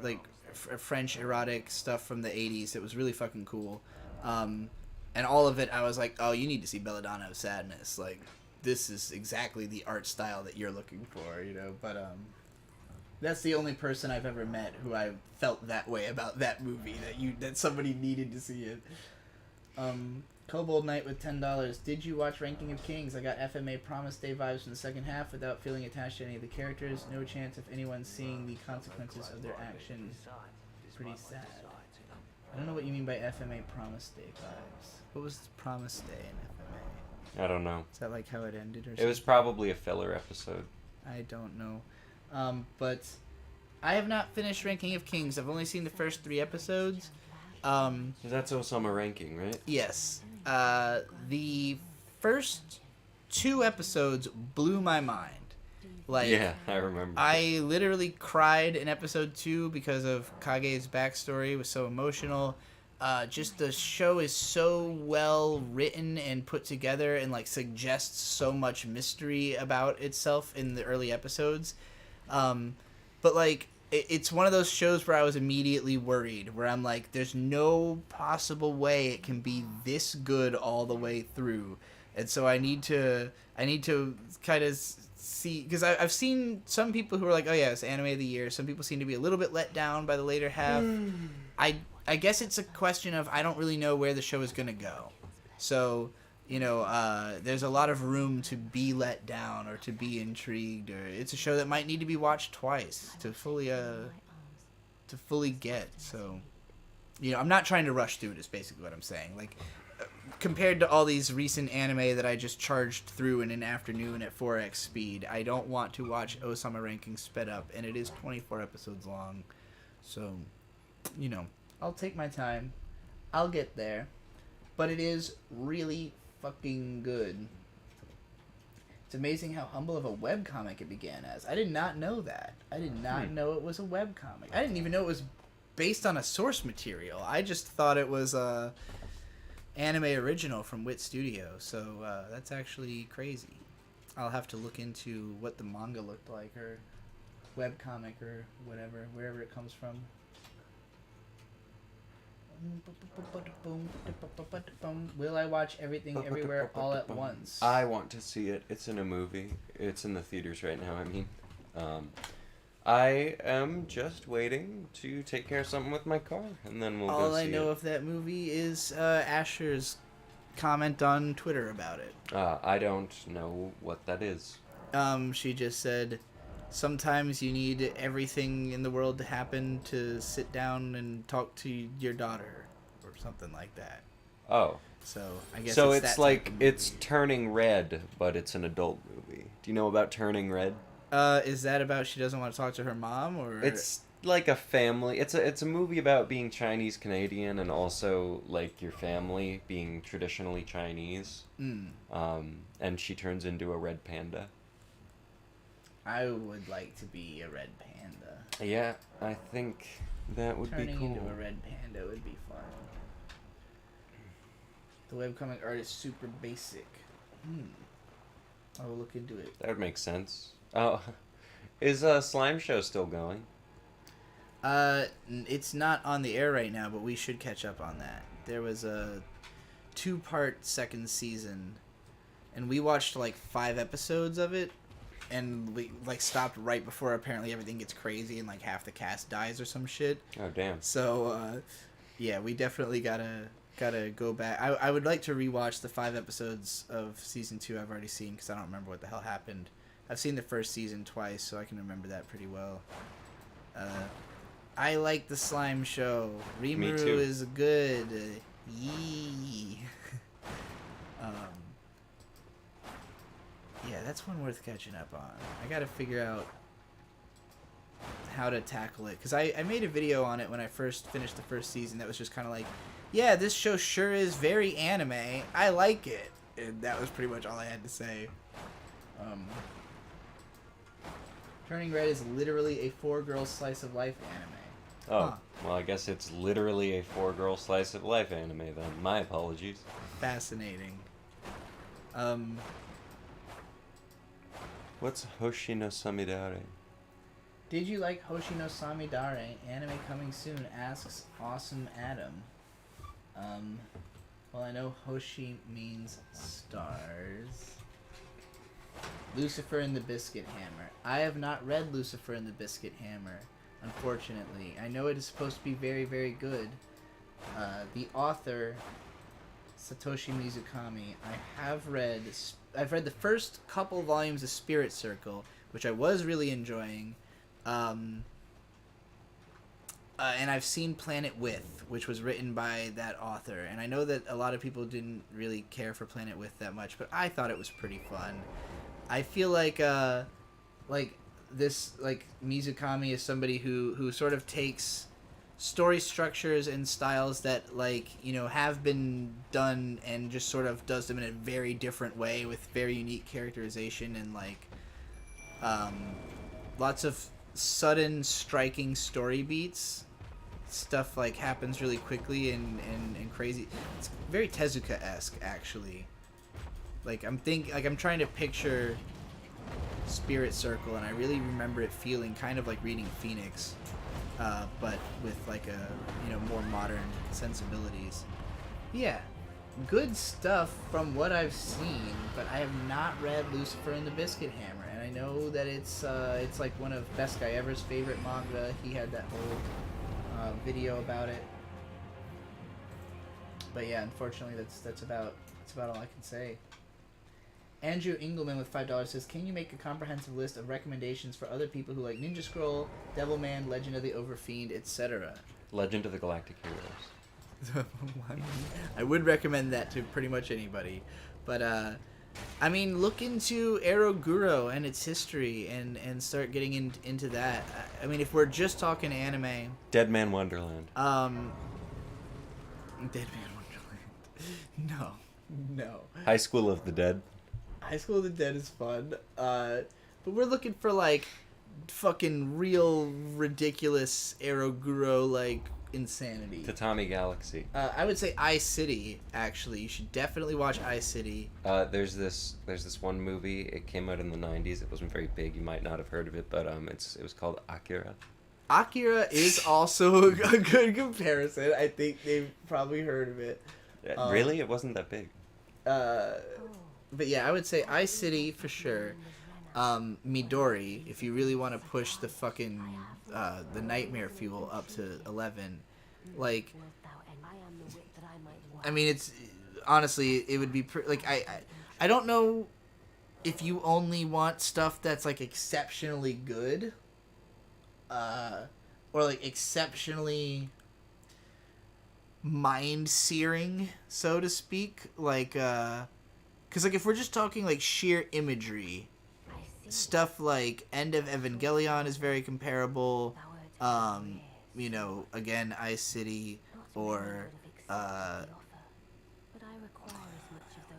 like French erotic stuff from the 80s. It was really fucking cool. And all of it, I was like, oh, you need to see Belladonna of Sadness. Like, this is exactly the art style that you're looking for, you know. But that's the only person I've ever met who I felt that way about that movie, that somebody needed to see it. Kobold Knight with $10. Did you watch Ranking of Kings? I got FMA Promise Day vibes from the second half without feeling attached to any of the characters. No chance of anyone seeing the consequences of their actions. Pretty sad. I don't know what you mean by FMA Promise Day vibes. What was Promise Day in FMA? I don't know. Is that like how it ended or something? It was probably a filler episode. I don't know. But I have not finished Ranking of Kings. I've only seen the first 3 episodes. That's Osama ranking, right? Yes. The first 2 episodes blew my mind. Like, Yeah, I remember. I literally cried in episode 2 because of Kage's backstory. It was so emotional. just the show is so well written and put together and like suggests so much mystery about itself in the early episodes. But like it's one of those shows where I was immediately worried, where I'm like, there's no possible way it can be this good all the way through. And so I need to kind of see, because I've seen some people who are like, oh yeah, it's anime of the year. Some people seem to be a little bit let down by the later half. I guess it's a question of I don't really know where the show is going to go. So, there's a lot of room to be let down or to be intrigued. Or it's a show that might need to be watched twice to fully get. So, I'm not trying to rush through it is basically what I'm saying. Like, compared to all these recent anime that I just charged through in an afternoon at 4x speed, I don't want to watch Osama Ranking sped up, and it is 24 episodes long. So, I'll take my time. I'll get there. But it is really fucking good. It's amazing how humble of a webcomic it began as. I did not know that. I did not know it was a webcomic. I didn't even know it was based on a source material. I just thought it was a anime original from Wit Studio. So that's actually crazy. I'll have to look into what the manga looked like, or webcomic, or whatever, wherever it comes from. Will I watch Everything Everywhere all at once? I want to see it. It's in a movie. It's in the theaters right now, I mean. I am just waiting to take care of something with my car, and then we'll go see it. All I know of that movie is Asher's comment on Twitter about it. I don't know what that is. She just said, sometimes you need everything in the world to happen to sit down and talk to your daughter, or something like that. Oh. So I guess so it's it's that like type of it's movie. Turning Red, but it's an adult movie. Do you know about Turning Red? Is that about she doesn't want to talk to her mom, or It's like a family. It's a movie about being Chinese Canadian and also like your family being traditionally Chinese. And she turns into a red panda. I would like to be a red panda. Yeah, I think that would Turning be cool. into a red panda would be fun. The webcomic art is super basic. I will look into it. That would make sense. Oh, is Slime Show still going? It's not on the air right now, but we should catch up on that. There was a 2-part second season, and we watched like 5 episodes of it, and we like stopped right before apparently everything gets crazy and like half the cast dies or some shit. Oh damn. So yeah, we definitely gotta go back. I would like to rewatch the 5 episodes of season 2 I've already seen, because I don't remember what the hell happened. I've seen the first season twice, so I can remember that pretty well. I like the Slime Show. Rimuru Me too. is good. Yee. Yeah, that's one worth catching up on. I gotta figure out how to tackle it, because I made a video on it when I first finished the first season that was just kind of like, yeah, this show sure is very anime. I like it. And that was pretty much all I had to say. Turning Red is literally a 4-girl slice of life anime. Oh, Huh. well, I guess it's literally a 4-girl slice of life anime then. My apologies. Fascinating. What's Hoshi no Samidare? Did you like Hoshi no Samidare? Anime coming soon, asks Awesome Adam. Well, I know Hoshi means stars. Lucifer and the Biscuit Hammer. I have not read Lucifer and the Biscuit Hammer, unfortunately. I know it is supposed to be very, very good. The author, Satoshi Mizukami, I've read the first couple volumes of Spirit Circle, which I was really enjoying. And I've seen Planet With, which was written by that author. And I know that a lot of people didn't really care for Planet With that much, but I thought it was pretty fun. I feel like Mizukami is somebody who sort of takes story structures and styles that have been done and just sort of does them in a very different way with very unique characterization and lots of sudden striking story beats. stuff like happens really quickly and crazy. It's very Tezuka-esque, actually. Like I'm trying to picture Spirit Circle, and I really remember it feeling kind of like reading Phoenix, but with like a more modern sensibilities. Yeah, good stuff from what I've seen, but I have not read Lucifer and the Biscuit Hammer, and I know that it's like one of Best Guy Ever's favorite manga. He had that whole video about it. But yeah, unfortunately, that's about all I can say. Andrew Engelman with $5 says, "Can you make a comprehensive list of recommendations for other people who like Ninja Scroll, Devilman, Legend of the Overfiend, etc.?" Legend of the Galactic Heroes. I would recommend that to pretty much anybody, but I mean, look into Eroguro and its history and start getting into that. I mean, if we're just talking anime, Dead Man Wonderland. Dead Man Wonderland. No. High School of the Dead. High School of the Dead is fun, but we're looking for like fucking real ridiculous Eroguro like insanity. Tatami Galaxy. I would say iCity. Actually, you should definitely watch iCity. There's this one movie. It came out in the 90s. It wasn't very big. You might not have heard of it, but it was called Akira. Akira is also a good comparison. I think they've probably heard of it. Really, it wasn't that big. But yeah, I would say iCity for sure. Midori, if you really want to push the fucking the nightmare fuel up to 11, like, I mean, it's honestly it would be like I don't know if you only want stuff that's like exceptionally good, or like exceptionally mind-searing, so to speak, like because like if we're just talking like sheer imagery, stuff like End of Evangelion is very comparable. Again, iCity, or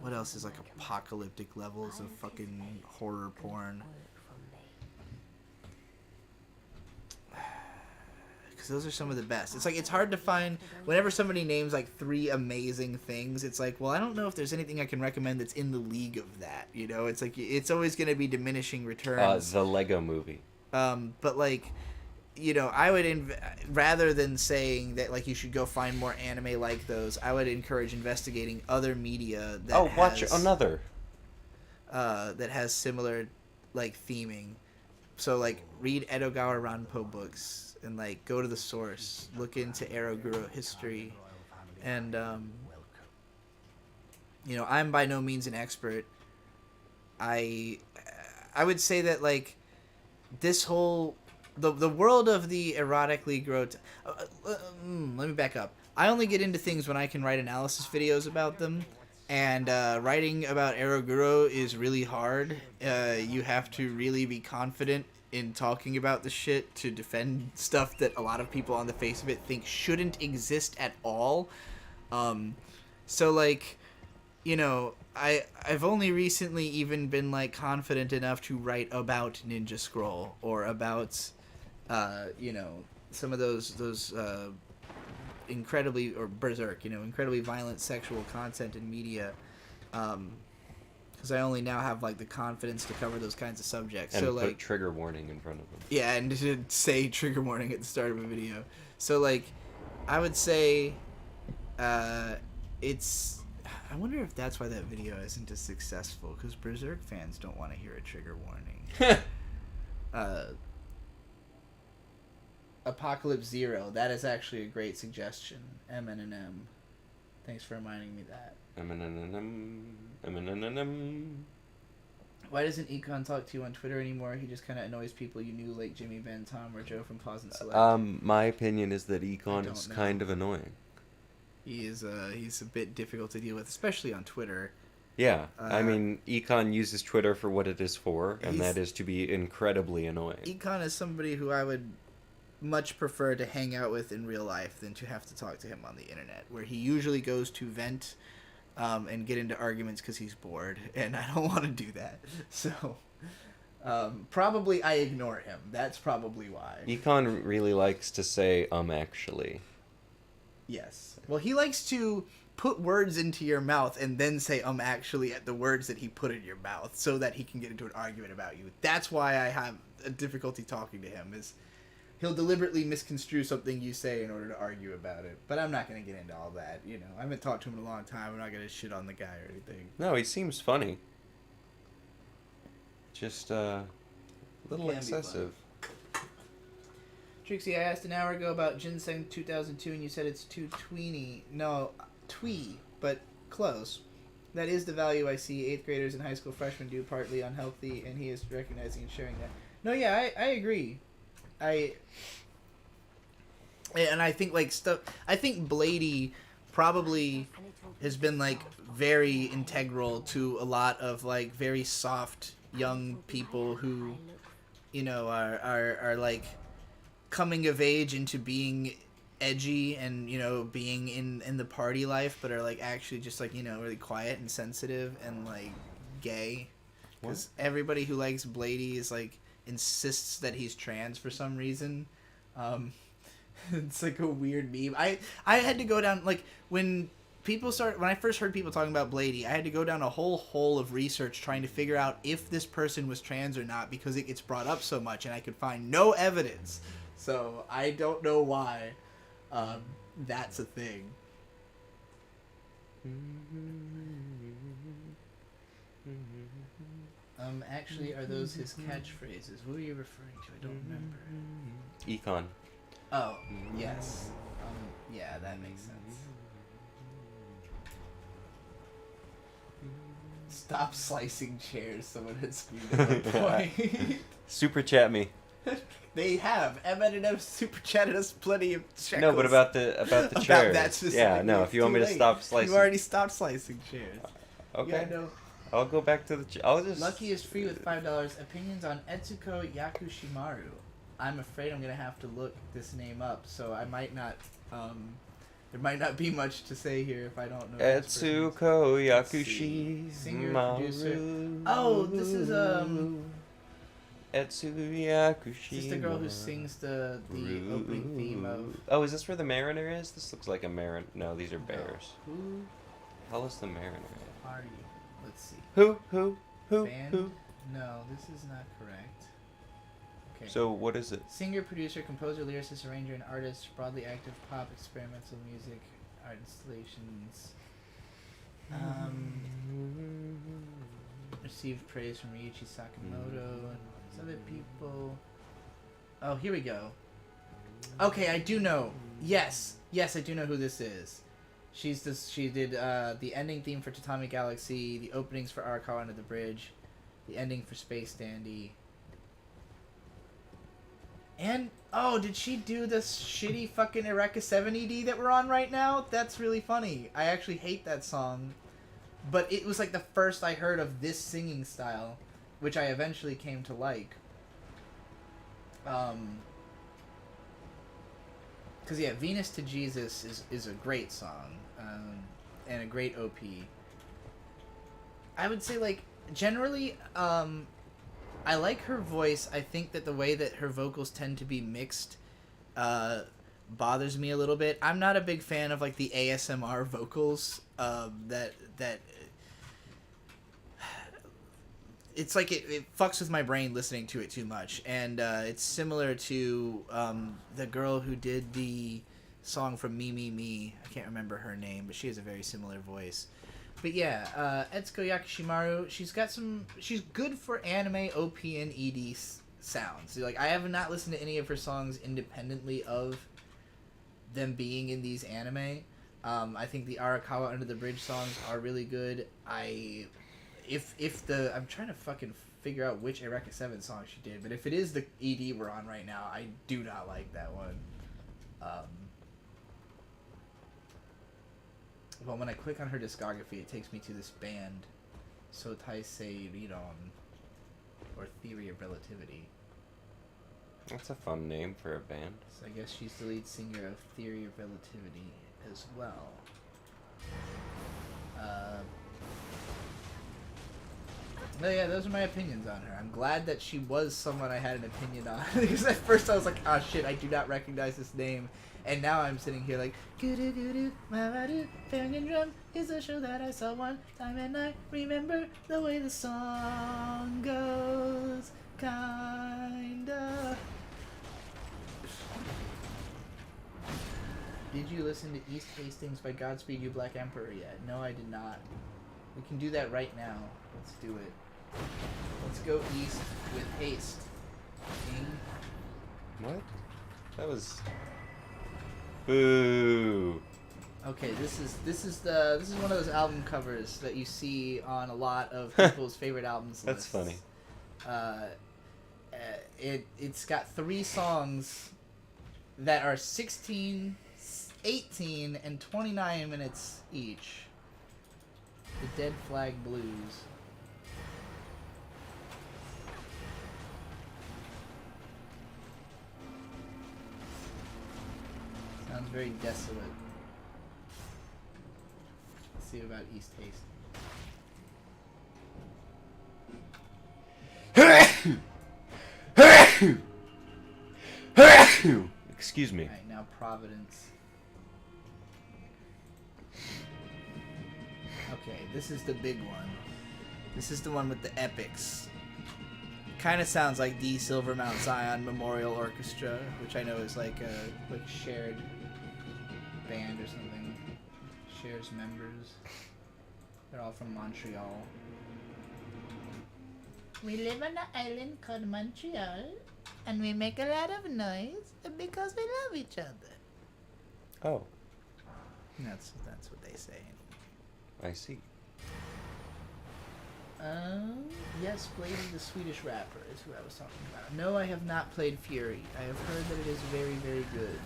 what else is like apocalyptic levels of fucking horror porn? Because those are some of the best. It's like it's hard to find whenever somebody names like 3 amazing things. It's like, well, I don't know if there's anything I can recommend that's in the league of that. It's like it's always going to be diminishing returns. The Lego Movie. But like, I would rather than saying that like you should go find more anime like those, I would encourage investigating other media that watch another that has similar like theming. So like read Edogawa Ranpo books. And like go to the source, look into Eroguro history, and I'm by no means an expert. I would say that like this whole the world of the erotically grotesque. Let me back up. I only get into things when I can write analysis videos about them, and writing about Eroguro is really hard. You have to really be confident in talking about the shit to defend stuff that a lot of people on the face of it think shouldn't exist at all. So like, I've only recently even been like confident enough to write about Ninja Scroll or about, some of those incredibly, or Berserk, incredibly violent sexual content in media. Because I only now have like the confidence to cover those kinds of subjects. And so put like trigger warning in front of them. Yeah, and to say trigger warning at the start of a video. So like, I would say, it's. I wonder if that's why that video isn't as successful, because Berserk fans don't want to hear a trigger warning. Apocalypse Zero. That is actually a great suggestion. MNM. Thanks for reminding me that. Why doesn't Econ talk to you on Twitter anymore? He just kind of annoys people you knew, like Jimmy Van Tom or Joe from Pause and Select. My opinion is that Econ is kind of annoying. He's a bit difficult to deal with, especially on Twitter. Yeah, I mean, Econ uses Twitter for what it is for, and that is to be incredibly annoying. Econ is somebody who I would much prefer to hang out with in real life than to have to talk to him on the internet, where he usually goes to vent and get into arguments because he's bored, and I don't want to do that. So, Probably I ignore him. That's probably why. Econ really likes to say, actually. Yes. Well, he likes to put words into your mouth and then say, actually, at the words that he put in your mouth so that he can get into an argument about you. That's why I have a difficulty talking to him, is he'll deliberately misconstrue something you say in order to argue about it. But I'm not going to get into all that, you know. I haven't talked to him in a long time. I'm not going to shit on the guy or anything. No, he seems funny. Just, little Can be excessive. Trixie, I asked an hour ago about Ginseng 2002, and you said it's too tweeny. No, twee, but close. That is the value I see 8th graders and high school freshmen do, partly unhealthy, and he is recognizing and sharing that. No, yeah, I agree. And I think, like, stuff... I think Blady probably has been, like, very integral to a lot of, like, very soft young people who, you know, are like, coming of age into being edgy and, you know, being in the party life, but are, like, actually just, like, you know, really quiet and sensitive and, like, gay. Because everybody who likes Blady is, like, insists that he's trans for some reason. It's, like, a weird meme. I had to go down, like, when I first heard people talking about Blady, I had to go down a whole hole of research trying to figure out if this person was trans or not, because it gets brought up so much, and I could find no evidence. So I don't know why that's a thing. Actually, are those his catchphrases? Who are you referring to? I don't remember. Econ. Oh, yes. Yeah, that makes sense. Stop slicing chairs, someone had screamed at one point. Super chat me. They have. M&M super chatted us plenty of shekels. No, but about the chairs. That specific yeah, no, thing. if you want me to Too late. stop slicing. You already stopped slicing chairs. Okay. Yeah, no. I'll go back to the... I'll just... Lucky is free with $5. Opinions on Etsuko Yakushimaru. I'm afraid I'm going to have to look this name up, so I might not... there might not be much to say here if I don't know. Etsuko Yakushi. Singer, producer. Oh, this is Etsuyakushi. Is this the girl who sings the opening theme of... Oh, is this where the Mariner is? This looks like a Mariner. No, these are bears. Who How is the Mariner? are you? Let's see. Who? Band? No, this is not correct. Okay. So, what is it? Singer, producer, composer, lyricist, arranger, and artist. Broadly active pop, experimental music, art installations. Received praise from Ryuichi Sakamoto and other people. Oh, here we go. Okay, I do know. Yes, I do know who this is. She did the ending theme for Tatami Galaxy, the openings for Arakawa Under the Bridge, the ending for Space Dandy. And, oh, did she do this shitty fucking Eureka 7 ED that we're on right now? That's really funny. I actually hate that song. But it was like the first I heard of this singing style, which I eventually came to like. Because, yeah, Venus to Jesus is a great song, and a great OP. I would say, like, generally, I like her voice. I think that the way that her vocals tend to be mixed bothers me a little bit. I'm not a big fan of, like, the ASMR vocals that it's like it fucks with my brain listening to it too much. And it's similar to the girl who did the song from Me, Me, Me. I can't remember her name, but she has a very similar voice. But yeah, Etsuko Yakushimaru, she's good for anime, OP, and ED sounds. Like, I have not listened to any of her songs independently of them being in these anime. I think the Arakawa Under the Bridge songs are really good. I'm trying to fucking figure out which Eureka 7 song she did, but if it is the ED we're on right now, I do not like that one. Well, when I click on her discography, it takes me to this band, Sotaisei Riron, or Theory of Relativity. That's a fun name for a band. So I guess she's the lead singer of Theory of Relativity as well. No, yeah, those are my opinions on her. I'm glad that she was someone I had an opinion on. Because at first I was like, oh shit, I do not recognize this name. And now I'm sitting here like, goo-doo goo-doo, ma-ba-doo, Farrington Drum is a show that I saw one time and I remember the way the song goes, kinda. Did you listen to East Hastings by Godspeed You Black Emperor yet? No, I did not. We can do that right now. Let's do it. Let's go east with haste. King. What? That was. Boo. Okay, this is one of those album covers that you see on a lot of people's favorite albums That's lists. funny. It's got 3 songs that are 16, 18, and 29 minutes each. The Dead Flag Blues. Sounds very desolate. Let's see about East Hastings. Excuse me. Alright, now Providence. Okay, this is the big one. This is the one with the epics. Kind of sounds like the Silver Mount Zion Memorial Orchestra, which I know is like a shared band or something. Shares members. They're all from Montreal. We live on an island called Montreal, and we make a lot of noise because we love each other. Oh, That's what they say. I see. Yes, Blade the Swedish rapper is who I was talking about. No, I have not played Fury. I have heard that it is very, very good.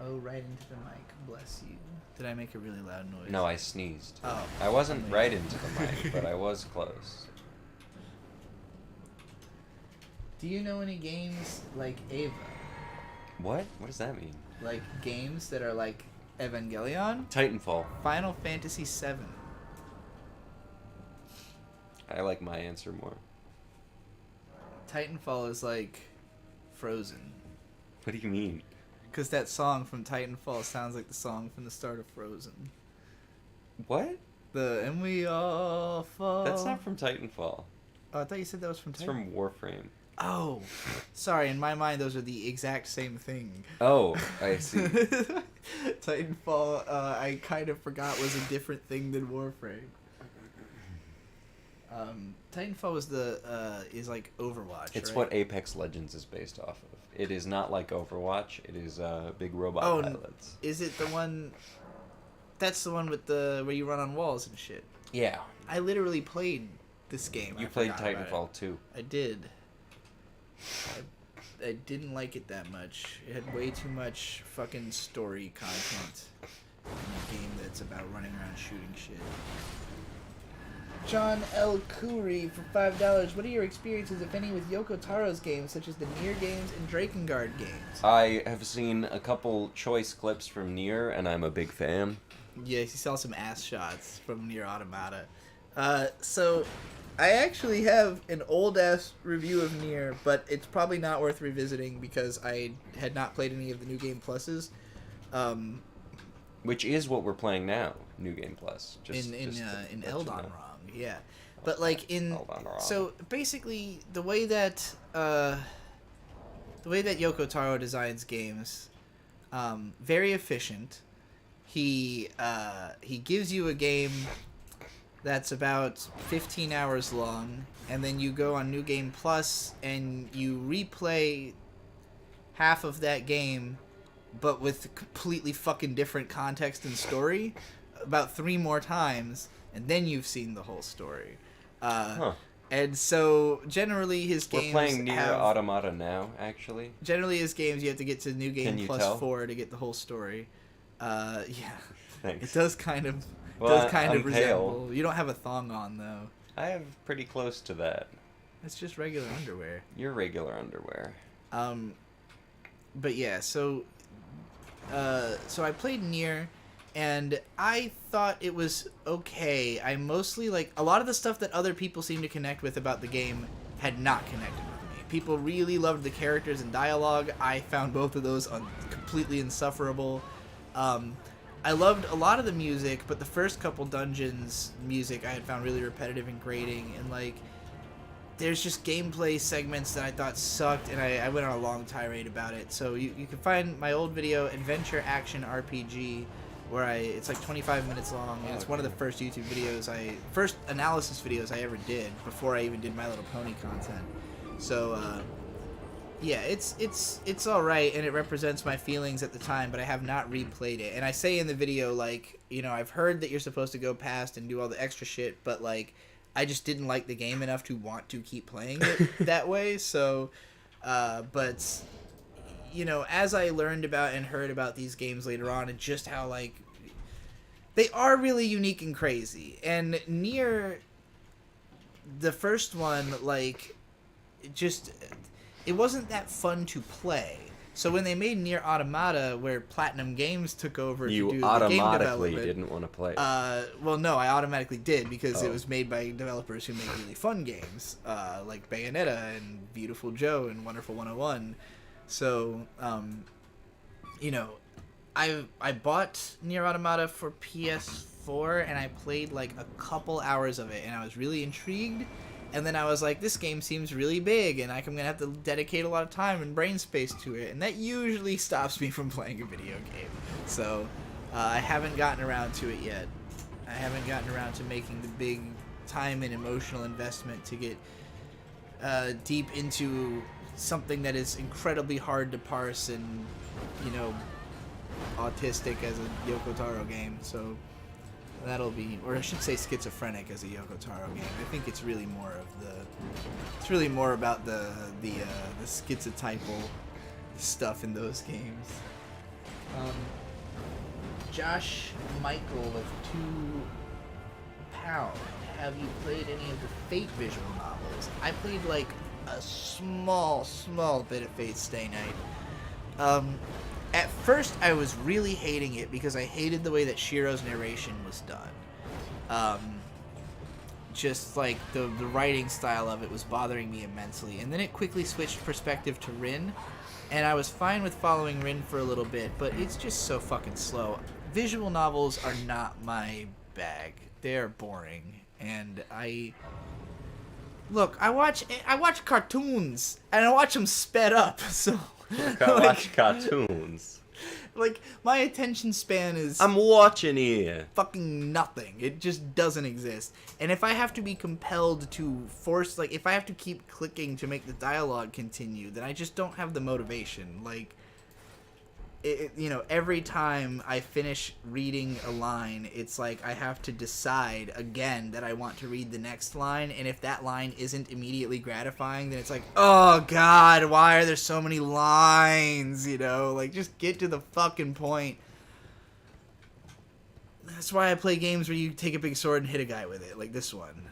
Oh, right into the mic. Bless you. Did I make a really loud noise? No, I sneezed. Oh. I wasn't right into the mic, but I was close. Do you know any games like Ava? What? What does that mean? Like games that are like Evangelion? Titanfall. Final Fantasy VII. I like my answer more. Titanfall is like Frozen. What do you mean? Because that song from Titanfall sounds like the song from the start of Frozen. What? And we all fall. That's not from Titanfall. Oh, I thought you said that was from It's Titanfall. from Warframe. Oh, sorry. In my mind, those are the exact same thing. Oh, I see. Titanfall, I kind of forgot was a different thing than Warframe. Titanfall was is like Overwatch. It's right? what Apex Legends is based off of. It is not like Overwatch. It is big robot Oh, pilots. Is it the one? That's the one with where you run on walls and shit. Yeah. I literally played this game. You I played forgot about Titanfall too. it. I did. I didn't like it that much. It had way too much fucking story content in a game that's about running around shooting shit. John L. Curry for $5. What are your experiences, if any, with Yoko Taro's games, such as the Nier games and Drakengard games? I have seen a couple choice clips from Nier, and I'm a big fan. Yes, he saw some ass shots from Nier Automata. So I actually have an old-ass review of Nier, but it's probably not worth revisiting because I had not played any of the New Game Pluses. Which is what we're playing now, New Game Plus. In let you Elden know. Ring, yeah. But like Elden Ring. so basically the way that Yoko Taro designs games, very efficient. He gives you a game that's about 15 hours long, and then you go on New Game Plus and you replay half of that game, but with completely fucking different context and story, about 3 more times, and then you've seen the whole story. And so generally his games We're playing Nier Automata now, actually. Generally his games you have to get to New Game Can you Plus tell? 4 to get the whole story. Yeah. Thanks. It does kind of Well, I'm resemble. You don't have a thong on though. I have pretty close to that. It's just regular underwear. Your regular underwear. But yeah, so I played Nier, and I thought it was okay. I mostly like a lot of the stuff that other people seem to connect with about the game had not connected with me. People really loved the characters and dialogue. I found both of those completely insufferable. I loved a lot of the music, but the first couple dungeons music I had found really repetitive and grating, and like there's just gameplay segments that I thought sucked, and I went on a long tirade about it. So you can find my old video, Adventure Action RPG, where it's like 25 minutes long, and it's one of the first YouTube videos first analysis videos I ever did before I even did My Little Pony content. So yeah, it's all right, and it represents my feelings at the time, but I have not replayed it. And I say in the video, like, you know, I've heard that you're supposed to go past and do all the extra shit, but like I just didn't like the game enough to want to keep playing it that way. So but you know, as I learned about and heard about these games later on, and just how like they are really unique and crazy. And Nier, the first one, like it wasn't that fun to play. So when they made Nier Automata, where Platinum Games took over to do the game development, automatically didn't want to play it. Well, no, I automatically did, because it was made by developers who make really fun games, like Bayonetta and Beautiful Joe and Wonderful 101. So, you know, I bought Nier Automata for PS4, and I played like a couple hours of it, and I was really intrigued. And then I was like, this game seems really big, and I'm going to have to dedicate a lot of time and brain space to it. And that usually stops me from playing a video game. So I haven't gotten around to it yet. I haven't gotten around to making the big time and emotional investment to get deep into something that is incredibly hard to parse and, you know, autistic as a Yoko Taro game. So that'll be, or I should say schizophrenic as a Yoko Taro game. I think it's really more about the schizotypal stuff in those games. Josh Michael of 2 Pound, have you played any of the Fate visual novels? I played like a small bit of Fate Stay Night. At first, I was really hating it because I hated the way that Shiro's narration was done. Just like the writing style of it was bothering me immensely. And then it quickly switched perspective to Rin, and I was fine with following Rin for a little bit, but it's just so fucking slow. Visual novels are not my bag. They're boring, and I watch cartoons, and I watch them sped up, so I watch cartoons. Like, my attention span is I'm watching here. fucking nothing. It just doesn't exist. And if I have to be compelled to force, like, if I have to keep clicking to make the dialogue continue, then I just don't have the motivation. Like, you know, every time I finish reading a line, it's like I have to decide again that I want to read the next line, and if that line isn't immediately gratifying, then it's like, oh god, why are there so many lines, you know? Like, just get to the fucking point. That's why I play games where you take a big sword and hit a guy with it, like this one.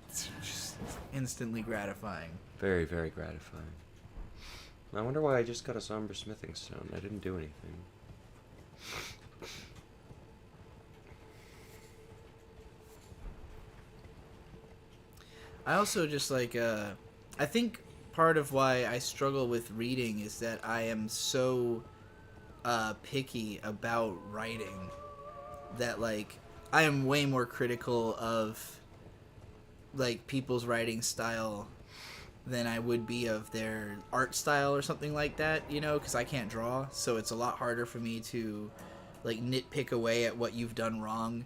It's just instantly gratifying. Very, very gratifying. I wonder why I just got a somber smithing stone. I didn't do anything. I also just like, I think part of why I struggle with reading is that I am so picky about writing that, like, I am way more critical of, like, people's writing style than I would be of their art style or something like that, you know, because I can't draw, so it's a lot harder for me to, like, nitpick away at what you've done wrong.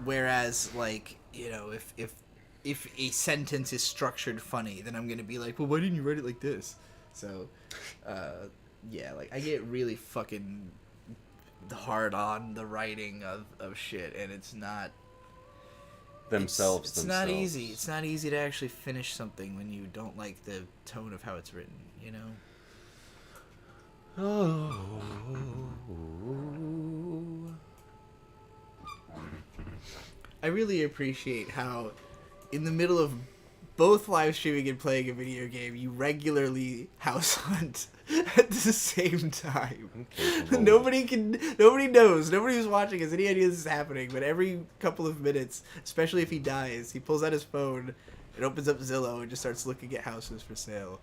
Whereas, like, you know, if a sentence is structured funny, then I'm gonna be like, well, why didn't you write it like this? So, yeah, like, I get really fucking hard on the writing of shit, and it's not Themselves. It's not easy. It's not easy to actually finish something when you don't like the tone of how it's written, you know? Oh. I really appreciate how, in the middle of both live streaming and playing a video game, you regularly house hunt at the same time. Okay, Nobody knows. Nobody who's watching has any idea this is happening. But every couple of minutes, especially if he dies, he pulls out his phone and opens up Zillow and just starts looking at houses for sale.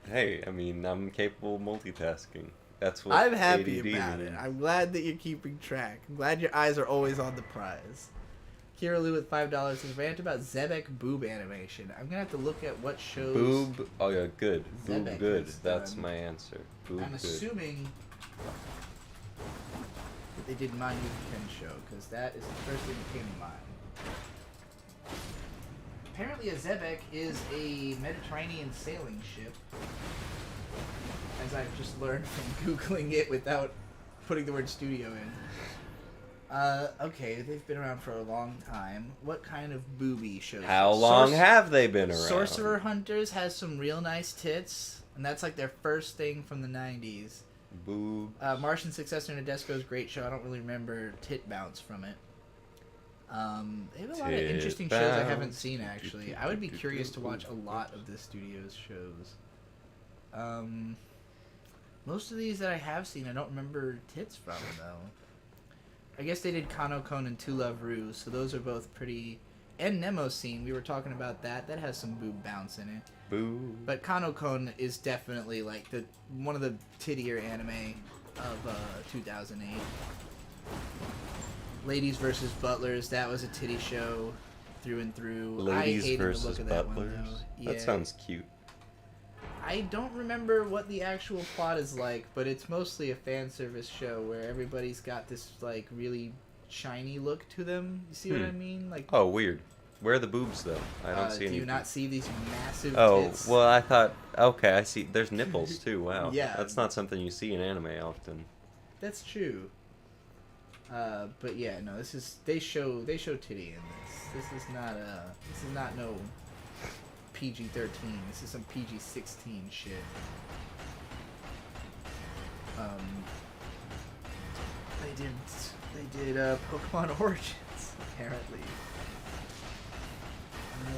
Hey, I mean, I'm capable of multitasking. That's what I'm happy ADD about it. means. I'm glad that you're keeping track. I'm glad your eyes are always on the prize. Kira Lou with $5 says, rant about Zebek boob animation. I'm gonna have to look at what shows. Boob. Oh yeah, good. Boob, Zebek good. has That's done. my answer. Boob, I'm good. assuming that they did Manu Ken show, because that is the first thing that came to mind. Apparently a Zebek is a Mediterranean sailing ship, as I've just learned from Googling it without putting the word studio in. Okay, they've been around for a long time. What kind of booby shows? How long have they been around? Sorcerer Hunters has some real nice tits, and that's like their first thing from the 90s. Boob. Martian Successor Nadesco's great show. I don't really remember Tit Bounce from it. They have a lot of Tit interesting shows I haven't Bounce. seen, actually. I would be curious to watch a lot of the studio's shows. Most of these that I have seen, I don't remember tits from, though. I guess they did Kanokon and Two Love Rue, so those are both pretty... And Nemo Scene, we were talking about that. That has some boob bounce in it. Boob. But Kanokon is definitely like one of the tittier anime of 2008. Ladies vs. Butlers, that was a titty show through and through. Ladies I hated versus the look of that butlers. one, though. That sounds cute. I don't remember what the actual plot is like, but it's mostly a fan service show where everybody's got this like really shiny look to them. You see what I mean? Like, Oh, weird. Where are the boobs though? I don't see any. do you not see these massive Oh, tits? well, I thought. Okay, I see. There's nipples too. Wow. Yeah. That's not something you see in anime often. That's true. But yeah, no, this is they show titty in this. This is not no PG-13. This is some PG-16 shit. They did Pokemon Origins apparently.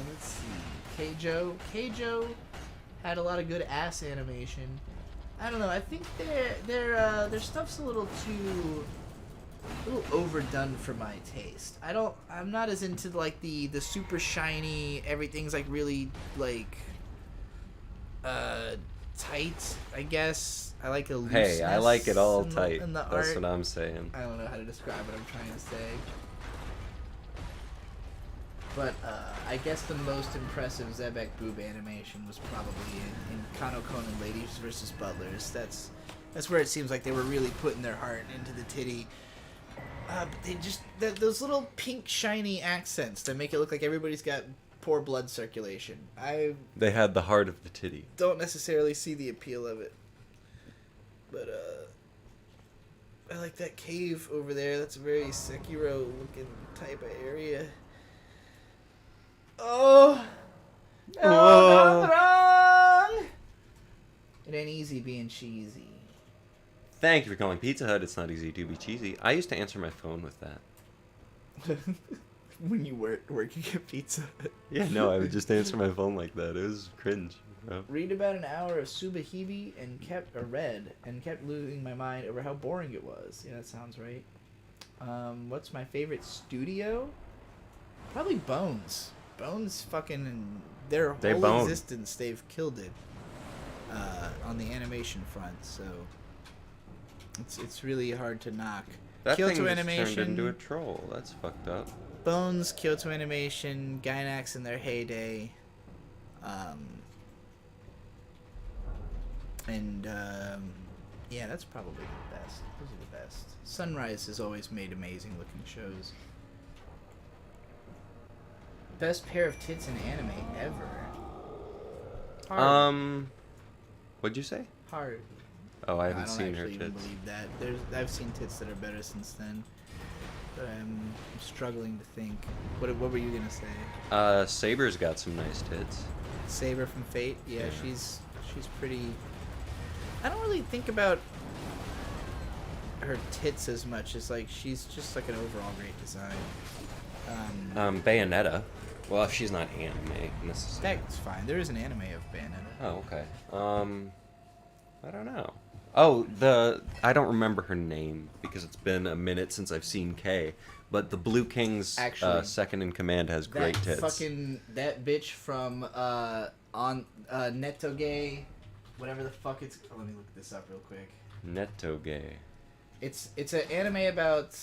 Let's see. Keijo had a lot of good ass animation. I don't know. I think their stuff's a little overdone for my taste. I'm not as into like the super shiny, everything's like really like tight, I guess. I like the looseness. Hey, I like it all in tight. the That's art. what I'm saying. I don't know how to describe what I'm trying to say. But I guess the most impressive Zebek boob animation was probably in Kanokon and Ladies vs. Butlers. That's where it seems like they were really putting their heart into the titty. But they just those little pink shiny accents that make it look like everybody's got poor blood circulation. I They had the heart of the titty. don't necessarily see the appeal of it. But I like that cave over there. That's a very Sekiro looking type of area. Oh! No, Whoa. that's wrong! It ain't easy being cheesy. Thank you for calling Pizza Hut. It's not easy to be cheesy. I used to answer my phone with that. When you were working at Pizza Hut. Yeah, no, I would just answer my phone like that. It was cringe. Bro. Read about an hour of Subahibi and kept losing my mind over how boring it was. Yeah, that sounds right. What's my favorite studio? Probably Bones. Bones fucking their They whole bone. existence, they've killed it on the animation front. So it's really hard to knock. That Kyoto thing just Animation, turned into a troll. That's fucked up. Bones, Kyoto Animation, Gainax in their heyday, yeah, that's probably the best. Those are the best. Sunrise has always made amazing looking shows. Best pair of tits in anime ever. Hard. What'd you say? Hard. Oh, I I haven't don't seen her actually even tits. believe that. I've seen tits that are better since then, but I'm struggling to think. What were you gonna say? Saber's got some nice tits. Saber from Fate. Yeah, Yeah. she's pretty. I don't really think about her tits as much as like she's just like an overall great design. Bayonetta. Well, if she's not anime necessarily. That's fine. There is an anime of Bayonetta. Oh, okay. I don't know. Oh, I don't remember her name because it's been a minute since I've seen Kay. But the Blue King's Actually, second in command has great tits. That bitch from Netoge, whatever the fuck it's. Oh, let me look this up real quick. Netoge. It's an anime about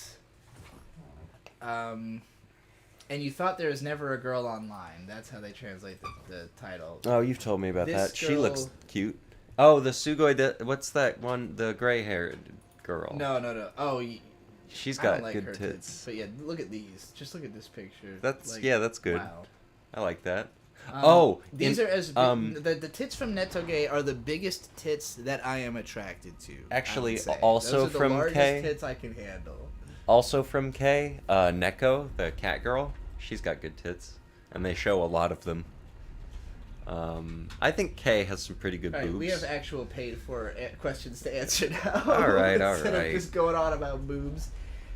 and you thought there was never a girl online. That's how they translate the title. Oh, you've told me about This that. She looks girl- cute. Oh, the Sugoi. What's that one? The gray-haired girl. No. Oh, She's I don't got like good her tits. But yeah, look at these. Just look at this picture. That's that's good. Wow. I like that. These are as big, the tits from Netoge are the biggest tits that I am attracted to. Actually, I would say. also Those are from the largest K. tits I can handle. Also from Kay, Neko, the cat girl. She's got good tits, and they show a lot of them. I think Kay has some pretty good All right, boobs. we have actual paid for questions to answer now. All right. Instead of just going on about boobs.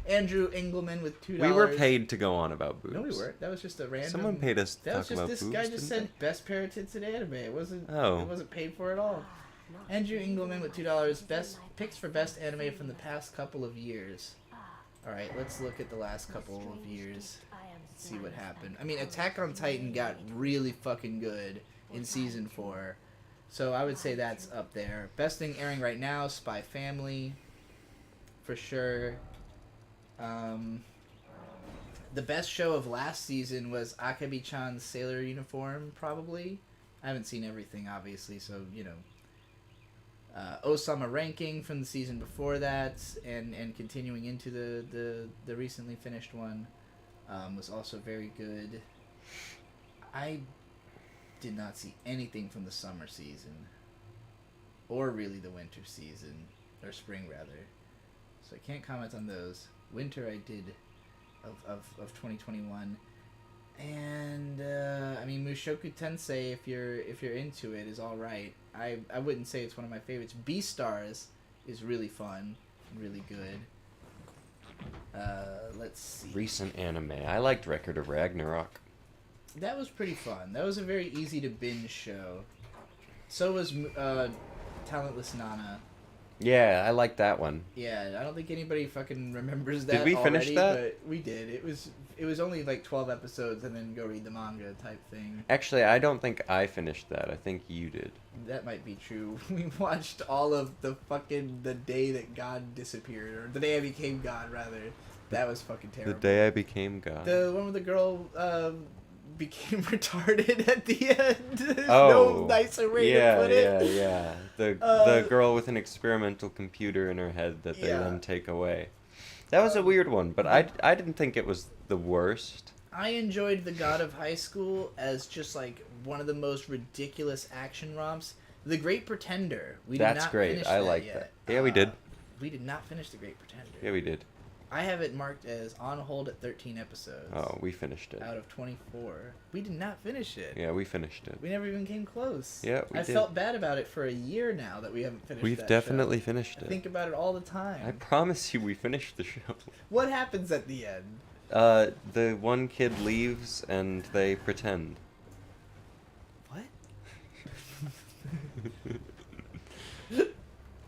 Andrew Engelman with $2. We were paid to go on about boobs. No, we weren't. That was just a random. Someone paid us to That talk was just about this boobs. guy just didn't said best pair of tits in anime. It wasn't. Oh. It wasn't paid for at all. Andrew Engelman with $2. Best picks for best anime from the past couple of years. All right, let's look at the last couple of years. See what happened. I mean, Attack on Titan got really fucking good in season 4, so I would say that's up there. Best thing airing right now, Spy Family, for sure. The best show of last season was Akabi-chan's Sailor Uniform, probably. I haven't seen everything, obviously, so, you know. Osama Ranking from the season before that, and continuing into the recently finished one, was also very good. I did not see anything from the summer season, or really the winter season, or spring rather, so I can't comment on those. Winter I did of 2021, and I mean, Mushoku Tensei, if you're into it, is all right. I wouldn't say it's one of my favorites. Beastars is really fun and really good. Let's see. Recent anime. I liked Record of Ragnarok. That was pretty fun. That was a very easy to binge show. So was Talentless Nana. Yeah, I liked that one. Yeah, I don't think anybody fucking remembers that. Did we finish already, that? But we did. It was only like 12 episodes, and then go read the manga type thing. Actually, I don't think I finished that. I think you did. That might be true. We watched all of the day that God disappeared, or the day I became God, rather. That was fucking terrible. The day I became God. The one with the girl became retarded at the end. There's Oh, no nicer way to put it. yeah. The girl with an experimental computer in her head that they Yeah. then take away. That was a weird one, but I didn't think it was the worst. I enjoyed The God of High School as just like one of the most ridiculous action romps. The Great Pretender. We did That's not great. finish I that like yet. that. Yeah, we did. We did not finish The Great Pretender. Yeah, we did. I have it marked as on hold at 13 episodes. Oh, we finished it. Out of 24. We did not finish it. Yeah, we finished it. We never even came close. Yeah, we I did. felt bad about it for a year now that we haven't finished We've that definitely show. finished I it. think about it all the time. I promise you we finished the show. What happens at the end? The one kid leaves and they pretend. What?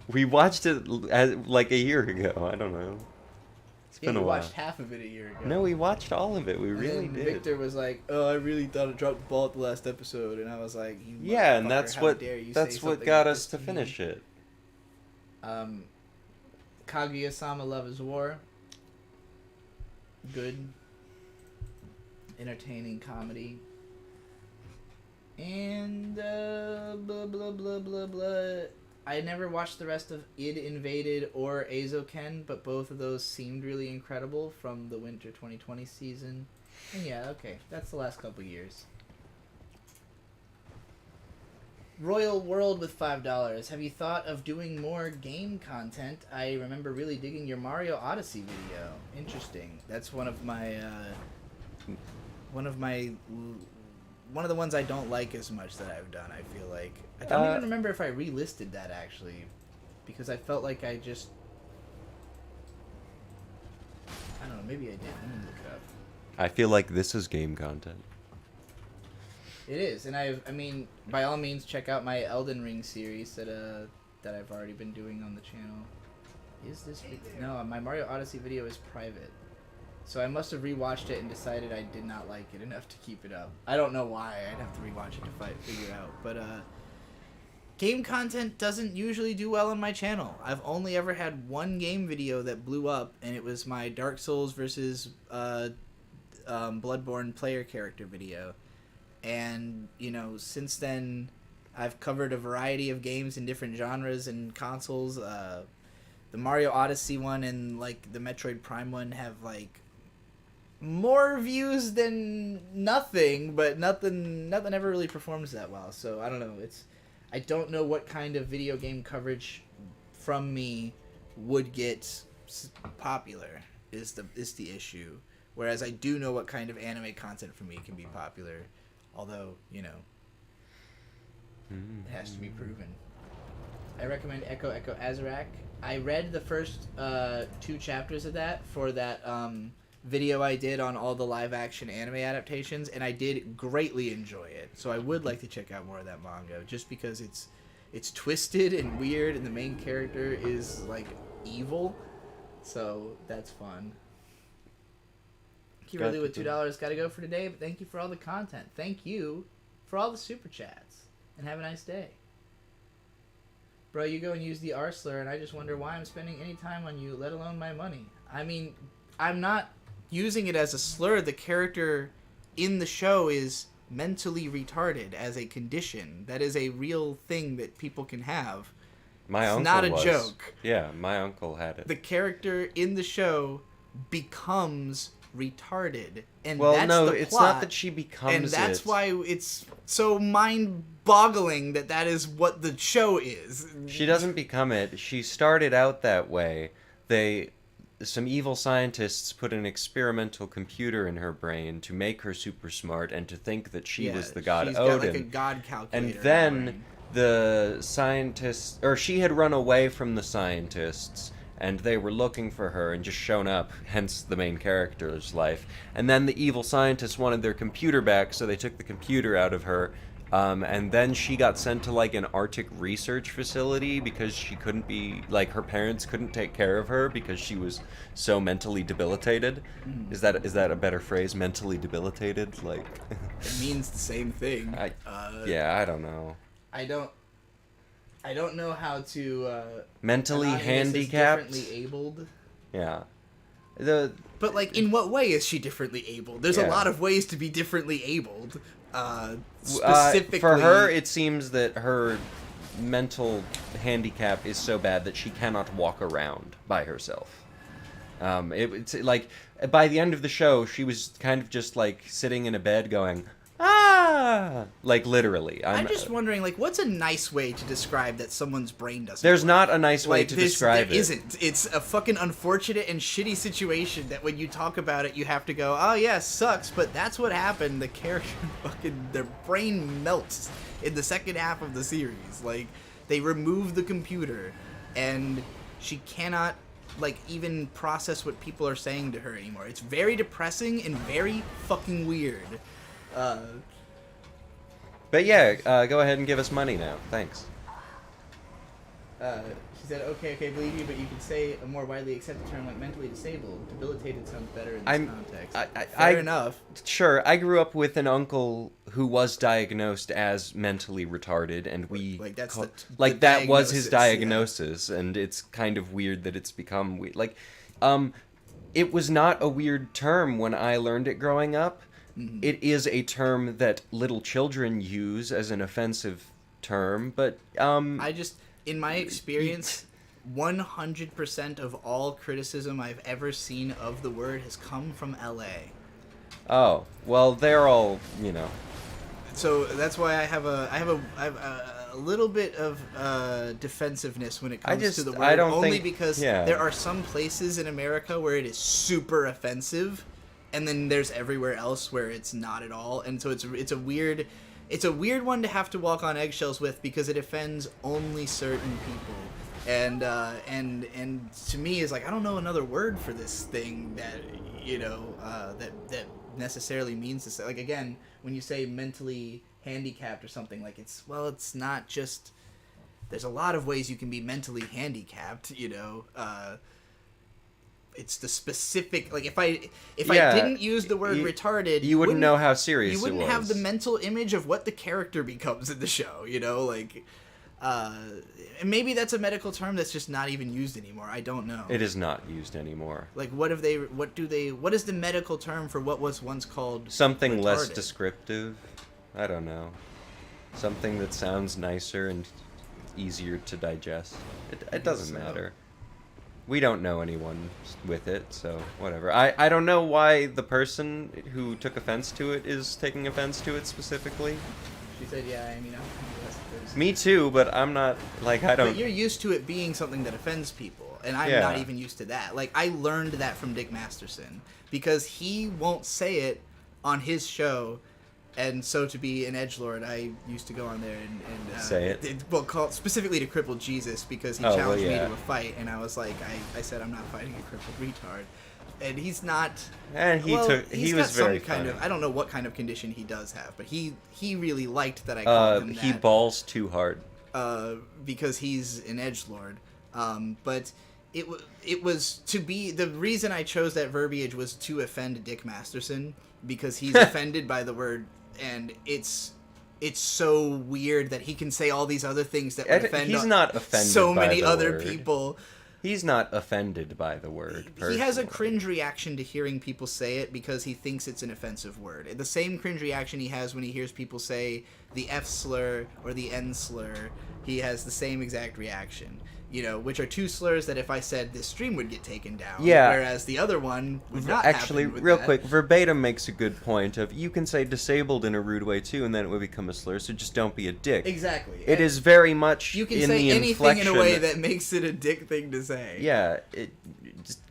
We watched it like a year ago. I don't know. It's been we a while. watched half of it a year ago. No, we watched all of it. We And really then did. Victor was like, "Oh, I really thought it dropped the ball at the last episode," and I was like, "You Yeah, and motherfucker, that's how what dare you say that's what something got like us this to me?" finish it. Kaguya-sama Love is War. Good. Entertaining comedy. And blah blah blah blah blah. I never watched the rest of Id Invaded or Azoken, but both of those seemed really incredible from the winter 2020 season. And yeah, okay, that's the last couple years. Royal World with $5. Have you thought of doing more game content? I remember really digging your Mario Odyssey video. Interesting. That's one of the ones I don't like as much that I've done. I feel like I don't even remember if I relisted that actually, because I felt like I don't know. Maybe I did. Let me look it up. I feel like this is game content. It is, and I mean, by all means, check out my Elden Ring series that I've already been doing on the channel. Is this no? My Mario Odyssey video is private, so I must have rewatched it and decided I did not like it enough to keep it up. I don't know why. I'd have to rewatch it to figure out. But game content doesn't usually do well on my channel. I've only ever had one game video that blew up, and it was my Dark Souls versus Bloodborne player character video. And, you know, since then, I've covered a variety of games in different genres and consoles. The Mario Odyssey one and, like, the Metroid Prime one have, like, more views than nothing, but nothing ever really performs that well. So, I don't know. I don't know what kind of video game coverage from me would get popular is the issue. Whereas I do know what kind of anime content from me can be popular. Although, you know, it has to be proven. I recommend Echo Azarak. I read the first 2 chapters of that for that video I did on all the live-action anime adaptations, and I did greatly enjoy it. So I would like to check out more of that manga, just because it's twisted and weird, and the main character is, like, evil. So that's fun. Thank you, really, with $2. Gotta go for today, but thank you for all the content. Thank you for all the super chats, and have a nice day. Bro, you go and use the R slur, and I just wonder why I'm spending any time on you, let alone my money. I mean, I'm not using it as a slur. The character in the show is mentally retarded as a condition. That is a real thing that people can have. It's not a joke. Yeah, my uncle had it. The character in the show becomes retarded, and well, that's no, the it's plot. not that she becomes and that's it. why it's so mind-boggling that is what the show is. She doesn't become it. She started out that way. Some evil scientists put an experimental computer in her brain to make her super smart and to think that she was the god she's Odin. got like a god calculator. And then the scientists, or she had run away from the scientists, and they were looking for her and just shown up, hence the main character's life. And then the evil scientists wanted their computer back, so they took the computer out of her. And then she got sent to, like, an Arctic research facility because she couldn't be, like, her parents couldn't take care of her because she was so mentally debilitated. Is that a better phrase? Mentally debilitated? Like, it means the same thing. yeah, I don't know. I don't know how to mentally handicapped. Differently abled. Yeah. But, like, in what way is she differently abled? There's a lot of ways to be differently abled. Specifically, for her, it seems that her mental handicap is so bad that she cannot walk around by herself. It's like by the end of the show, she was kind of just like sitting in a bed going, ah, like literally. I'm just wondering, like, what's a nice way to describe that someone's brain doesn't There's work? not a nice way to describe it. There isn't. It's a fucking unfortunate and shitty situation that when you talk about it, you have to go, oh yeah, sucks, but that's what happened. The character their brain melts in the second half of the series. Like, they remove the computer, and she cannot, like, even process what people are saying to her anymore. It's very depressing and very fucking weird. But yeah, go ahead and give us money now. Thanks. She said, okay, believe you, but you could say a more widely accepted term like mentally disabled. Debilitated sounds better in this context. Fair enough. Sure, I grew up with an uncle who was diagnosed as mentally retarded, and that was his diagnosis, and it's kind of weird that it's become weird. Like, it was not a weird term when I learned it growing up. Mm-hmm. It is a term that little children use as an offensive term, but in my experience, 100% of all criticism I've ever seen of the word has come from LA. Oh, well, they're all, you know. So that's why I have a little bit of defensive-ness when it comes to the word. Because there are some places in America where it is super offensive, and then there's everywhere else where it's not at all. And so it's a weird one to have to walk on eggshells with, because it offends only certain people. And to me is like, I don't know another word for this thing that, you know, that necessarily means this. Like, again, when you say mentally handicapped or something, like it's not just. There's a lot of ways you can be mentally handicapped, you know. It's the specific, like, if I didn't use the word retarded, you wouldn't know how serious it was. You wouldn't have the mental image of what the character becomes in the show, you know, like, and maybe that's a medical term that's just not even used anymore. I don't know. It is not used anymore. Like, what is the medical term for what was once called something retarded? Less descriptive? I don't know. Something that sounds nicer and easier to digest. It doesn't matter. We don't know anyone with it, so whatever. I don't know why the person who took offense to it is taking offense to it specifically. She said, yeah, I mean, me too, but I'm not, like, I don't... But you're used to it being something that offends people, and I'm not even used to that. Like, I learned that from Dick Masterson, because he won't say it on his show. And so to be an edgelord, I used to go on there and say it. Call specifically to Crippled Jesus, because he challenged me to a fight, and I was like, I said I'm not fighting a crippled retard, and he's not. And he was very funny. I don't know what kind of condition he does have, but he really liked that I called him that. He balls too hard. Because he's an edgelord, but. It was to be the reason I chose that verbiage was to offend Dick Masterson, because he's offended by the word, and it's so weird that he can say all these other things that would offend. He's not offended so by many the other word. People. He's not offended by the word. Personally. He has a cringe reaction to hearing people say it because he thinks it's an offensive word. The same cringe reaction he has when he hears people say the F slur or the N slur. He has the same exact reaction. You know, which are two slurs that if I said this stream would get taken down. Yeah. Whereas the other one would not actually, happen with real that. quick, Verbatim makes a good point of you can say disabled in a rude way too, and then it would become a slur. So just don't be a dick. Exactly. It is very much you can in say the anything inflection. in a way that makes it a dick thing to say. Yeah,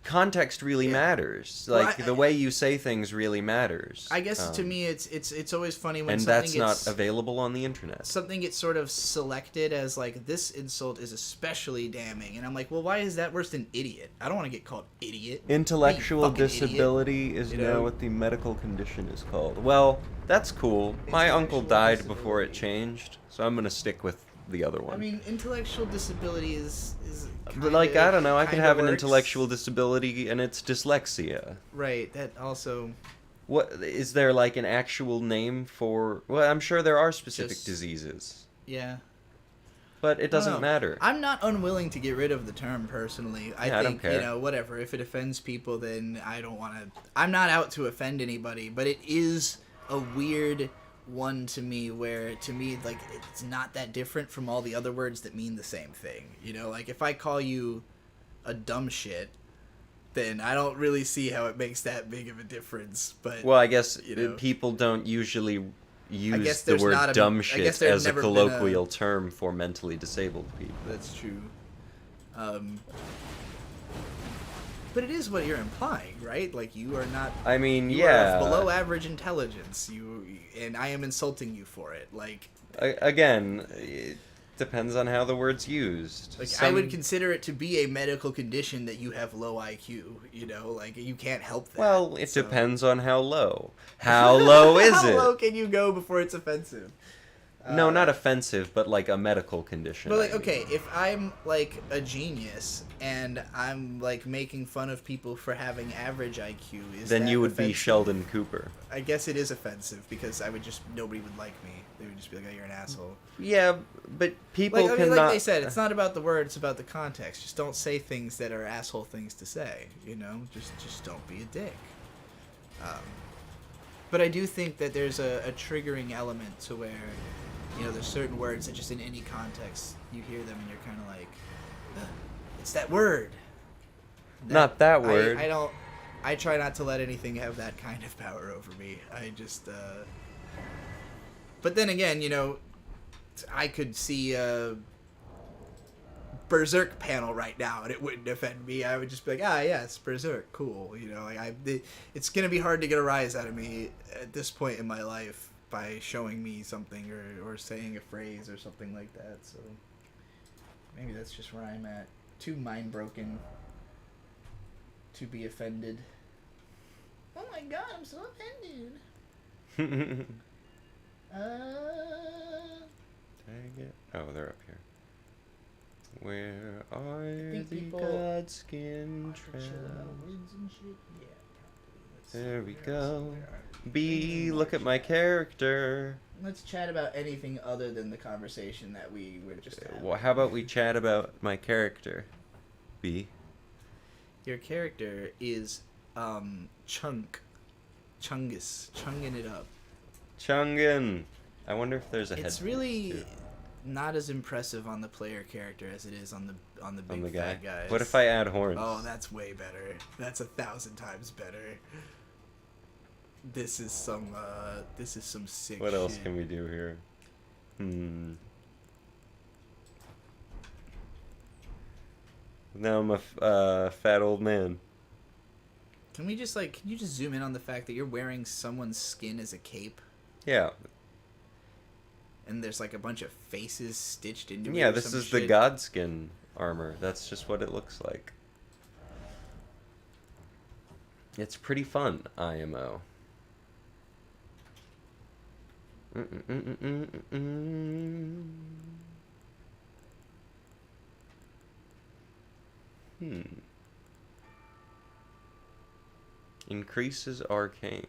context really matters. Like the way you say things really matters. I guess to me, it's always funny when and something that's not available on the internet. Something gets sort of selected as like this insult is especially damning, and I'm like, well, why is that worse than idiot? I don't want to get called idiot. Intellectual disability is now what the medical condition is called. Well, that's cool. My uncle died before it changed, so I'm gonna stick with the other one. I mean, intellectual disability is but like, I don't know, I could have an works. Intellectual disability and it's dyslexia. Right, that also... What, is there like an actual name for... Well, I'm sure there are specific diseases. Yeah. But it doesn't matter. I'm not unwilling to get rid of the term, personally. I think, I don't care. You know, whatever. If it offends people, then I don't want to... I'm not out to offend anybody, but it is a weird one to me where, to me, like, it's not that different from all the other words that mean the same thing. You know, like, if I call you a dumb shit, then I don't really see how it makes that big of a difference. But well, I guess you know, people don't usually use the word dumb shit as a colloquial term for mentally disabled people. That's true. But it is what you're implying, right? Like, you are not... I mean, you are of below average intelligence. And I am insulting you for it. Like... Again, it depends on how the word's used. Like, I would consider it to be a medical condition that you have low IQ, you know? Like, you can't help that. Well, it depends on how low. How low is it? How low can you go before it's offensive? No, not offensive, but like a medical condition. But like, okay, if I'm like a genius and I'm like making fun of people for having average IQ, then that you would offensive? be Sheldon Cooper. I guess it is offensive because nobody would like me. They would just be like, "Oh, you're an asshole." Yeah, but people like, I mean, cannot. Like they said, it's not about the word; it's about the context. Just don't say things that are asshole things to say. You know, just don't be a dick. But I do think that there's a triggering element to where, you know, there's certain words that just in any context, you hear them and you're kind of like, it's that word. Not that word. I try not to let anything have that kind of power over me. I just, but then again, you know, I could see a Berserk panel right now and it wouldn't offend me. I would just be like, yeah, it's Berserk, cool. You know, like it's going to be hard to get a rise out of me at this point in my life by showing me something or saying a phrase or something like that. So maybe that's just where I'm at. Too mind broken to be offended. Oh my god, I'm so offended. Dang it. Oh, they're up here. Where are think the people godskin chill trails? about words and shit. Yeah, probably. Let's see, There we where go. else? Where are we? B, More look at my chat. character. Let's chat about anything other than the conversation that we were just having. Well, how about we chat about my character? B. Your character is Chungus, chunging it up. Chungin. I wonder if there's a head. It's really not as impressive on the player character as it is on the big on the guy. fat guys. What if I add horns? Oh, that's way better. That's 1,000 times better. This is some sick What else shit. can we do here? Now I'm a fat old man. Can you just zoom in on the fact that you're wearing someone's skin as a cape? Yeah. And there's like a bunch of faces stitched into it. Yeah, or this some is the shit. godskin armor. That's just what it looks like. It's pretty fun, IMO. Increases arcane.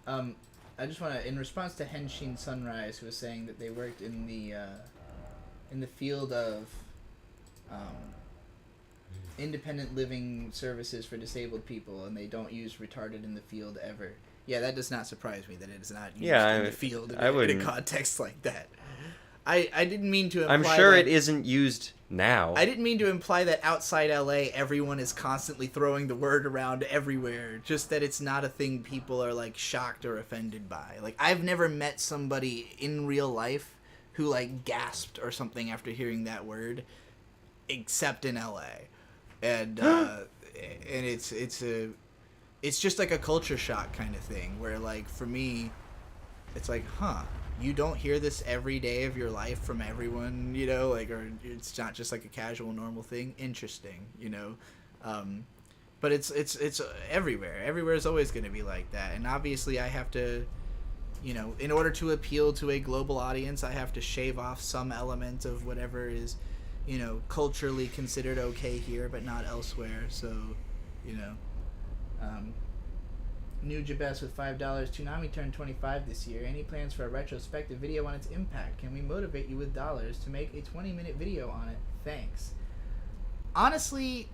I just want to, in response to Henshin Sunrise, who was saying that they worked in the field of independent living services for disabled people, and they don't use retarded in the field ever. Yeah, that does not surprise me that it is not used in the field in a context like that. I didn't mean to imply I'm sure that, it isn't used now. I didn't mean to imply that outside LA everyone is constantly throwing the word around everywhere, just that it's not a thing people are like shocked or offended by. Like, I've never met somebody in real life who like gasped or something after hearing that word, except in LA. And it's just like a culture shock kind of thing where, like, for me it's like, you don't hear this every day of your life from everyone, you know, like, or it's not just like a casual normal thing. Interesting, you know. But it's everywhere is always going to be like that. And obviously I have to, you know, in order to appeal to a global audience, I have to shave off some element of whatever is, you know, culturally considered okay here but not elsewhere. So, you know, New Jabez with $5. Toonami turned 25 this year. Any plans for a retrospective video on its impact? Can we motivate you with dollars to make a 20-minute video on it? Thanks. Honestly,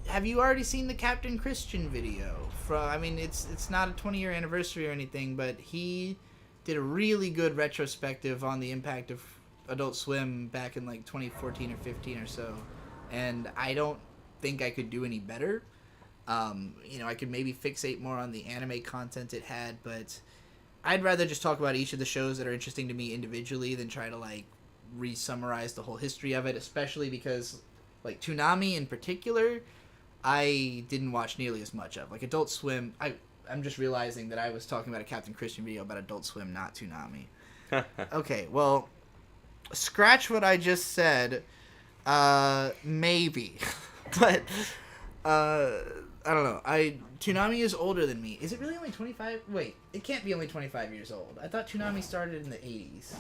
have you already seen the Captain Christian video? I mean, it's not a 20-year anniversary or anything, but he did a really good retrospective on the impact of Adult Swim back in like 2014 or 15 or so, and I don't think I could do any better. You know, I could maybe fixate more on the anime content it had, but I'd rather just talk about each of the shows that are interesting to me individually than try to like re-summarize the whole history of it, especially because like Toonami in particular, I didn't watch nearly as much of. Like Adult Swim, I'm just realizing that I was talking about a Captain Christian video about Adult Swim, not Toonami. Okay, well, scratch what I just said. Maybe. But I don't know. Toonami is older than me. Is it really only 25? Wait, it can't be only 25 years old. I thought Toonami started in the 80s.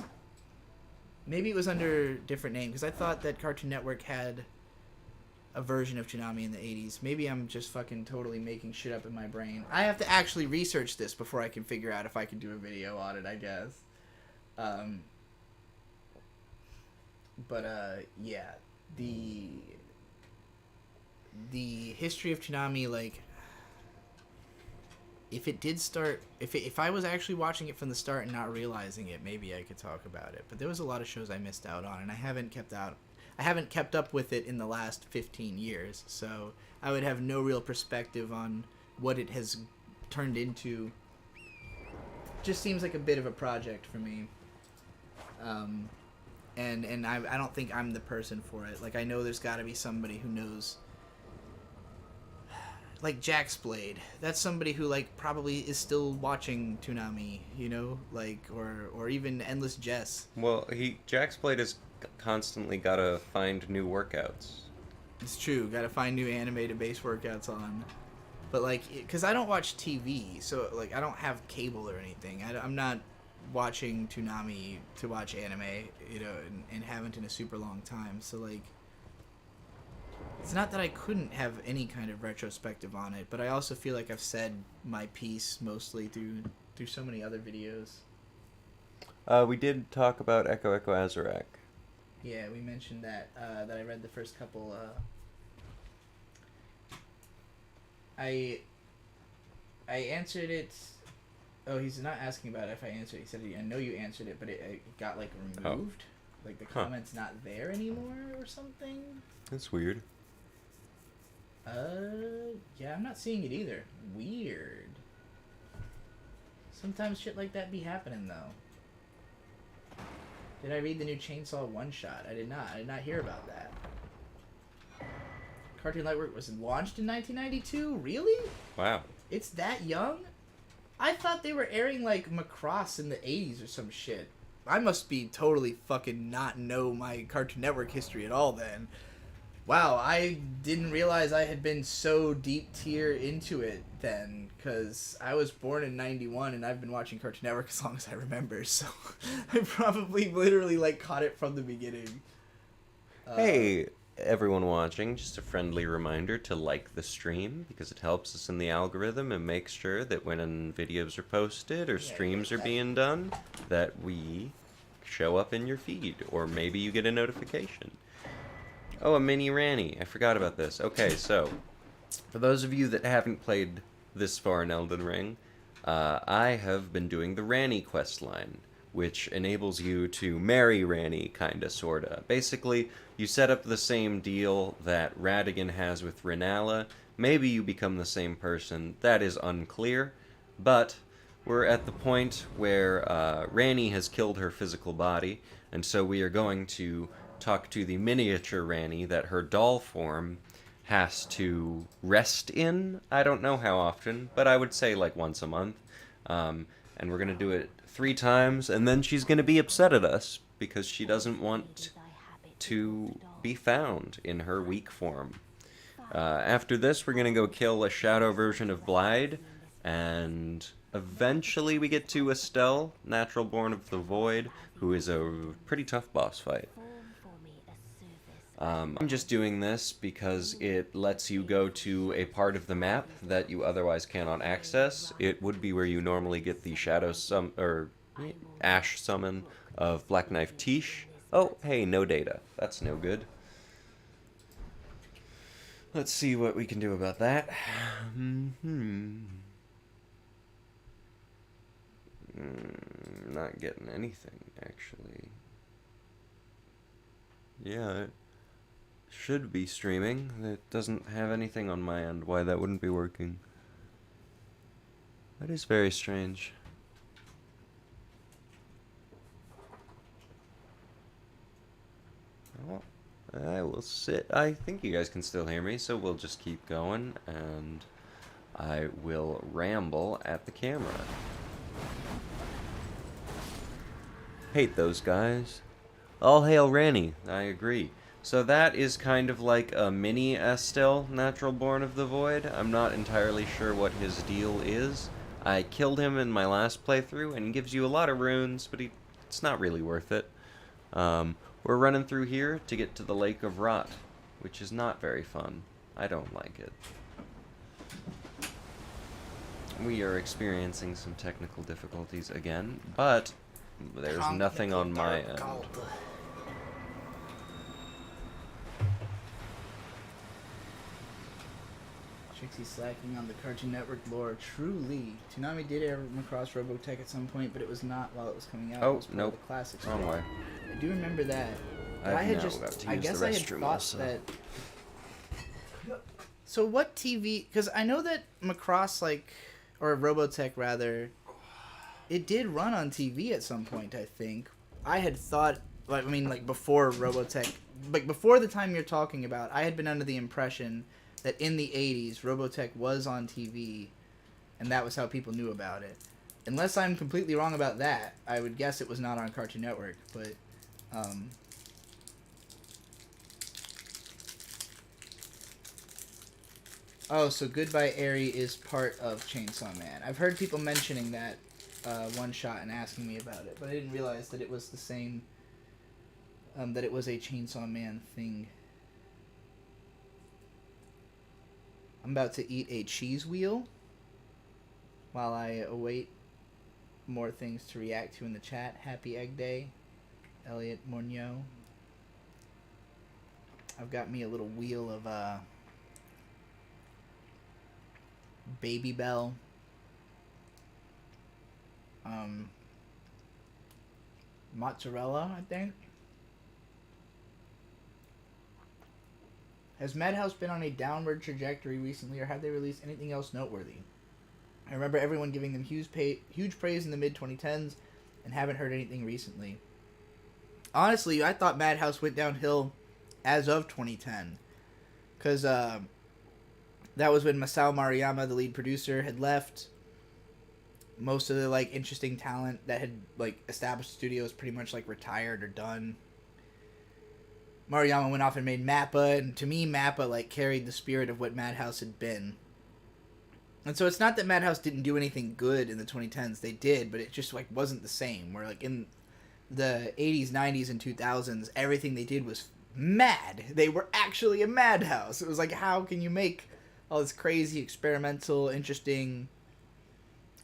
Maybe it was under a different name, because I thought that Cartoon Network had a version of Toonami in the 80s. Maybe I'm just fucking totally making shit up in my brain. I have to actually research this before I can figure out if I can do a video on it, I guess. Yeah. The history of Toonami, like, if it did start, if I was actually watching it from the start and not realizing it, maybe I could talk about it. But there was a lot of shows I missed out on, and I haven't kept up with it in the last 15 years, so I would have no real perspective on what it has turned into. Just seems like a bit of a project for me. And I don't think I'm the person for it. Like, I know there's got to be somebody who knows. Like Jax Blade, that's somebody who like probably is still watching Toonami, you know, like, or even Endless Jess. Well, Jax Blade has constantly got to find new workouts. It's true, got to find new anime to base workouts on. But like, because I don't watch TV, so like I don't have cable or anything. I'm not watching Toonami to watch anime, you know, and haven't in a super long time. So like, it's not that I couldn't have any kind of retrospective on it, but I also feel like I've said my piece mostly through so many other videos. We did talk about Echo Echo Azarak. Yeah, we mentioned that that I read the first couple. I answered it. Oh, he's not asking about if I answered it. He said, I know you answered it, but it got like removed. Like the comment's not there anymore or something. That's weird. Yeah, I'm not seeing it either. Weird. Sometimes shit like that be happening though. Did I read the new Chainsaw One Shot? I did not. I did not hear about that. Cartoon Network was launched in 1992? Really? Wow. It's that young? I thought they were airing like Macross in the 80s or some shit. I must be totally fucking not know my Cartoon Network history at all then. Wow, I didn't realize I had been so deep tier into it then, because I was born in 91 and I've been watching Cartoon Network as long as I remember, so I probably literally like caught it from the beginning. Hey, everyone watching, just a friendly reminder to like the stream because it helps us in the algorithm and makes sure that when videos are posted or streams are being done, that we show up in your feed, or maybe you get a notification. Oh, a mini Ranny. I forgot about this. Okay, so, for those of you that haven't played this far in Elden Ring, I have been doing the Ranny questline, which enables you to marry Ranny, kinda, sorta. Basically, you set up the same deal that Radigan has with Renala. Maybe you become the same person. That is unclear, but we're at the point where Ranny has killed her physical body, and so we are going to talk to the miniature Ranny that her doll form has to rest in. I don't know how often, but I would say like once a month. And we're going to do it 3 times, and then she's going to be upset at us because she doesn't want to be found in her weak form. After this, we're going to go kill a shadow version of Blide, and eventually we get to Estelle, Natural Born of the Void, who is a pretty tough boss fight. I'm just doing this because it lets you go to a part of the map that you otherwise cannot access. It would be where you normally get the Ash summon of Black Knife Tish. Oh, hey, no data. That's no good. Let's see what we can do about that. Not getting anything, actually. Yeah, it should be streaming. It doesn't have anything on my end. Why that wouldn't be working? That is very strange. Well, I will sit. I think you guys can still hear me, so we'll just keep going, and I will ramble at the camera. Hate those guys. All hail Ranny. I agree. So that is kind of like a mini Estelle, Natural Born of the Void. I'm not entirely sure what his deal is. I killed him in my last playthrough, and he gives you a lot of runes, but it's not really worth it. We're running through here to get to the Lake of Rot, which is not very fun. I don't like it. We are experiencing some technical difficulties again, but there's nothing on my end. Trixie slacking on the Cartoon Network lore. Truly. Toonami did air Macross Robotech at some point, but it was not while it was coming out. Oh, it was nope. The classics. Wrong way. I do remember that. But I had just, I guess I had thought that. So what TV? Because I know that Macross, like, or Robotech rather, it did run on TV at some point. I think I had thought, like, I mean, like before Robotech, like before the time you're talking about, I had been under the impression that in the 80s Robotech was on TV, and that was how people knew about it. Unless I'm completely wrong about that, I would guess it was not on Cartoon Network, but Oh, so Goodbye Airy is part of Chainsaw Man. I've heard people mentioning that one shot and asking me about it, but I didn't realize that it was the same. That it was a Chainsaw Man thing. I'm about to eat a cheese wheel while I await more things to react to in the chat. Happy Egg Day, Elliot Morneau. I've got me a little wheel of Baby Bell. Mozzarella, I think. Has Madhouse been on a downward trajectory recently, or have they released anything else noteworthy? I remember everyone giving them huge praise in the mid-2010s, and haven't heard anything recently. Honestly, I thought Madhouse went downhill as of 2010. Because that was when Masao Maruyama, the lead producer, had left. Most of the like interesting talent that had like established studios pretty much like retired or done. Maruyama went off and made Mappa, and to me, Mappa like carried the spirit of what Madhouse had been. And so it's not that Madhouse didn't do anything good in the 2010s; they did, but it just like wasn't the same. Where like in the 80s, 90s, and 2000s, everything they did was mad. They were actually a Madhouse. It was like, how can you make all this crazy, experimental, interesting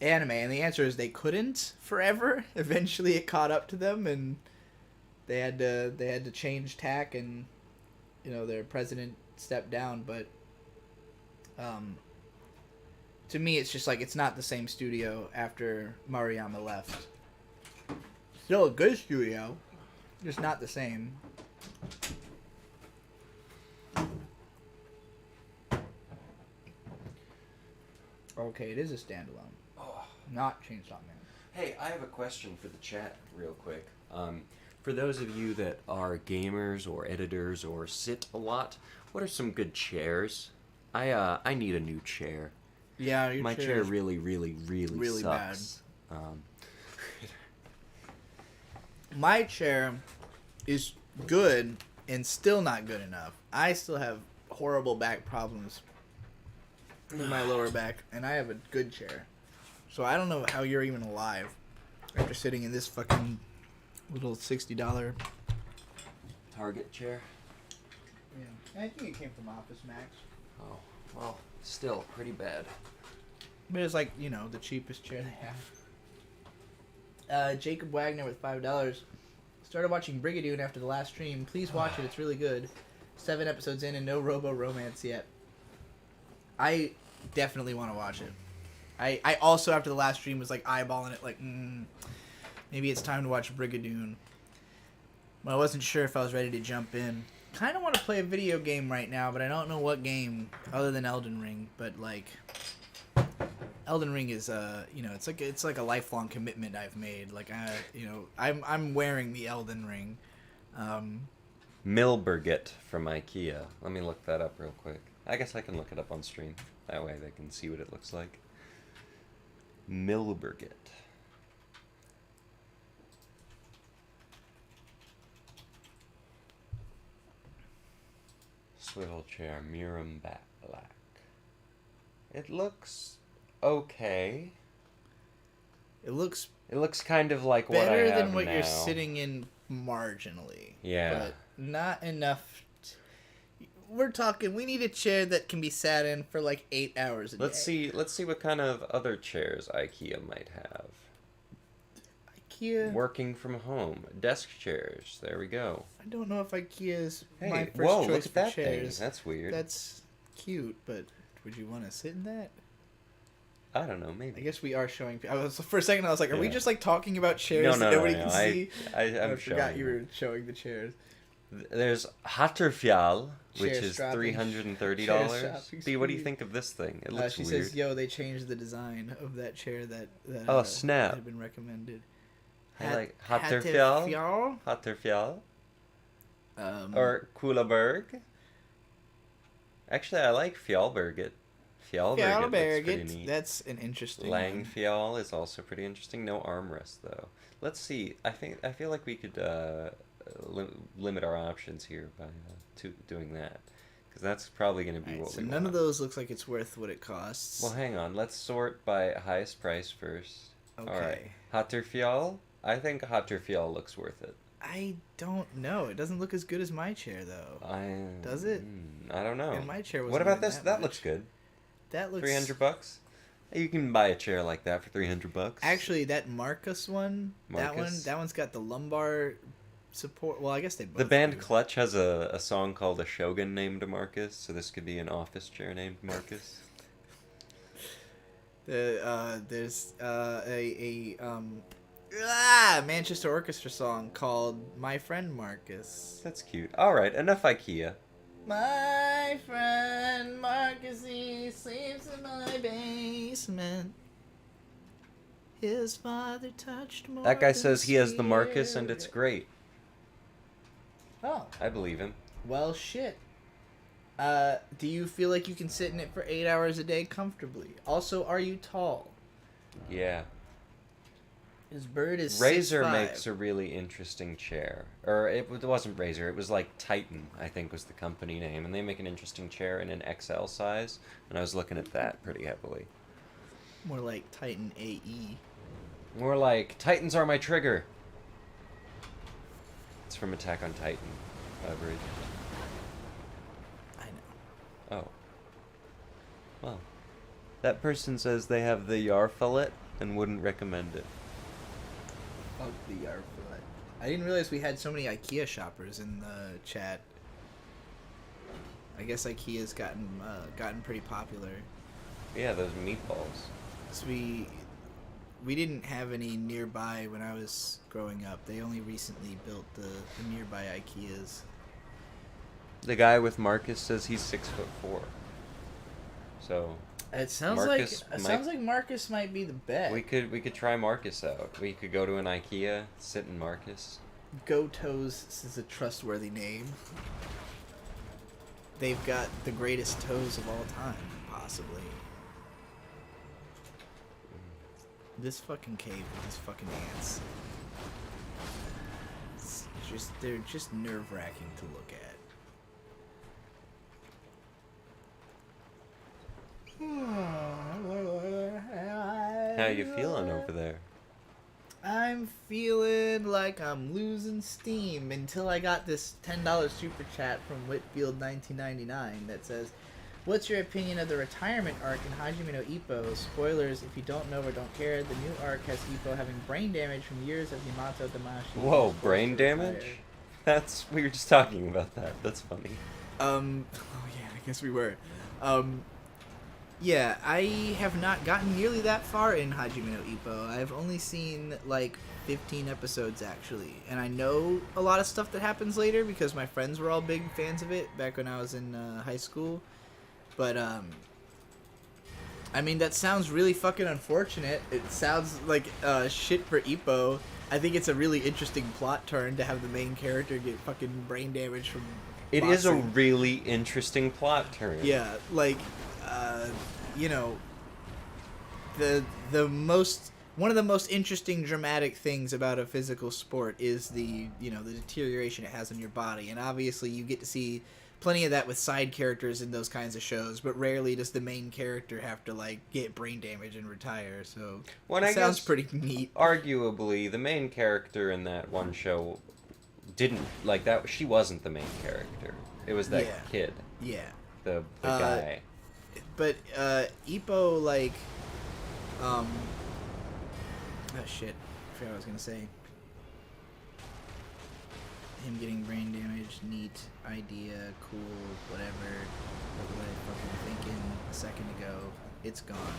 anime? And the answer is they couldn't forever. Eventually, it caught up to them, and they had to change tack, and their president stepped down. But to me, it's just like it's not the same studio after Maruyama left. Still a good studio, just not the same. Okay, it is a standalone, not Chainsaw Man. Hey, I have a question for the chat real quick. For those of you that are gamers or editors or sit a lot, what are some good chairs? I need a new chair. Yeah, my chair really sucks. Bad. My chair is good and still not good enough. I still have horrible back problems with my lower back, and I have a good chair. So I don't know how you're even alive after sitting in this fucking little $60 Target chair? Yeah. I think it came from Office Max. Oh, well, still pretty bad. But it's like, the cheapest chair they have. Jacob Wagner with $5. Started watching Brigadoon after the last stream. Please watch it. It's really good. 7 episodes in and no robo-romance yet. I definitely want to watch it. I also, after the last stream, was like eyeballing it like, maybe it's time to watch Brigadoon. But I wasn't sure if I was ready to jump in. Kind of want to play a video game right now, but I don't know what game other than Elden Ring. But like, Elden Ring is it's like a lifelong commitment I've made. Like I'm wearing the Elden Ring. Milberget from IKEA. Let me look that up real quick. I guess I can look it up on stream. That way they can see what it looks like. Milberget. Swivel chair, Miram Black. It looks okay. It looks kind of like what I have better than what now. you're sitting in marginally. Yeah. But not enough. We're talking, we need a chair that can be sat in for like 8 hours a day. Let's see what kind of other chairs IKEA might have. IKEA. Working from home. Desk chairs. There we go. I don't know if IKEA is Hey, my first whoa, choice look at for that chairs. thing. That's weird. That's cute, but would you want to sit in that? I don't know, maybe. I guess we are showing. For a second, I was like, "Are we Yeah. just like talking about chairs No, that nobody can I- see?" I'm I forgot showing you you. were showing the chairs. There's Hatterfjall, which Chair is strapping. $330. Chair strapping B, what do you spree. think of this thing? It looks She weird. says, "Yo, they changed the design of that chair that Oh, snap. had been recommended." I like Hatterfjall. Hatterfjall? Hatterfjall. Or Or Kullaberg. Actually, I like Fjallberget. Fjallberget looks pretty neat. That's an interesting one. Langfjall is also pretty interesting. No armrest though. Let's see. I feel like we could limit our options here by doing that, because that's probably going to be Alright, what so we none want. of those looks like it's worth what it costs. Well, hang on. Let's sort by highest price first. Okay. All right. Hatterfjall? I think Hatterfjall looks worth it. I don't know. It doesn't look as good as my chair, though. Does it? I don't know. And my chair wasn't What about even this? that That much. looks good. That looks... $300. You can buy a chair like that for $300. Actually, that Marcus one, Marcus? that one's got the lumbar support. Well, I guess they both The band do. Clutch has a song called A Shogun Named Marcus, so this could be an office chair named Marcus. There's Manchester Orchestra song called My Friend Marcus. That's cute. Alright, enough IKEA. My friend Marcus, he sleeps in my basement. His father touched more That guy than says he has the Marcus and it's spirit. great. Oh, I believe him. well, shit. Do you feel like you can sit in it for 8 hours a day comfortably? Also, are you tall? Yeah. His bird is Razer 6'5". makes a really interesting chair. Or it wasn't Razer, it was like Titan, I think was the company name. And they make an interesting chair in an XL size. And I was looking at that pretty heavily. More like Titan AE. More like, Titans are my trigger. It's from Attack on Titan. Abridged. I know. Oh. Well. That person says they have the Yarfilet and wouldn't recommend it. Fuck the Yarfilet. I didn't realize we had so many IKEA shoppers in the chat. I guess IKEA's gotten pretty popular. Yeah, those meatballs. So we didn't have any nearby when I was growing up. They only recently built the nearby IKEAs. The guy with Marcus says he's 6'4". So It sounds Marcus like Marcus might be the bet. we could try Marcus out. We could go to an IKEA, sit in Marcus. Go Toes is a trustworthy name. They've got the greatest toes of all time, possibly. This fucking cave with these fucking ants. They're just nerve-wracking to look at. How you feeling over there? I'm feeling like I'm losing steam until I got this $10 super chat from Whitfield1999 that says, "What's your opinion of the retirement arc in Hajime no Ippo? Spoilers, if you don't know or don't care, the new arc has Ippo having brain damage from years of Yamato Damashi. Whoa, brain damage? We were just talking about that. That's funny. Oh yeah, I guess we were. Yeah, I have not gotten nearly that far in Hajime no Ippo. I've only seen like 15 episodes actually, and I know a lot of stuff that happens later because my friends were all big fans of it back when I was in high school. But I mean, that sounds really fucking unfortunate. It sounds like shit for Ippo. I think it's a really interesting plot turn to have the main character get fucking brain damage from It is a boxing. really interesting plot turn. Yeah, like, you know, one of the most interesting dramatic things about a physical sport is the deterioration it has on your body, and obviously you get to see plenty of that with side characters in those kinds of shows, but rarely does the main character have to like get brain damage and retire. So it sounds pretty neat. Arguably, the main character in that one show didn't like that. She wasn't the main character. It was that kid, Yeah. the guy. But Ippo, like, oh shit, I forgot what I was gonna say. Him getting brain damage, neat idea, cool, whatever. What was I fucking thinking a second ago? It's gone.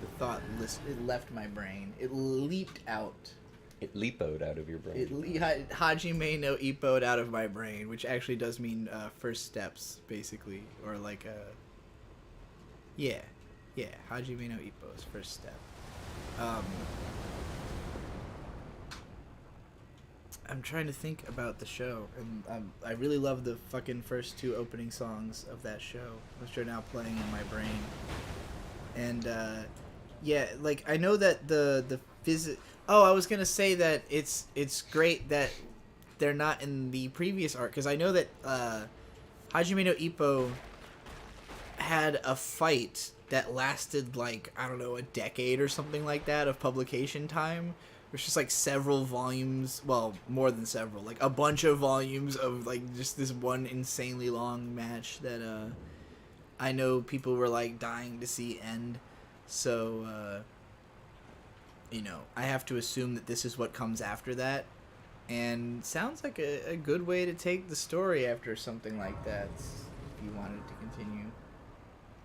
The thought it left my brain. It leaped out. It leapoed out of your brain. Hajime no Ippo'd out of my brain, which actually does mean first steps, basically, or like yeah, Hajime no Ippo's first step. I'm trying to think about the show, and I really love the fucking first two opening songs of that show, which are now playing in my brain. And yeah, like I know that the Oh, I was gonna say that it's great that they're not in the previous arc, because I know that Hajime no Ippo had a fight that lasted like, I don't know, a decade or something like that of publication time. It's just like several volumes, well, more than several, like a bunch of volumes of like just this one insanely long match that I know people were like dying to see end. So you know, I have to assume that this is what comes after that. And sounds like a good way to take the story after something like that, if you wanted to continue.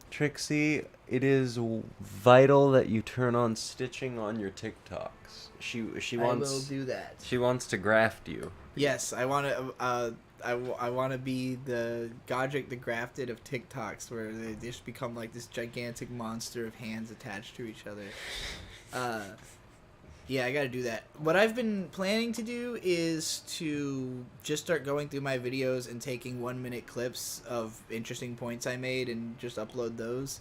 Trixie, it is vital that you turn on stitching on your TikToks. She wants. I will do that. She wants to graft you. Yes, I want to. I want to be the Godric the Grafted of TikToks, where they just become like this gigantic monster of hands attached to each other. Yeah, I gotta do that. What I've been planning to do is to just start going through my videos and taking 1-minute clips of interesting points I made and just upload those.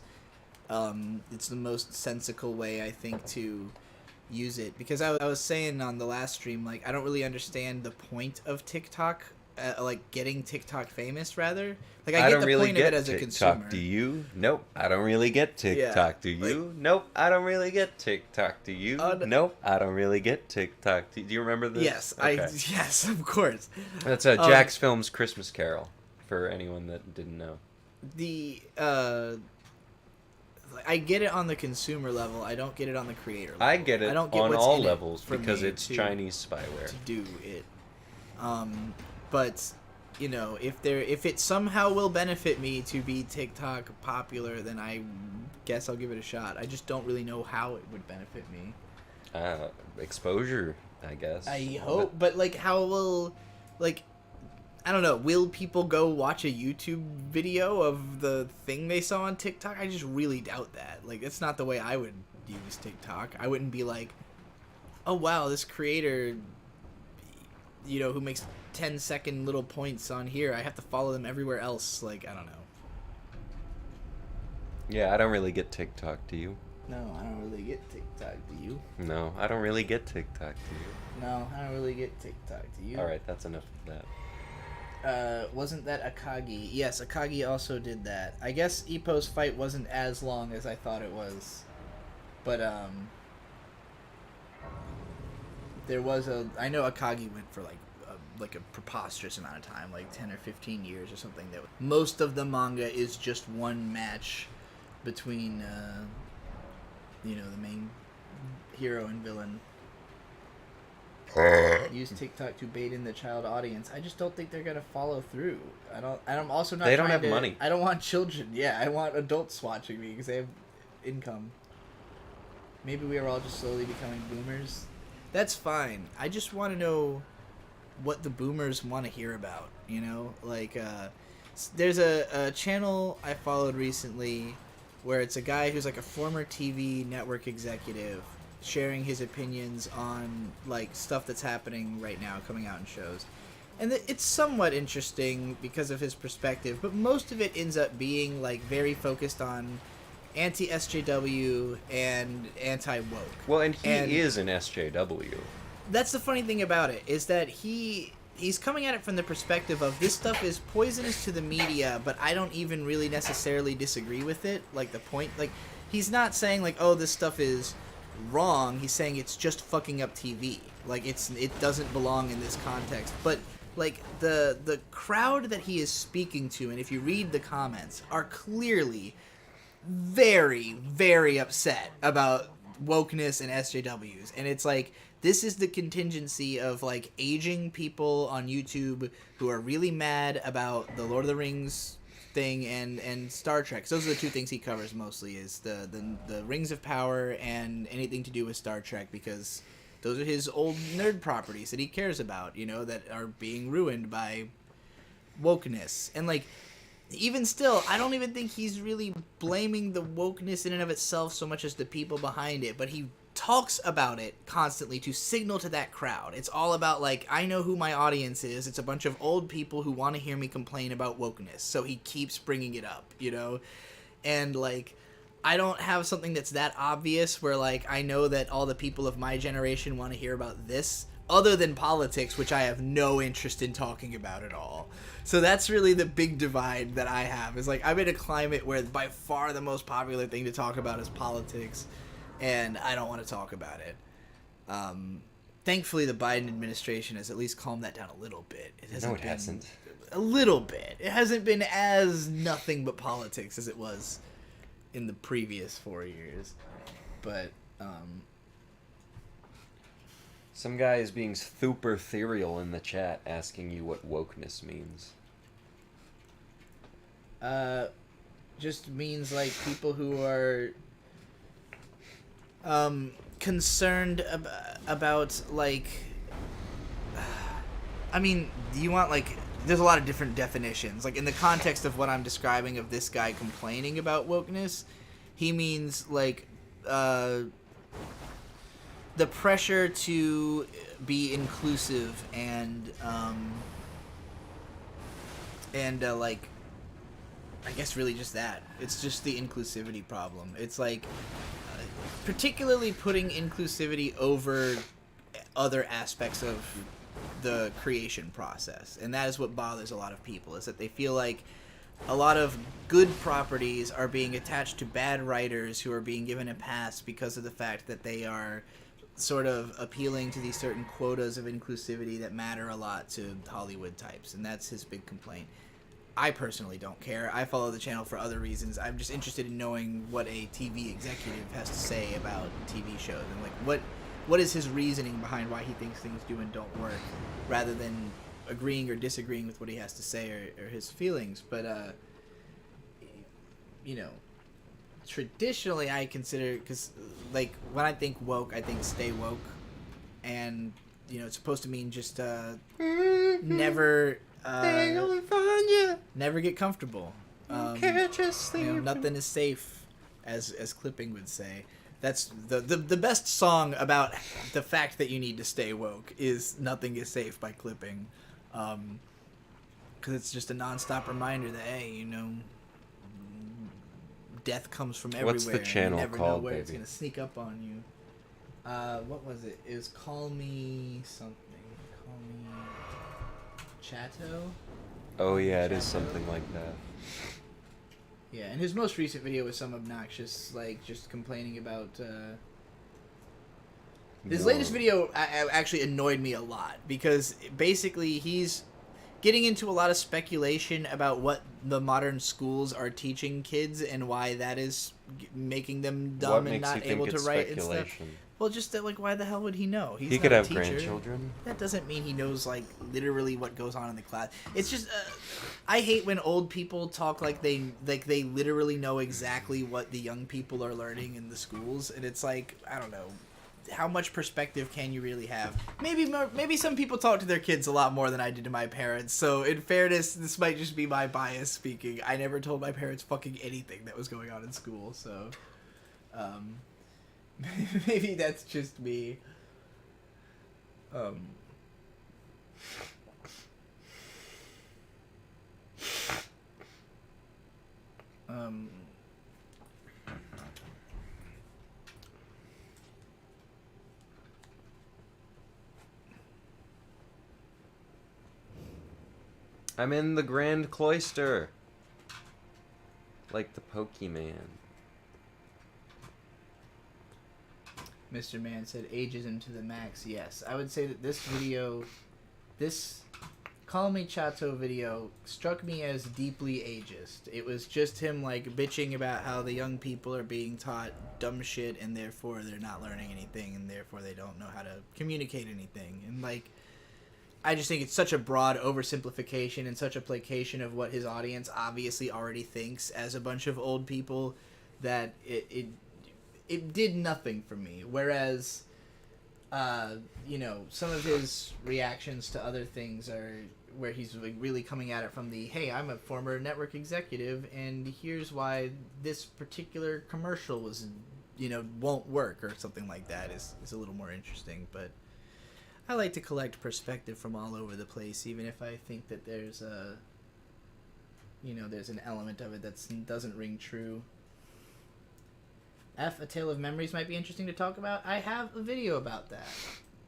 It's the most sensical way, I think, to use it. Because I was saying on the last stream, like, I don't really understand the point of TikTok, like, getting TikTok famous, rather. Like, I get don't the really point get of it as a TikTok, consumer. do you? Nope, I don't really get TikTok, do you? like- Nope, I don't really get TikTok, do you? Nope, I don't really get TikTok. Do you remember this? Yes, Okay. yes, of course. That's Jack's Films Christmas Carol, for anyone that didn't know. I get it on the consumer level. I don't get it on the creator level. I get it I don't get on what's all in it levels for because me it's Chinese spyware. to do it. But you know, if it somehow will benefit me to be TikTok popular, then I guess I'll give it a shot. I just don't really know how it would benefit me. Exposure, I guess. I hope, but like, how will, like, I don't know, will people go watch a YouTube video of the thing they saw on TikTok? I just really doubt that. Like, that's not the way I would use TikTok. I wouldn't be like, oh wow, this creator, you know, who makes 10-second little points on here, I have to follow them everywhere else. Like, I don't know. Yeah, I don't really get TikTok, do you? No, I don't really get TikTok, do you? No, I don't really get TikTok, do you? No, I don't really get TikTok, do you? Alright, that's enough of that. Wasn't that Akagi? Yes, Akagi also did that. I guess Ippo's fight wasn't as long as I thought it was. But, there was I know Akagi went for, like a preposterous amount of time, like 10 or 15 years or something. That most of the manga is just one match between, you know, the main hero and villain. Use TikTok to bait in the child audience. I just don't think they're gonna follow through. I'm also not. They don't trying have money. I don't want children. Yeah, I want adults watching me because they have income. Maybe we are all just slowly becoming boomers. That's fine. I just want to know what the boomers want to hear about. You know, like there's a channel I followed recently where it's a guy who's like a former TV network executive, sharing his opinions on like stuff that's happening right now coming out in shows. And it's somewhat interesting because of his perspective, but most of it ends up being like very focused on anti-SJW and anti-woke. Well, and he is an SJW. That's the funny thing about it, is that he's coming at it from the perspective of this stuff is poisonous to the media, but I don't even really necessarily disagree with it. Like the point, like he's not saying like, oh, this stuff is wrong. He's saying it's just fucking up TV. Like it doesn't belong in this context. But like the crowd that he is speaking to, and if you read the comments, are clearly very, very upset about wokeness and SJWs. And it's like, this is the contingency of like aging people on YouTube who are really mad about the Lord of the Rings thing and Star Trek. So those are the two things he covers mostly, is the Rings of Power and anything to do with Star Trek, because those are his old nerd properties that he cares about, you know, that are being ruined by wokeness. And like, even still, I don't even think he's really blaming the wokeness in and of itself so much as the people behind it, but he talks about it constantly to signal to that crowd. It's all about like, I know who my audience is. It's a bunch of old people who want to hear me complain about wokeness. So he keeps bringing it up, you know? And like, I don't have something that's that obvious where like, I know that all the people of my generation want to hear about this. other than politics, which I have no interest in talking about at all. So that's really the big divide that I have. Is like I'm in a climate where by far the most popular thing to talk about is politics, and I don't want to talk about it. Thankfully, the Biden administration has at least calmed that down a little bit. It hasn't. A little bit. It hasn't been as nothing but politics as it was in the previous 4 years. But, Some guy is being super ethereal in the chat asking you what wokeness means. just means, like, people who are, concerned about, like, I mean, do you want, like, there's a lot of different definitions. Like, in the context of what I'm describing of this guy complaining about wokeness, he means, like, the pressure to be inclusive and like, I guess really just that. It's just the inclusivity problem. It's like, particularly putting inclusivity over other aspects of the creation process. And that is what bothers a lot of people, is that they feel like a lot of good properties are being attached to bad writers who are being given a pass because of the fact that they are sort of appealing to these certain quotas of inclusivity that matter a lot to Hollywood types. And that's his big complaint. I personally don't care. I follow the channel for other reasons. I'm just interested in knowing what a TV executive has to say about TV shows, and like what is his reasoning behind why he thinks things do and don't work, rather than agreeing or disagreeing with what he has to say or his feelings. But you know, traditionally I consider, because like when I think woke, I think stay woke, and you know, it's supposed to mean just never never get comfortable. Nothing is safe, as Clipping would say. That's the best song about the fact that you need to stay woke is "Nothing Is Safe" by Clipping, because it's just a nonstop reminder that, hey, you know, death comes from everywhere. What's the channel and you never called, know where baby? it's gonna sneak up on you. What was it? It was Call Me something. Call Me Chato. Oh yeah, it is something like that. Yeah, and his most recent video was some obnoxious, like, just complaining about, His latest video actually annoyed me a lot, because basically he's getting into a lot of speculation about what the modern schools are teaching kids and why that is making them dumb and not able to write and stuff. Well, just that, like, why the hell would he know? He's He not could a have teacher. grandchildren. That doesn't mean he knows, like, literally what goes on in the class. It's just, I hate when old people talk like they literally know exactly what the young people are learning in the schools, and it's like, I don't know, how much perspective can you really have? Maybe some people talk to their kids a lot more than I did to my parents. So in fairness, this might just be my bias speaking. I never told my parents fucking anything that was going on in school, so maybe that's just me. I'm in the Grand Cloister. Like the Pokemon. Mr. Man said ageism to the max. Yes, I would say that this Call Me Chato video struck me as deeply ageist. It was just him, like, bitching about how the young people are being taught dumb shit and therefore they're not learning anything and therefore they don't know how to communicate anything. And, like, I just think it's such a broad oversimplification and such a placation of what his audience obviously already thinks as a bunch of old people that it did nothing for me. Whereas, you know, some of his reactions to other things are where he's like really coming at it from the, hey, I'm a former network executive and here's why this particular commercial was, you know, won't work or something like that is a little more interesting. But I like to collect perspective from all over the place, even if I think that there's there's an element of it that doesn't ring true. A Tale of Memories might be interesting to talk about. I have a video about that.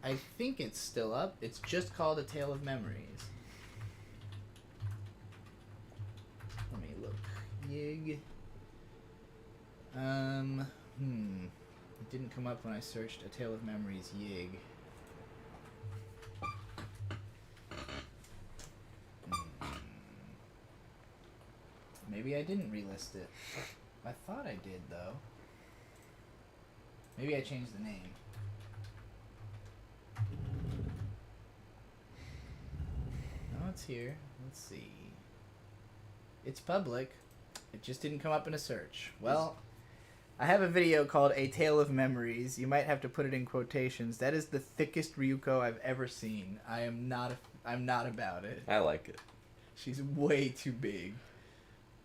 I think it's still up. It's just called A Tale of Memories. Let me look. Yig. It didn't come up when I searched A Tale of Memories Yig. Maybe I didn't relist it. I thought I did, though. Maybe I changed the name. No, it's here. Let's see. It's public. It just didn't come up in a search. Well, I have a video called A Tale of Memories. You might have to put it in quotations. That is the thickest Ryuko I've ever seen. I'm not about it. I like it. She's way too big.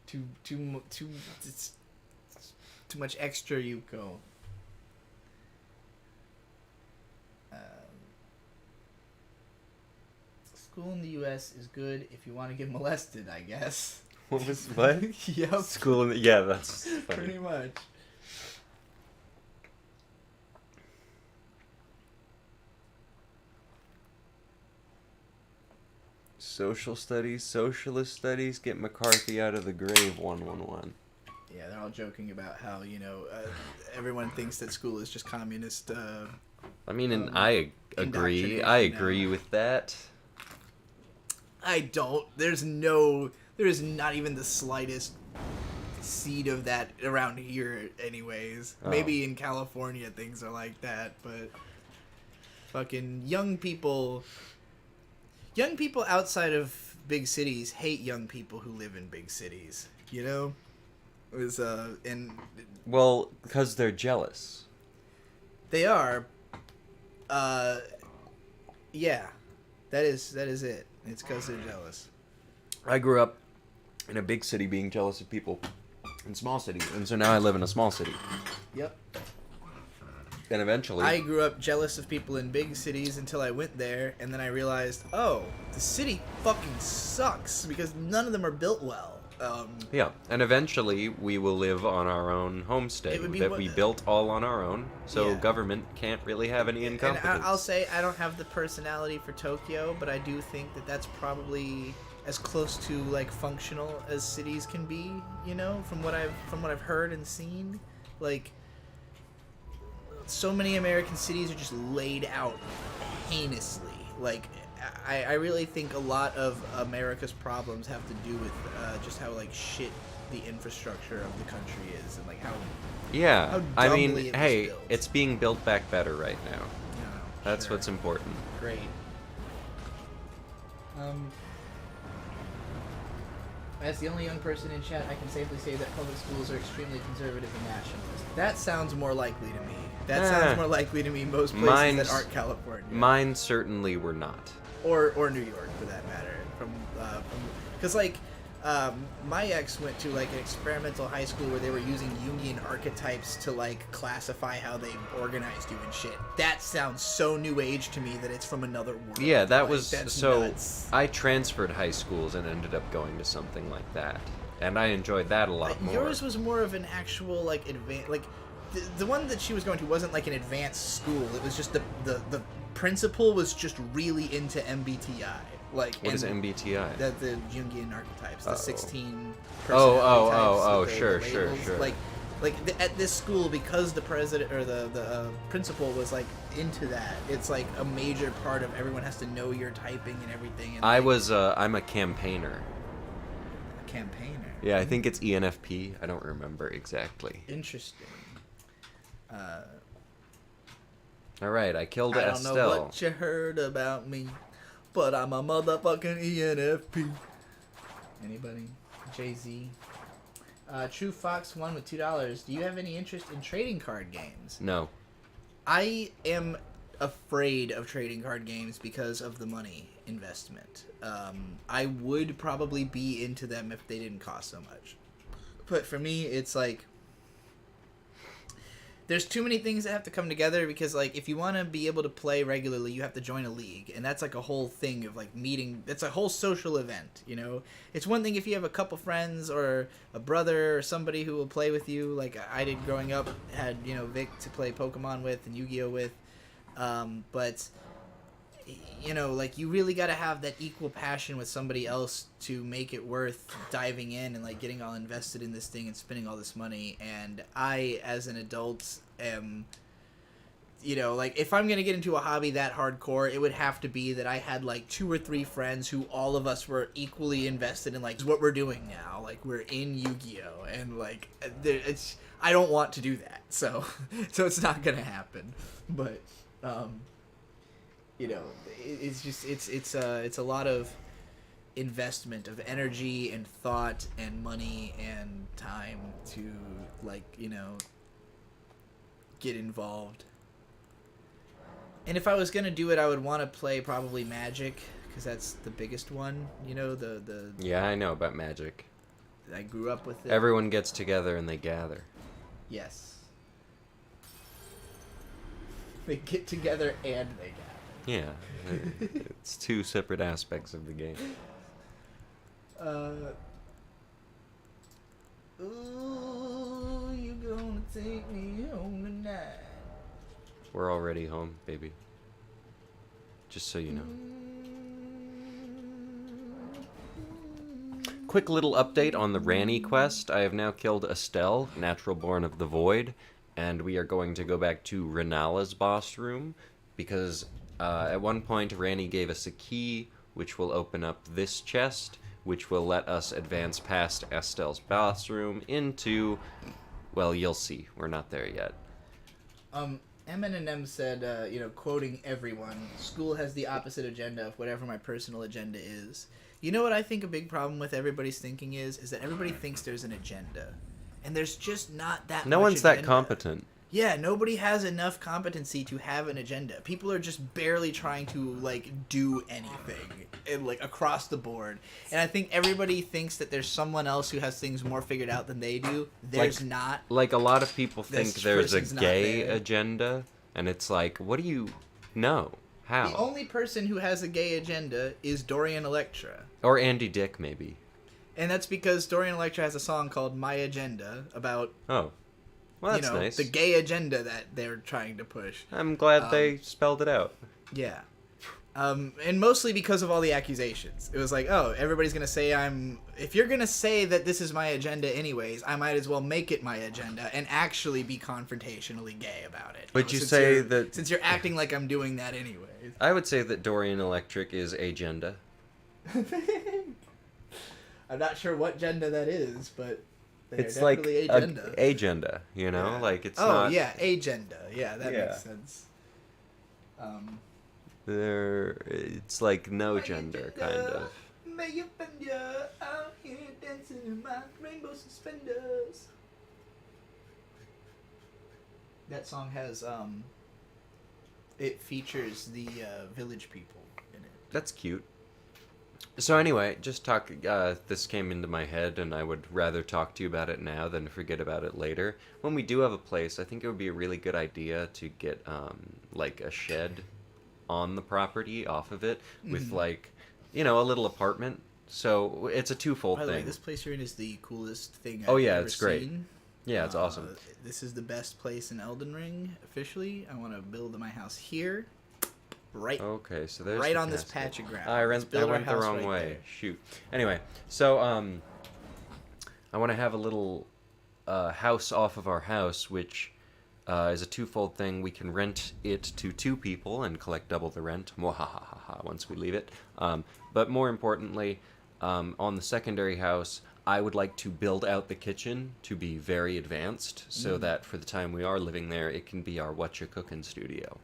Too much extra Yuko. School in the U.S. is good if you want to get molested, I guess. What was what? Yep. School in the, yeah, that's funny. Pretty much. Social studies, socialist studies, get McCarthy out of the grave, 111. Yeah, they're all joking about how, everyone thinks that school is just communist. I mean, and I agree. I agree with that. I don't. There is not even the slightest seed of that around here anyways. Oh. Maybe in California things are like that, but fucking young people outside of big cities hate young people who live in big cities, you know? It was Well, because they're jealous. they are yeah. That is it. It's because they're jealous. I grew up in a big city being jealous of people in small cities, and so now I live in a small city. Yep. And eventually... I grew up jealous of people in big cities until I went there, and then I realized, oh, the city fucking sucks because none of them are built well. Yeah, and eventually we will live on our own homestead that we built all on our own, so government can't really have any incompetence. And I'll say I don't have the personality for Tokyo, but I do think that that's probably as close to like functional as cities can be, from what I've heard and seen. Like, so many American cities are just laid out heinously. Like, I really think a lot of America's problems have to do with just how like shit the infrastructure of the country is, and like how I dumbly mean, it was hey, built. it's being built back better right now. No, That's sure. what's important. Great. As the only young person in chat, I can safely say that public schools are extremely conservative and nationalist. That sounds more likely to me. That sounds more likely to me most places that aren't California. Mine certainly were not. Or New York, for that matter. Because my ex went to like an experimental high school where they were using Jungian archetypes to like classify how they organized you and shit. That sounds so new age to me that it's from another world. Yeah, that like, was that's so. nuts. I transferred high schools and ended up going to something like that, and I enjoyed that a lot more. Yours was more of an actual like advanced, like the one that she was going to wasn't like an advanced school. It was just the principal was just really into MBTI. Like, what is MBTI? The Jungian archetypes, the 16 Oh, personality types. sure. At this school, because the president or the principal was like into that, it's like a major part of everyone has to know your typing and everything. And I'm a campaigner. a campaigner. Yeah, I think it's ENFP. I don't remember exactly. Interesting. All right, I killed I don't Estelle. know what you heard about me, but I'm a motherfucking ENFP. Anybody? Jay-Z. True Fox won with $2. Do you have any interest in trading card games? No. I am afraid of trading card games because of the money investment. I would probably be into them if they didn't cost so much. But for me, it's like... There's too many things that have to come together because, like, if you want to be able to play regularly, you have to join a league. And that's, like, a whole thing of, like, meeting. It's a whole social event, you know? It's one thing if you have a couple friends or a brother or somebody who will play with you. Like I did growing up, had, you know, Vic to play Pokemon with and Yu-Gi-Oh! With. But you know, like, you really got to have that equal passion with somebody else to make it worth diving in and, like, getting all invested in this thing and spending all this money. And I, as an adult, am, you know, like, if I'm going to get into a hobby that hardcore, it would have to be that I had, like, 2 or 3 friends who all of us were equally invested in, like, what we're doing now. Like, we're in Yu-Gi-Oh! And, like, I don't want to do that. So it's not going to happen. But, you know, it's just it's a lot of investment of energy and thought and money and time to, like, you know, get involved. And if I was gonna do it, I would want to play probably Magic, because that's the biggest one. You know, the Yeah, I know about Magic. I grew up with it. Everyone gets together and they gather. Yes. They get together and they gather. Yeah, it's 2 separate aspects of the game. Ooh, you gonna take me home tonight? We're already home, baby. Just so you know. Quick little update on the Ranny quest. I have now killed Estelle, natural born of the void, and we are going to go back to Renala's boss room, because at one point Ranny gave us a key which will open up this chest, which will let us advance past Estelle's boss room into, well, you'll see. We're not there yet. M said, you know, quoting everyone, school has the opposite agenda of whatever my personal agenda is. You know what I think a big problem with everybody's thinking is that everybody thinks there's an agenda. And there's just not that No much one's agenda. that competent. Yeah, nobody has enough competency to have an agenda. People are just barely trying to, like, do anything, and, like, across the board. And I think everybody thinks that there's someone else who has things more figured out than they do. There's not. Like, a lot of people think This there's a person's not gay there. agenda, and it's like, what do you know? How? The only person who has a gay agenda is Dorian Electra. Or Andy Dick, maybe. And that's because Dorian Electra has a song called My Agenda about, Oh. Well, that's you know, nice. the gay agenda that they're trying to push. I'm glad they spelled it out. Yeah. And mostly because of all the accusations. It was like, oh, everybody's going to say if you're going to say that this is my agenda anyways, I might as well make it my agenda and actually be confrontationally gay about it. Would you say that... Since you're acting like I'm doing that anyways. I would say that Dorian Electric is agenda. I'm not sure what agenda that is, but they're It's like definitely agenda. agenda, you know? Yeah. Like, it's oh, not... yeah, agenda. Yeah, that Yeah. makes sense. It's like no gender, kind of. May you bend your out here dancing in my rainbow suspenders. That song has it features the village people in it. That's cute. So anyway, just talk. This came into my head, and I would rather talk to you about it now than forget about it later. When we do have a place, I think it would be a really good idea to get like a shed on the property off of it with like, you know, a little apartment. So it's a twofold By the way, thing. this place you're in is the coolest thing Oh, I've yeah, ever it's great. seen. Yeah, it's awesome. This is the best place in Elden Ring, officially. I want to build my house here. Right. Okay, so there's Right the on this casket. patch of ground. I Let's went build our the house wrong right way. there. Shoot. Anyway, so I want to have a little house off of our house, which is a twofold thing. We can rent it to 2 people and collect double the rent. Mwahahaha, once we leave it. But more importantly, on the secondary house, I would like to build out the kitchen to be very advanced, so that for the time we are living there, it can be our Whatcha Cookin' studio.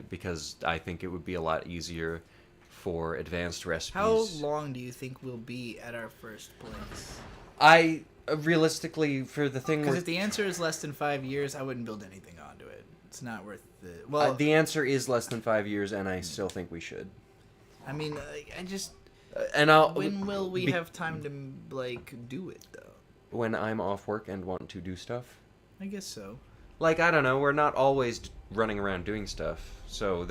Because I think it would be a lot easier for advanced recipes. How long do you think we'll be at our first place? I realistically, for the thing Because with if the answer is less than 5 years, I wouldn't build anything onto it. It's not worth the... Well, the answer is less than 5 years, and I still think we should. I mean, I just... And I'll When will we have time to, like, do it, though? when I'm off work and want to do stuff. I guess so. Like, I don't know, we're not always running around doing stuff. So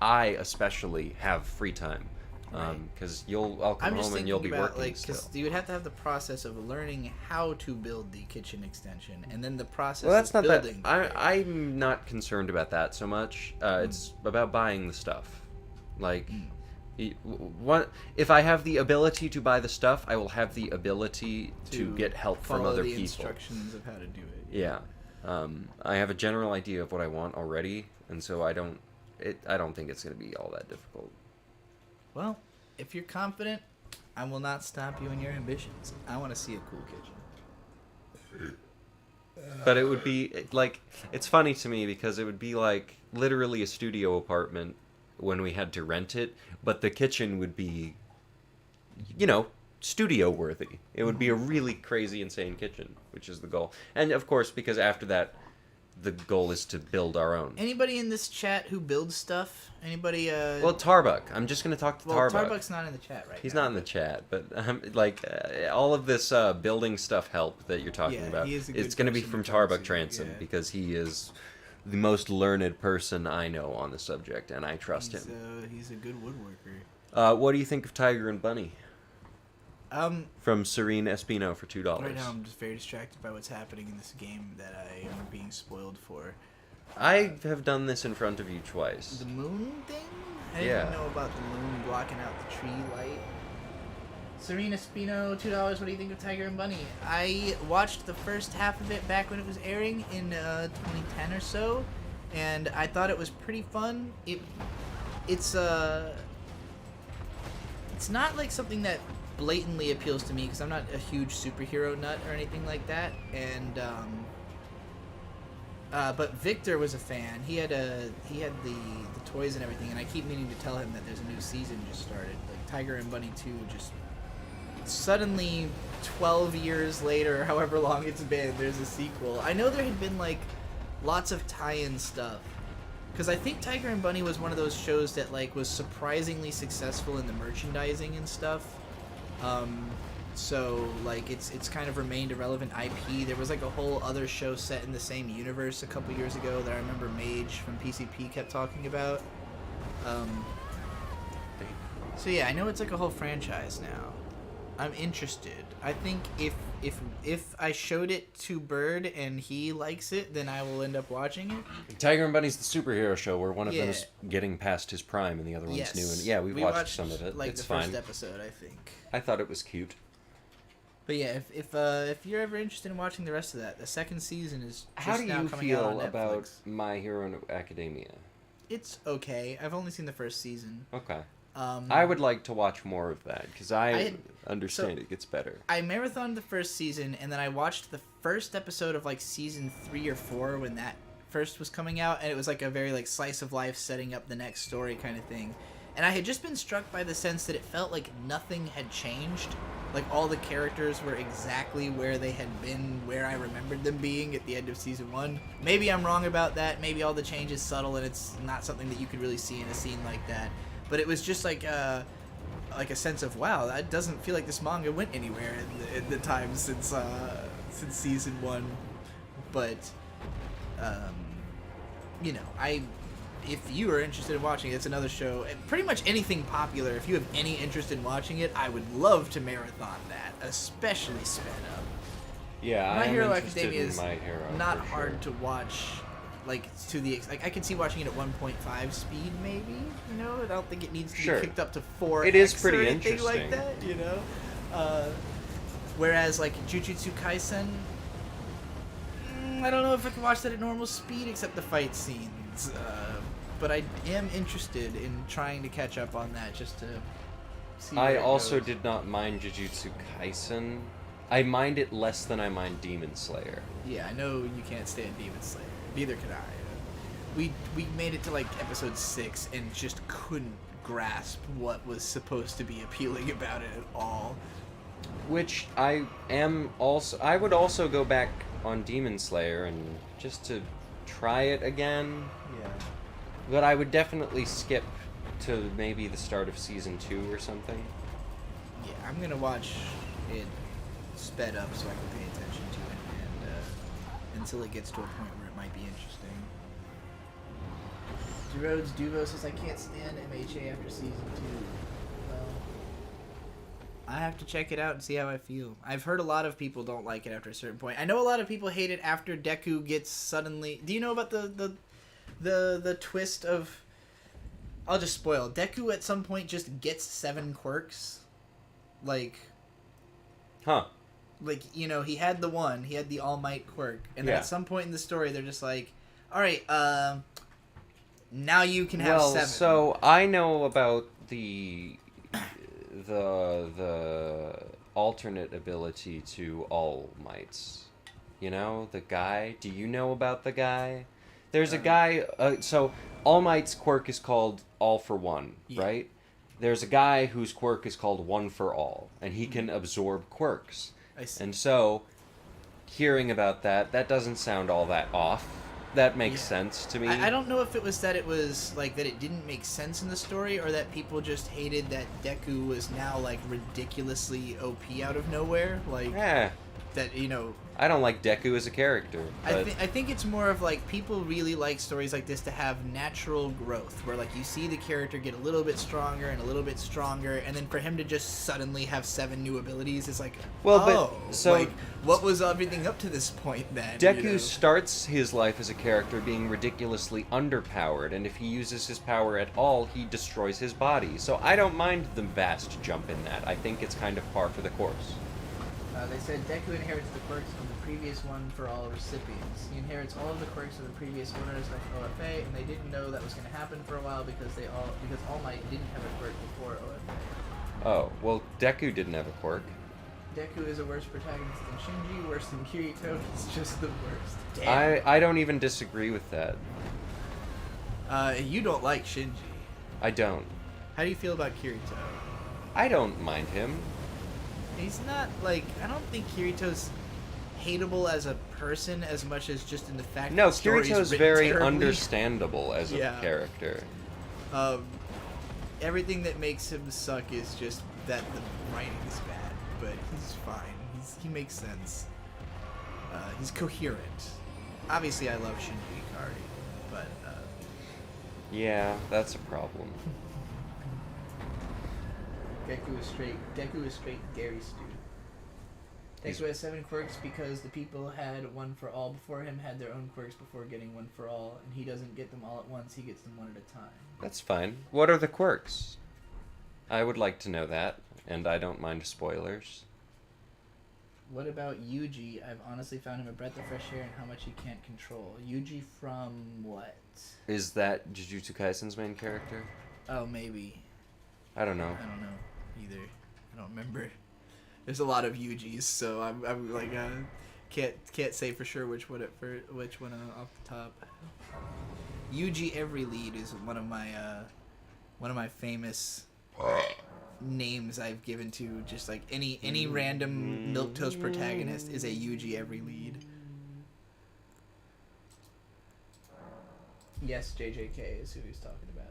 I especially have free time. Right. Because I'll come I'm just home and thinking you'll be about working like still. because you would have to have the process of learning how to build the kitchen extension, and then the process Well, that's of not that. building. I'm not concerned about that so much. It's about buying the stuff. Like, what if I have the ability to buy the stuff? I will have the ability to get help from follow other the people. instructions of how to do it. Yeah, I have a general idea of what I want already, and so I don't think it's going to be all that difficult. Well, if you're confident, I will not stop you in your ambitions. I want to see a cool kitchen. But it would be like, it's funny to me because it would be like literally a studio apartment when we had to rent it, but the kitchen would be, studio worthy. It would be a really crazy, insane kitchen, which is the goal. And of course, because after that, the goal is to build our own. Anybody in this chat who builds stuff? Anybody? Well, Tarbuck. I'm just going to talk to Tarbuck. Tarbuck's not in the chat right He's now. not in the chat, but all of this building stuff help that you're talking about, he is a good it's going to be person from to talk Tarbuck to, Transom yeah. because he is the most learned person I know on the subject, and I trust him. He's a good woodworker. What do you think of Tiger and Bunny? From Serene Espino for $2. Right now, I'm just very distracted by what's happening in this game that I am being spoiled for. I have done this in front of you twice. The moon thing? I Yeah. didn't know about the moon blocking out the tree light. Serena Spino, $2. What do you think of Tiger and Bunny? I watched the first half of it back when it was airing in 2010 or so, and I thought it was pretty fun. It's not like something that blatantly appeals to me because I'm not a huge superhero nut or anything like that, and but Victor was a fan. He had the toys and everything, and I keep meaning to tell him that there's a new season just started. Like Tiger and Bunny 2 just suddenly 12 years later, however long it's been, there's a sequel. I know there had been like lots of tie-in stuff because I think Tiger and Bunny was one of those shows that like was surprisingly successful in the merchandising and stuff. So like it's kind of remained a relevant IP. There was like a whole other show set in the same universe a couple years ago that I remember Mage from PCP kept talking about. So yeah, I know it's like a whole franchise now. I'm interested. I think if I showed it to Bird and he likes it, then I will end up watching it. Tiger and Bunny's the superhero show where one of them Yeah. is getting past his prime and the other Yes. one's new. And yeah, we watched some of it. Like it's the fine. first episode, I think. I thought it was cute. But yeah, if you're ever interested in watching the rest of that, the second season is just How do now you coming out on feel Netflix. about My Hero Academia? It's okay. I've only seen the first season. Okay. I would like to watch more of that because I understand so- it gets better. I marathoned the first season, and then I watched the first episode of like season 3 or 4 when that first was coming out, and it was like a very like slice of life setting up the next story kind of thing. And I had just been struck by the sense that it felt like nothing had changed. Like all the characters were exactly where they had been, where I remembered them being at the end of season 1. Maybe I'm wrong about that. Maybe all the change is subtle and it's not something that you could really see in a scene like that. But it was just like a sense of, wow, that doesn't feel like this manga went anywhere in the time since season 1. But if you are interested in watching it, it's another show. And pretty much anything popular, if you have any interest in watching it, I would love to marathon that, especially sped up. Yeah, My I am Hero interested Academia in is My Hero. not for hard sure. to watch, like I can see watching it at 1.5 speed, maybe. You know, I don't think it needs to Sure. be kicked up to 4. It is pretty or anything interesting. like that. You know, whereas like Jujutsu Kaisen, I don't know if I can watch that at normal speed, except the fight scenes. But I am interested in trying to catch up on that just to see where I it also goes. did not mind Jujutsu Kaisen. I mind it less than I mind Demon Slayer. Yeah, I know you can't stand Demon Slayer. Neither can I. We made it to like episode 6 and just couldn't grasp what was supposed to be appealing about it at all. Which I would also go back on Demon Slayer and just to try it again. Yeah. But I would definitely skip to maybe the start of season 2 or something. Yeah, I'm gonna watch it sped up so I can pay attention to it, and until it gets to a point where it might be interesting. Rhodes Duvo says I can't stand MHA after season 2. Well, I have to check it out and see how I feel. I've heard a lot of people don't like it after a certain point. I know a lot of people hate it after Deku gets suddenly... Do you know about the twist of... I'll just spoil. Deku at some point just gets 7 quirks. Like... Huh. Like, you know, he had the All Might quirk. And then Yeah. at some point in the story, they're just like, alright, now you can have 7. So I know about the alternate ability to All Mights. You know, the guy. Do you know about the guy? There's a guy. So All Might's quirk is called All for One, Yeah. right? There's a guy whose quirk is called One for All, and he can absorb quirks. I see. And so, hearing about that doesn't sound all that off. That makes sense to me. I don't know if it was that it didn't make sense in the story, or that people just hated that Deku was now, like, ridiculously OP out of nowhere. Like, that, you know... I don't like Deku as a character. But... I think it's more of, like, people really like stories like this to have natural growth, where, like, you see the character get a little bit stronger and a little bit stronger, and then for him to just suddenly have 7 new abilities is like, like, what was everything up to this point then? Deku starts his life as a character being ridiculously underpowered, and if he uses his power at all, he destroys his body. So I don't mind the vast jump in that. I think it's kind of par for the course. They said Deku inherits the quirks of the previous one for all recipients. He inherits all of the quirks of the previous winners of OFA, and they didn't know that was going to happen for a while because All Might didn't have a quirk before OFA. Oh, well, Deku didn't have a quirk. Deku is a worse protagonist than Shinji, worse than Kirito. He's just the worst. Damn. I don't even disagree with that. You don't like Shinji. I don't. How do you feel about Kirito? I don't mind him. He's not, like, I don't think Kirito's hateable as a person as much as just in the fact that the story's Kirito's written very terribly. understandable as a character. Everything that makes him suck is just that the writing's bad, but he's fine. He makes sense. He's coherent. Obviously, I love Shinji Ikari, but... Yeah, that's a problem. Deku is straight Gary Stew. Deku has 7 quirks because the people had One for All before him had their own quirks before getting One for All, and he doesn't get them all at once, he gets them one at a time. That's fine. What are the quirks? I would like to know that, and I don't mind spoilers. What about Yuji? I've honestly found him a breath of fresh air and how much he can't control. Yuji from what? Is that Jujutsu Kaisen's main character? Oh, maybe. I don't know. I don't know either. I don't remember. There's a lot of Yujis, so I'm like can't say for sure which one off the top. Yuji Every Lead is one of my famous names I've given to just like any random milquetoast protagonist is a Yuji Every Lead. Yes, JJK is who he's talking about.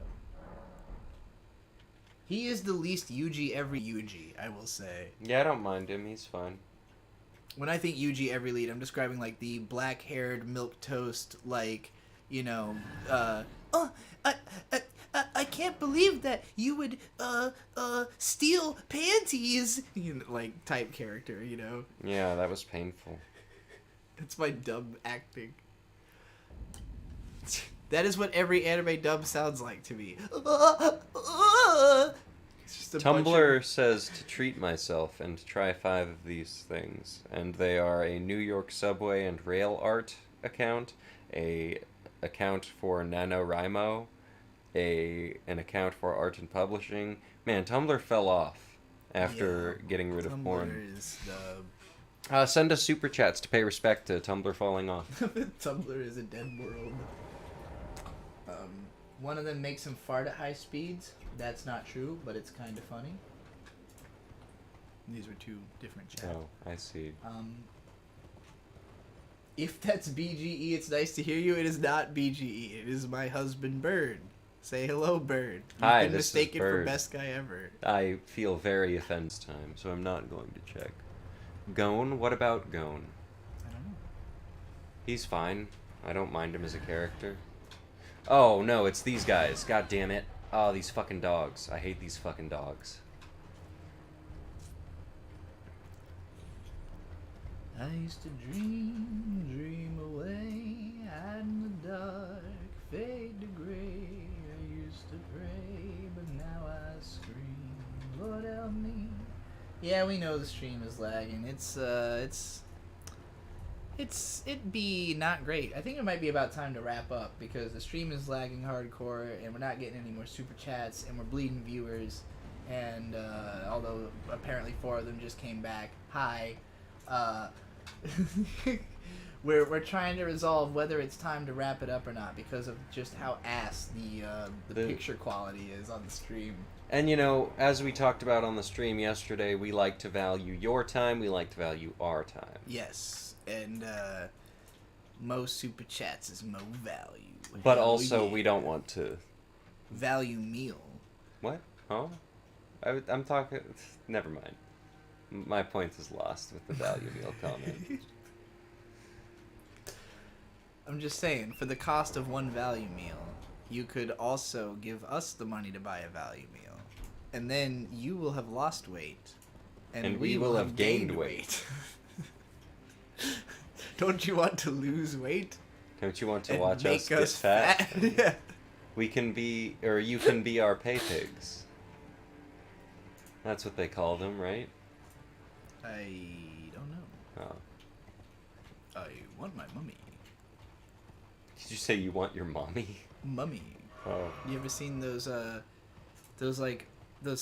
He is the least Yuji Every Yuji, I will say. Yeah, I don't mind him. He's fine. When I think Yuji Every Lead, I'm describing like the black-haired milquetoast, like, you know, I can't believe that you would steal panties, you know, like type character, you know. Yeah, that was painful. That's my dub acting. That is what every anime dub sounds like to me. It's just a Tumblr says to treat myself and try 5 of these things, and they are a New York subway and rail art account, a account for NaNoWriMo, an account for art and publishing. Man, Tumblr fell off after getting rid of porn. Tumblr is the... Send us superchats to pay respect to Tumblr falling off. Tumblr is a dead world. One of them makes him fart at high speeds. That's not true, but it's kind of funny. These were 2 different chats. Oh, I see. If that's BGE, it's nice to hear you. It is not BGE. It is my husband, Bird. Say hello, Bird. You've Hi, been this is mistaken for Bird. best guy ever. I feel very offended this time, so I'm not going to check. Gon? What about Gon? I don't know. He's fine. I don't mind him as a character. Oh, no, it's these guys. God damn it. Oh, these fucking dogs. I hate these fucking dogs. I used to dream away, in the dark, fade to gray. I used to pray, but now I scream, Lord help me. Yeah, we know the stream is lagging. It'd be not great. I think it might be about time to wrap up because the stream is lagging hardcore and we're not getting any more super chats and we're bleeding viewers. And although apparently 4 of them just came back, hi. We're trying to resolve whether it's time to wrap it up or not because of just how ass the picture quality is on the stream. And you know, as we talked about on the stream yesterday, we like to value your time, we like to value our time. Yes, and mo super chats is mo value. But also, we don't want to... Value meal. What? Huh? I'm talking... Never mind. My point is lost with the value meal comment. I'm just saying, for the cost of one value meal, you could also give us the money to buy a value meal. And then you will have lost weight. And we will have gained weight. Don't you want to lose weight? Don't you want to and watch make us get fat? Yeah. We can be, or you can be our pay pigs. That's what they call them, right? I don't know. Oh. I want my mummy. Did you say you want your mommy? Mummy. Oh. You ever seen those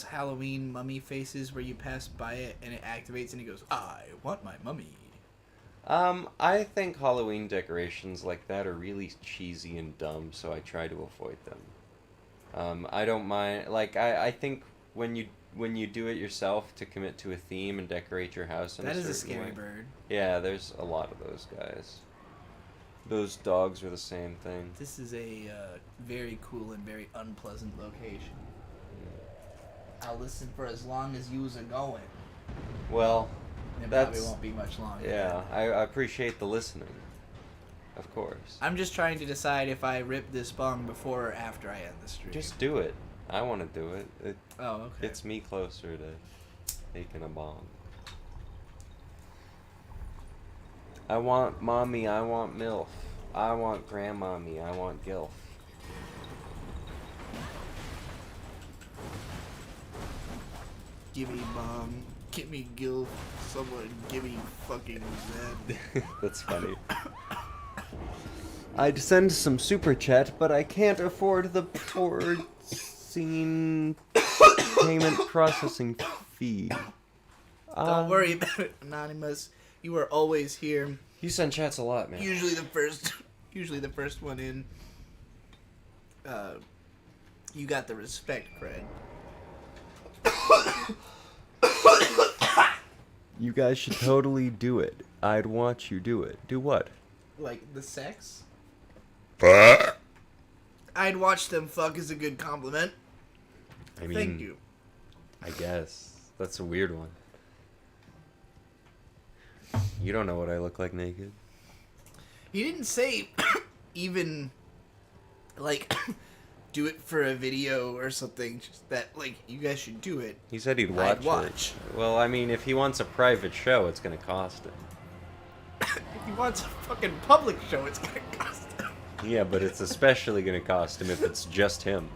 Halloween mummy faces where you pass by it and it activates and it goes, I want my mummy. I think Halloween decorations like that are really cheesy and dumb, so I try to avoid them. I don't mind, like, I think when you do it yourself to commit to a theme and decorate your house in that a is a certain scary way. bird. Yeah, there's a lot of those guys. Those dogs are the same thing. This is a very cool and very unpleasant location. I'll listen for as long as yous are going. Well, It that's... probably won't be much longer. Yeah, I appreciate the listening. Of course. I'm just trying to decide if I rip this bong before or after I end the stream. Just do it. I want to do it. It oh, okay. gets me closer to taking a bong. I want mommy, I want MILF. I want grandmommy, I want GILF. Give me bong, give me gilf, someone give me fucking Zed. That's funny. I'd send some super chat, but I can't afford the porcine payment processing fee. Don't worry about it, Anonymous. You are always here. You send chats a lot, man. Usually the first one in. You got the respect cred. You guys should totally do it. I'd watch you do it. Do what? Like the sex? Fuck. I'd watch them fuck is a good compliment. I mean, Thank you. I guess. That's a weird one. You don't know what I look like naked. He didn't say even like do it for a video or something. Just that like you guys should do it. He said he'd I'd watch it. Well, I mean, if he wants a private show, it's gonna cost him. If he wants a fucking public show, it's gonna cost him. Yeah, but it's especially gonna cost him if it's just him.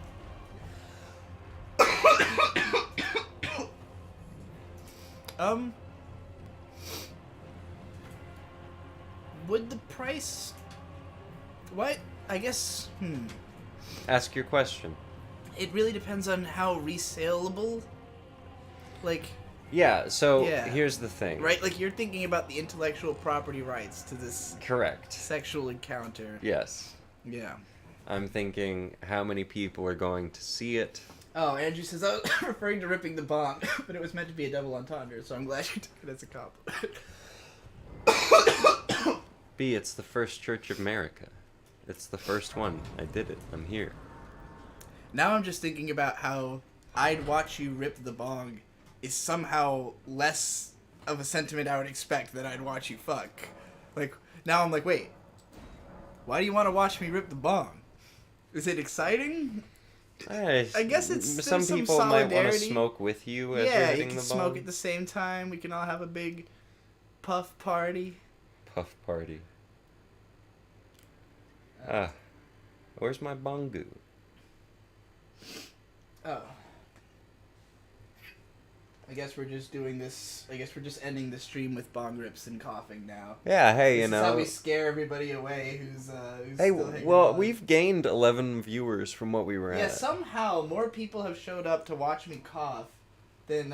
Would the price... What? I guess... Ask your question. It really depends on how resaleable... Like... Yeah, so Yeah. here's the thing. Right? Like, you're thinking about the intellectual property rights to this Correct. sexual encounter. Yes. Yeah. I'm thinking how many people are going to see it. Oh, Andrew says, I was referring to ripping the bong, but it was meant to be a double entendre, so I'm glad you took it as a compliment. B, it's the first Church of America. It's the first one. I did it. I'm here. Now I'm just thinking about how I'd watch you rip the bong is somehow less of a sentiment I would expect than I'd watch you fuck. Like, now I'm like, wait, why do you want to watch me rip the bong? Is it exciting? I guess it's some some people might want to solidarity. smoke with you as you're Yeah, you hitting can the smoke bong. at the same time. We can all have a big Puff party. Puff party. Ah. Where's my bongu? Oh. I guess we're just doing this. I guess we're just ending the stream with bong rips and coughing now. Yeah, hey, This you is know. how we scare everybody away who's Hey, still hanging well, on. we've gained 11 viewers from what we were Yeah, at. somehow more people have showed up to watch me cough than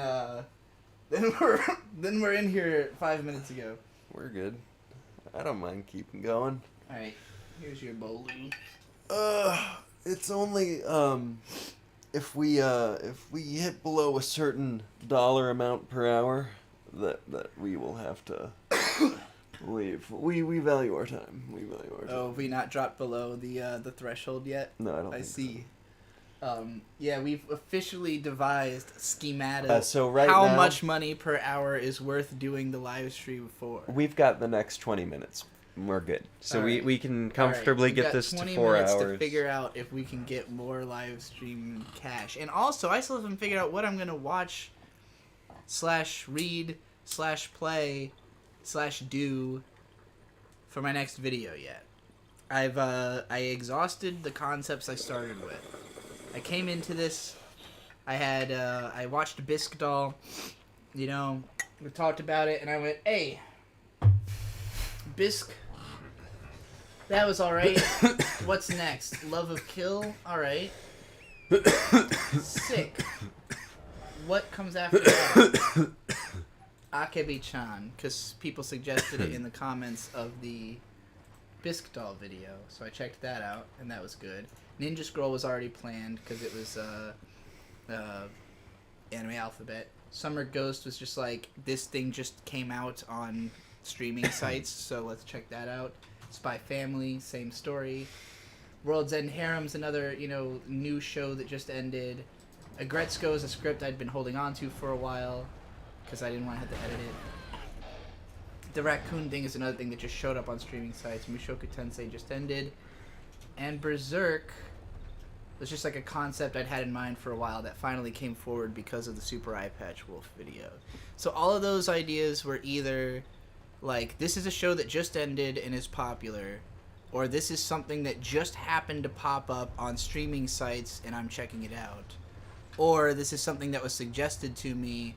we're in here 5 minutes ago. We're good. I don't mind keeping going. Alright, here's your bolu. It's only if we hit below a certain dollar amount per hour that we will have to leave. We value our time. We value our time. Oh, have we not dropped below the threshold yet? No, I don't. I think see. Yeah, we've officially devised schemata. So right how now, much money per hour is worth doing the live stream for. We've got the next 20 minutes. We're good. So All right. we can comfortably We've get got this to 20 4 minutes hours. to figure out if we can get more live stream cash. And also, I still haven't figured out what I'm going to watch / read / play / do for my next video yet. I exhausted the concepts I started with. I came into this, I watched Bisque Doll, you know, we talked about it, and I went, hey, Bisque, that was alright. What's next? Love of Kill? Alright. Sick. What comes after that? Akebi-chan, because people suggested it in the comments of the Bisque Doll video, so I checked that out, and that was good. Ninja Scroll was already planned, because it was Anime Alphabet. Summer Ghost was just like, this thing just came out on streaming sites, so let's check that out. Spy Family, same story. World's End Harem's another, new show that just ended. Agretzko is a script I'd been holding on to for a while, because I didn't want to have to edit it. The Raccoon thing is another thing that just showed up on streaming sites. Mushoku Tensei just ended. And Berserk was just like a concept I'd had in mind for a while that finally came forward because of the Super Eye Patch Wolf video. So all of those ideas were either like, this is a show that just ended and is popular, or this is something that just happened to pop up on streaming sites and I'm checking it out, or this is something that was suggested to me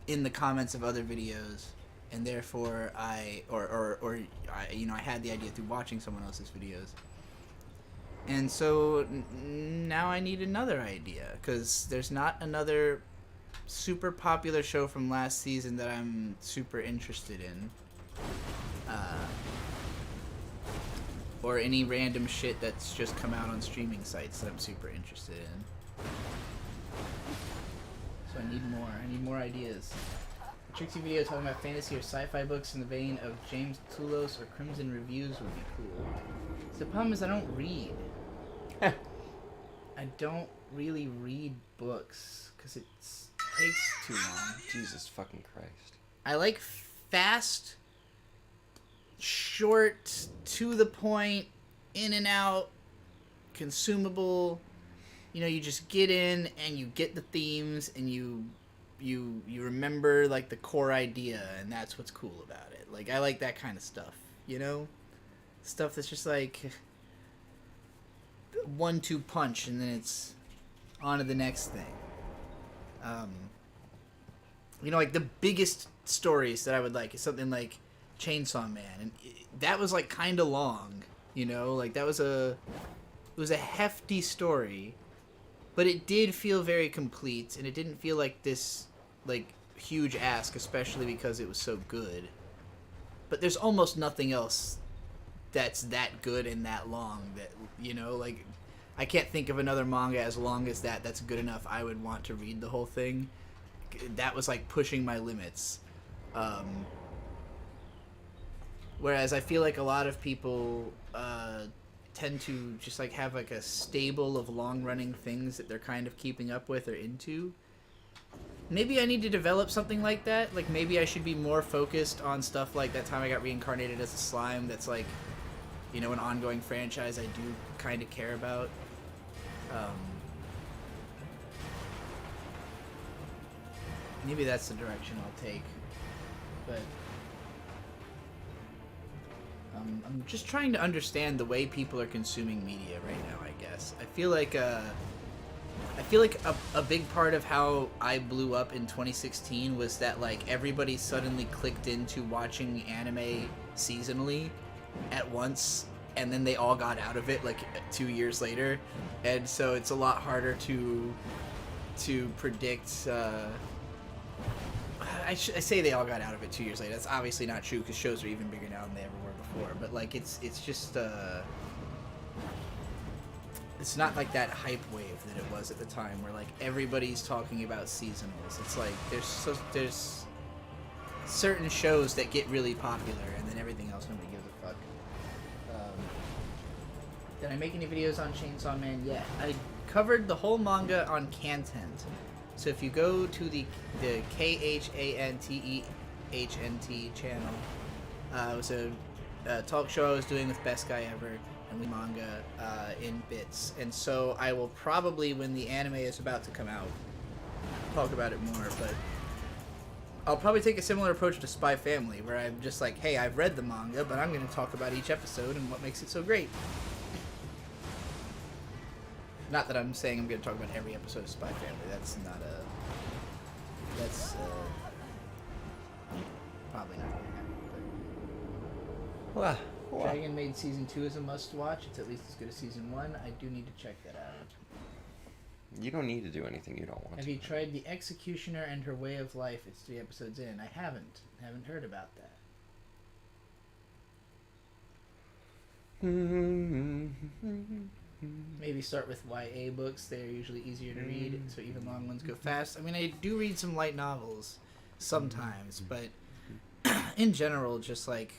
in the comments of other videos, and therefore I had the idea through watching someone else's videos. And so now I need another idea, because there's not another super popular show from last season that I'm super interested in. Or any random shit that's just come out on streaming sites that I'm super interested in. So I need more ideas. A Trixie video talking about fantasy or sci-fi books in the vein of James Toulos or Crimson Reviews would be cool. So the problem is I don't read. I don't really read books because it takes too long. Jesus fucking Christ. I like fast, short, to the point, in and out, consumable. You just get in and you get the themes and you remember like the core idea, and that's what's cool about it. Like, I like that kind of stuff, stuff that's just like 1-2 punch and then it's on to the next thing. Like the biggest stories that I would like is something like Chainsaw Man, and that was like kind of long, like that was it was a hefty story, but it did feel very complete, and it didn't feel like this like huge ask, especially because it was so good. But there's almost nothing else that's that good and that long that, like, I can't think of another manga as long as that's good enough I would want to read the whole thing. That was like pushing my limits. Whereas I feel like a lot of people tend to just like have like a stable of long-running things that they're kind of keeping up with or into. Maybe I need to develop something like that. Like, maybe I should be more focused on stuff like that time I got reincarnated as a slime. That's like, an ongoing franchise I do kind of care about. Maybe that's the direction I'll take. But I'm just trying to understand the way people are consuming media right now, I guess. I feel like a big part of how I blew up in 2016 was that like everybody suddenly clicked into watching anime seasonally at once, and then they all got out of it like 2 years later, and so it's a lot harder to predict. I say they all got out of it 2 years later. That's obviously not true because shows are even bigger now than they ever were before. But like it's just it's not like that hype wave that it was at the time where like everybody's talking about seasonals. It's like there's certain shows that get really popular and then everything else nobody gives a fuck. Did I make any videos on Chainsaw Man yet? I covered the whole manga on Kantent. So if you go to the KHANTEHNT channel, it was a talk show I was doing with Best Guy Ever, and we manga in bits. And so I will probably, when the anime is about to come out, talk about it more. But I'll probably take a similar approach to Spy Family, where I'm just like, hey, I've read the manga, but I'm going to talk about each episode and what makes it so great. Not that I'm saying I'm going to talk about every episode of Spy Family. That's not a... That's probably not going to happen. But Dragon Maid Season 2 is a must-watch. It's at least as good as Season 1. I do need to check that out. You don't need to do anything you don't want Have to. you tried The Executioner and Her Way of Life? It's 3 episodes in. I haven't. Haven't heard about that. Maybe start with YA books. They're usually easier to read, so even long ones go fast. I mean, I do read some light novels sometimes, but in general, just like,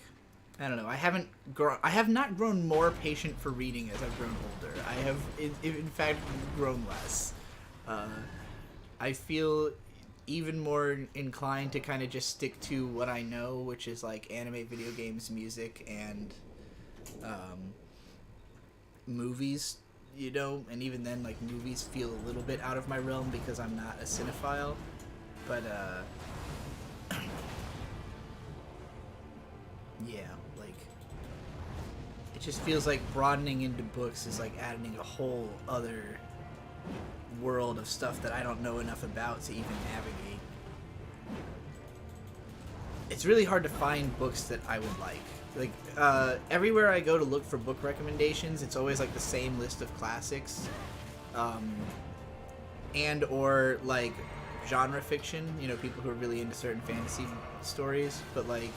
I don't know. I have not grown more patient for reading as I've grown older. I have, in fact, grown less. I feel even more inclined to kind of just stick to what I know, which is like anime, video games, music, and movies, you know, and even then, like, movies feel a little bit out of my realm because I'm not a cinephile, but yeah, like, it just feels like broadening into books is like adding a whole other world of stuff that I don't know enough about to even navigate. It's really hard to find books that I would like. Like, everywhere I go to look for book recommendations, it's always, like, the same list of classics. And, or, like, genre fiction. You know, people who are really into certain fantasy stories. But, like,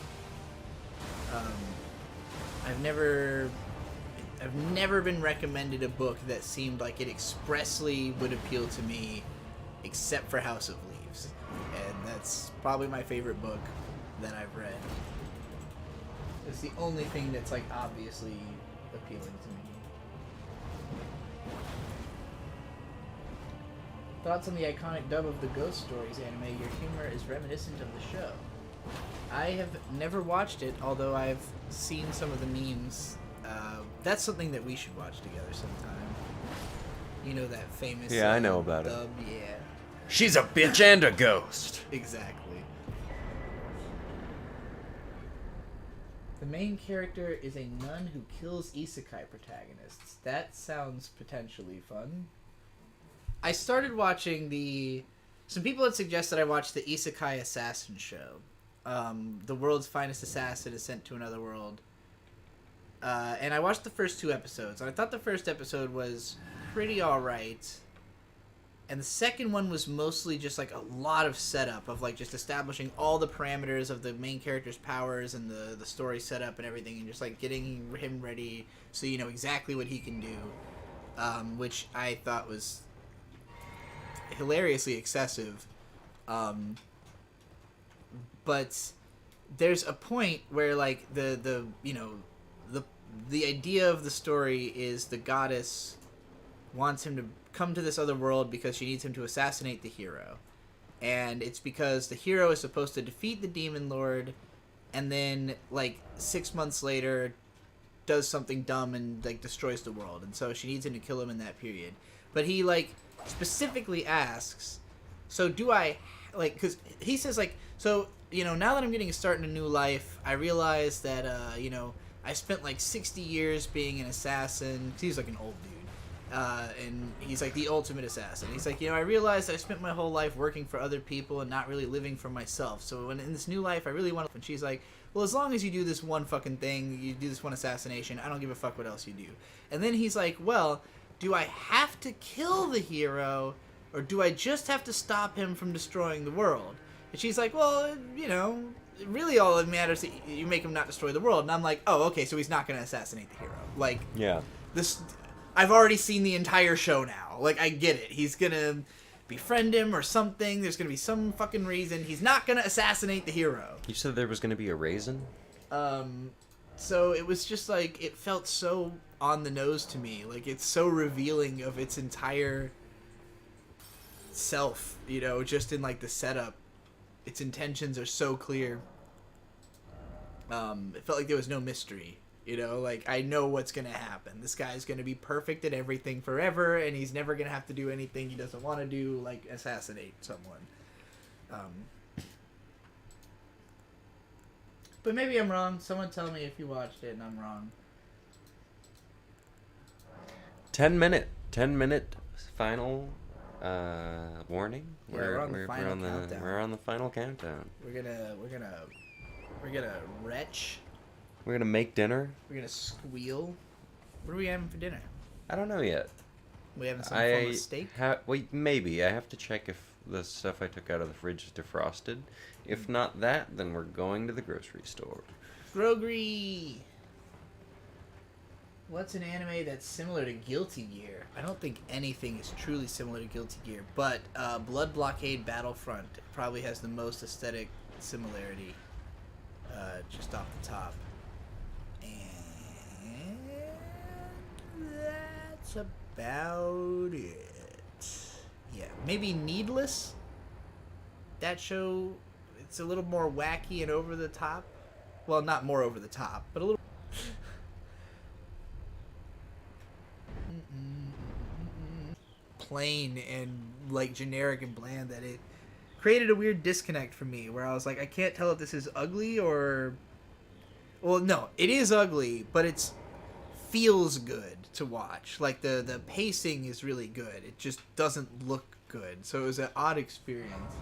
I've never been recommended a book that seemed like it expressly would appeal to me, except for House of Leaves. And that's probably my favorite book that I've read. It's the only thing that's, like, obviously appealing to me. Thoughts on the iconic dub of the Ghost Stories anime? Your humor is reminiscent of the show. I have never watched it, although I've seen some of the memes. That's something that we should watch together sometime. You know that famous Yeah, I know about it. dub? Yeah. She's a bitch and a ghost. Exactly. The main character is a nun who kills isekai protagonists. That sounds potentially fun. I started watching some people had suggested I watch the Isekai Assassin show. The world's finest assassin is sent to another world. And I watched the first 2 episodes, and I thought the first episode was pretty alright. And the second one was mostly just, like, a lot of setup of, like, just establishing all the parameters of the main character's powers and the story setup and everything, and just, like, getting him ready so you know exactly what he can do, which I thought was hilariously excessive. But there's a point where, like, the idea of the story is the goddess wants him to come to this other world because she needs him to assassinate the hero. And it's because the hero is supposed to defeat the demon lord and then, like, 6 months later does something dumb and, like, destroys the world. And so she needs him to kill him in that period. But he, like, specifically asks, so do I, like, because he says, like, so, you know, now that I'm getting a start in a new life, I realize that, you know, I spent like 60 years being an assassin. He's like an old dude. And he's like the ultimate assassin. He's like, I realized I spent my whole life working for other people and not really living for myself. So when in this new life, I really want to... And she's like, well, as long as you do this one fucking thing, you do this one assassination, I don't give a fuck what else you do. And then he's like, well, do I have to kill the hero, or do I just have to stop him from destroying the world? And she's like, well, really all that matters is that you make him not destroy the world. And I'm like, oh, okay, so he's not going to assassinate the hero. Like, yeah. This... I've already seen the entire show now. Like, I get it. He's gonna befriend him or something. There's gonna be some fucking reason. He's not gonna assassinate the hero. You said there was gonna be a raisin? So it was just like, it felt so on the nose to me. Like, it's so revealing of its entire self, just in, like, the setup. Its intentions are so clear. It felt like there was no mystery. Like, I know what's going to happen. This guy's going to be perfect at everything forever, and he's never going to have to do anything he doesn't want to do, like assassinate someone. But maybe I'm wrong. Someone tell me if you watched it and I'm wrong. 10 minute final warning. Yeah, we're on the final countdown. We're on the final countdown. We're gonna retch. We're gonna make dinner. We're gonna squeal. What are we having for dinner? I don't know yet. We having some form of steak? Wait, maybe. I have to check if the stuff I took out of the fridge is defrosted. If not that, then we're going to the grocery store. Grocery! What's an anime that's similar to Guilty Gear? I don't think anything is truly similar to Guilty Gear, but Blood Blockade Battlefront probably has the most aesthetic similarity, just off the top. That's about it. Yeah, maybe Needless. That show, it's a little more wacky and over the top. Well, not more over the top, but a little... plain and, like, generic and bland that it created a weird disconnect for me, where I was like, I can't tell if this is ugly or... Well, no, it is ugly, but it's feels good to watch. Like, the pacing is really good. It just doesn't look good. So it was an odd experience.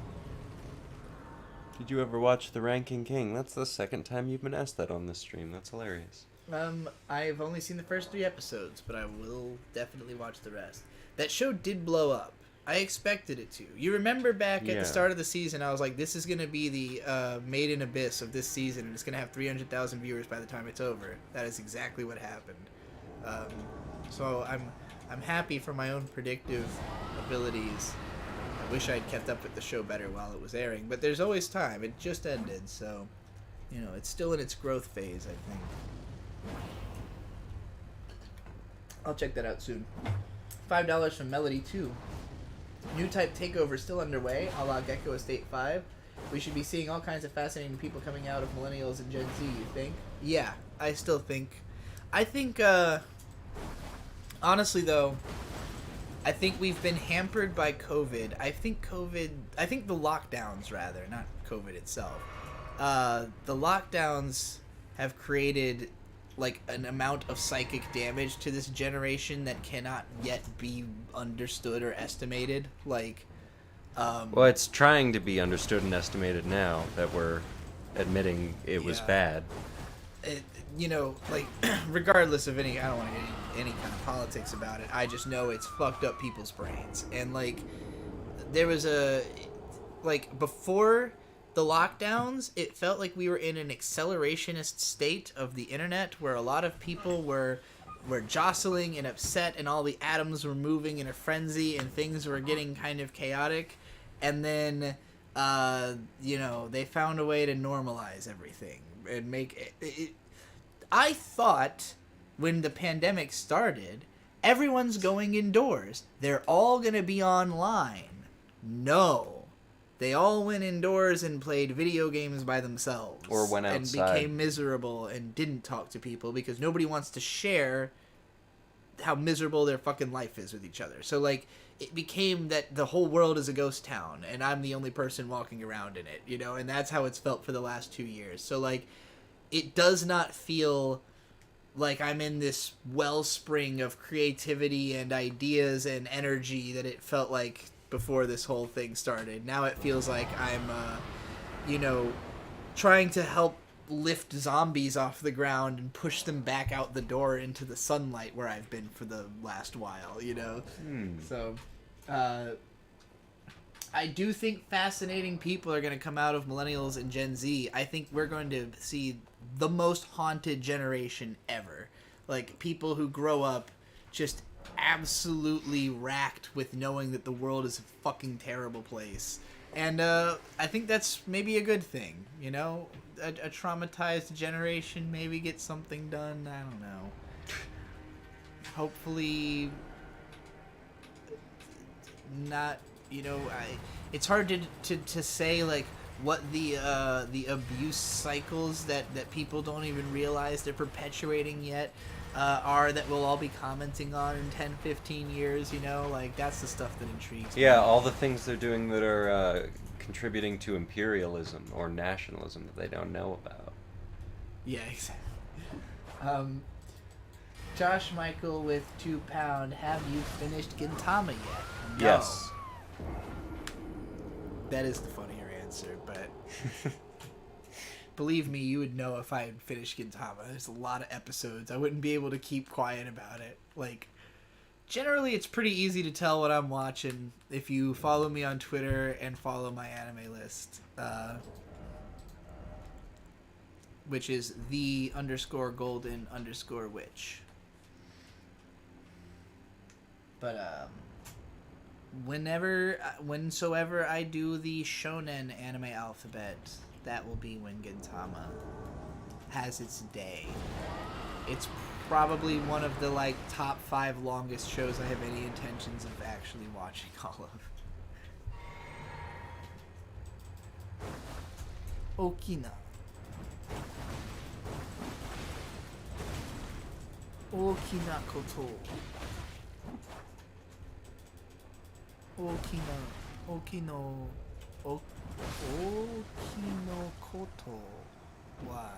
Did you ever watch The Ranking King? That's the second time you've been asked that on this stream. That's hilarious. I've only seen the first 3 episodes, but I will definitely watch the rest. That show did blow up. I expected it to. You remember back at the start of the season, I was like, this is going to be the Made in Abyss of this season, and it's going to have 300,000 viewers by the time it's over. That is exactly what happened. So I'm happy for my own predictive abilities. I wish I'd kept up with the show better while it was airing, but there's always time. It just ended, so, it's still in its growth phase, I think. I'll check that out soon. $5 from Melody 2. New type takeover still underway, a la Gecko Estate 5. We should be seeing all kinds of fascinating people coming out of millennials and Gen Z, you think? Yeah, I still think. I think, honestly though, I think we've been hampered by COVID. I think the lockdowns rather, not COVID itself. The lockdowns have created like an amount of psychic damage to this generation that cannot yet be understood or estimated. Like, well, it's trying to be understood and estimated now that we're admitting it was bad. Like, regardless of I don't want to get any kind of politics about it. I just know it's fucked up people's brains. And, like, there was before the lockdowns, it felt like we were in an accelerationist state of the internet where a lot of people were jostling and upset and all the atoms were moving in a frenzy and things were getting kind of chaotic. And then, they found a way to normalize everything and make it. I thought when the pandemic started, everyone's going indoors. They're all going to be online. No. They all went indoors and played video games by themselves. Or went outside. And became miserable and didn't talk to people because nobody wants to share how miserable their fucking life is with each other. So, like, it became that the whole world is a ghost town and I'm the only person walking around in it, and that's how it's felt for the last 2 years. So, like, it does not feel like I'm in this wellspring of creativity and ideas and energy that it felt like before this whole thing started. Now it feels like I'm, trying to help lift zombies off the ground and push them back out the door into the sunlight where I've been for the last while, So, I do think fascinating people are going to come out of millennials and Gen Z. I think we're going to see the most haunted generation ever. Like, people who grow up just absolutely racked with knowing that the world is a fucking terrible place. And I think that's maybe a good thing, A traumatized generation maybe gets something done. I don't know. Hopefully not, it's hard to say, like, what the abuse cycles that people don't even realize they're perpetuating yet are, that we'll all be commenting on in 10, 15 years, like, that's the stuff that intrigues me. Yeah, all the things they're doing that are contributing to imperialism or nationalism that they don't know about. Yeah, exactly. Josh Michael with £2, have you finished Gintama yet? No. Yes. That is the funnier answer, but believe me, you would know if I had finished Gintama. There's a lot of episodes. I wouldn't be able to keep quiet about it. Like, generally, it's pretty easy to tell what I'm watching if you follow me on Twitter and follow my anime list, which is _golden_witch. But whensoever I do the shonen anime alphabet, that will be when Gintama has its day. It's probably one of the top 5 longest shows I have any intentions of actually watching all of. Okina. Okina koto. Okino koto wa.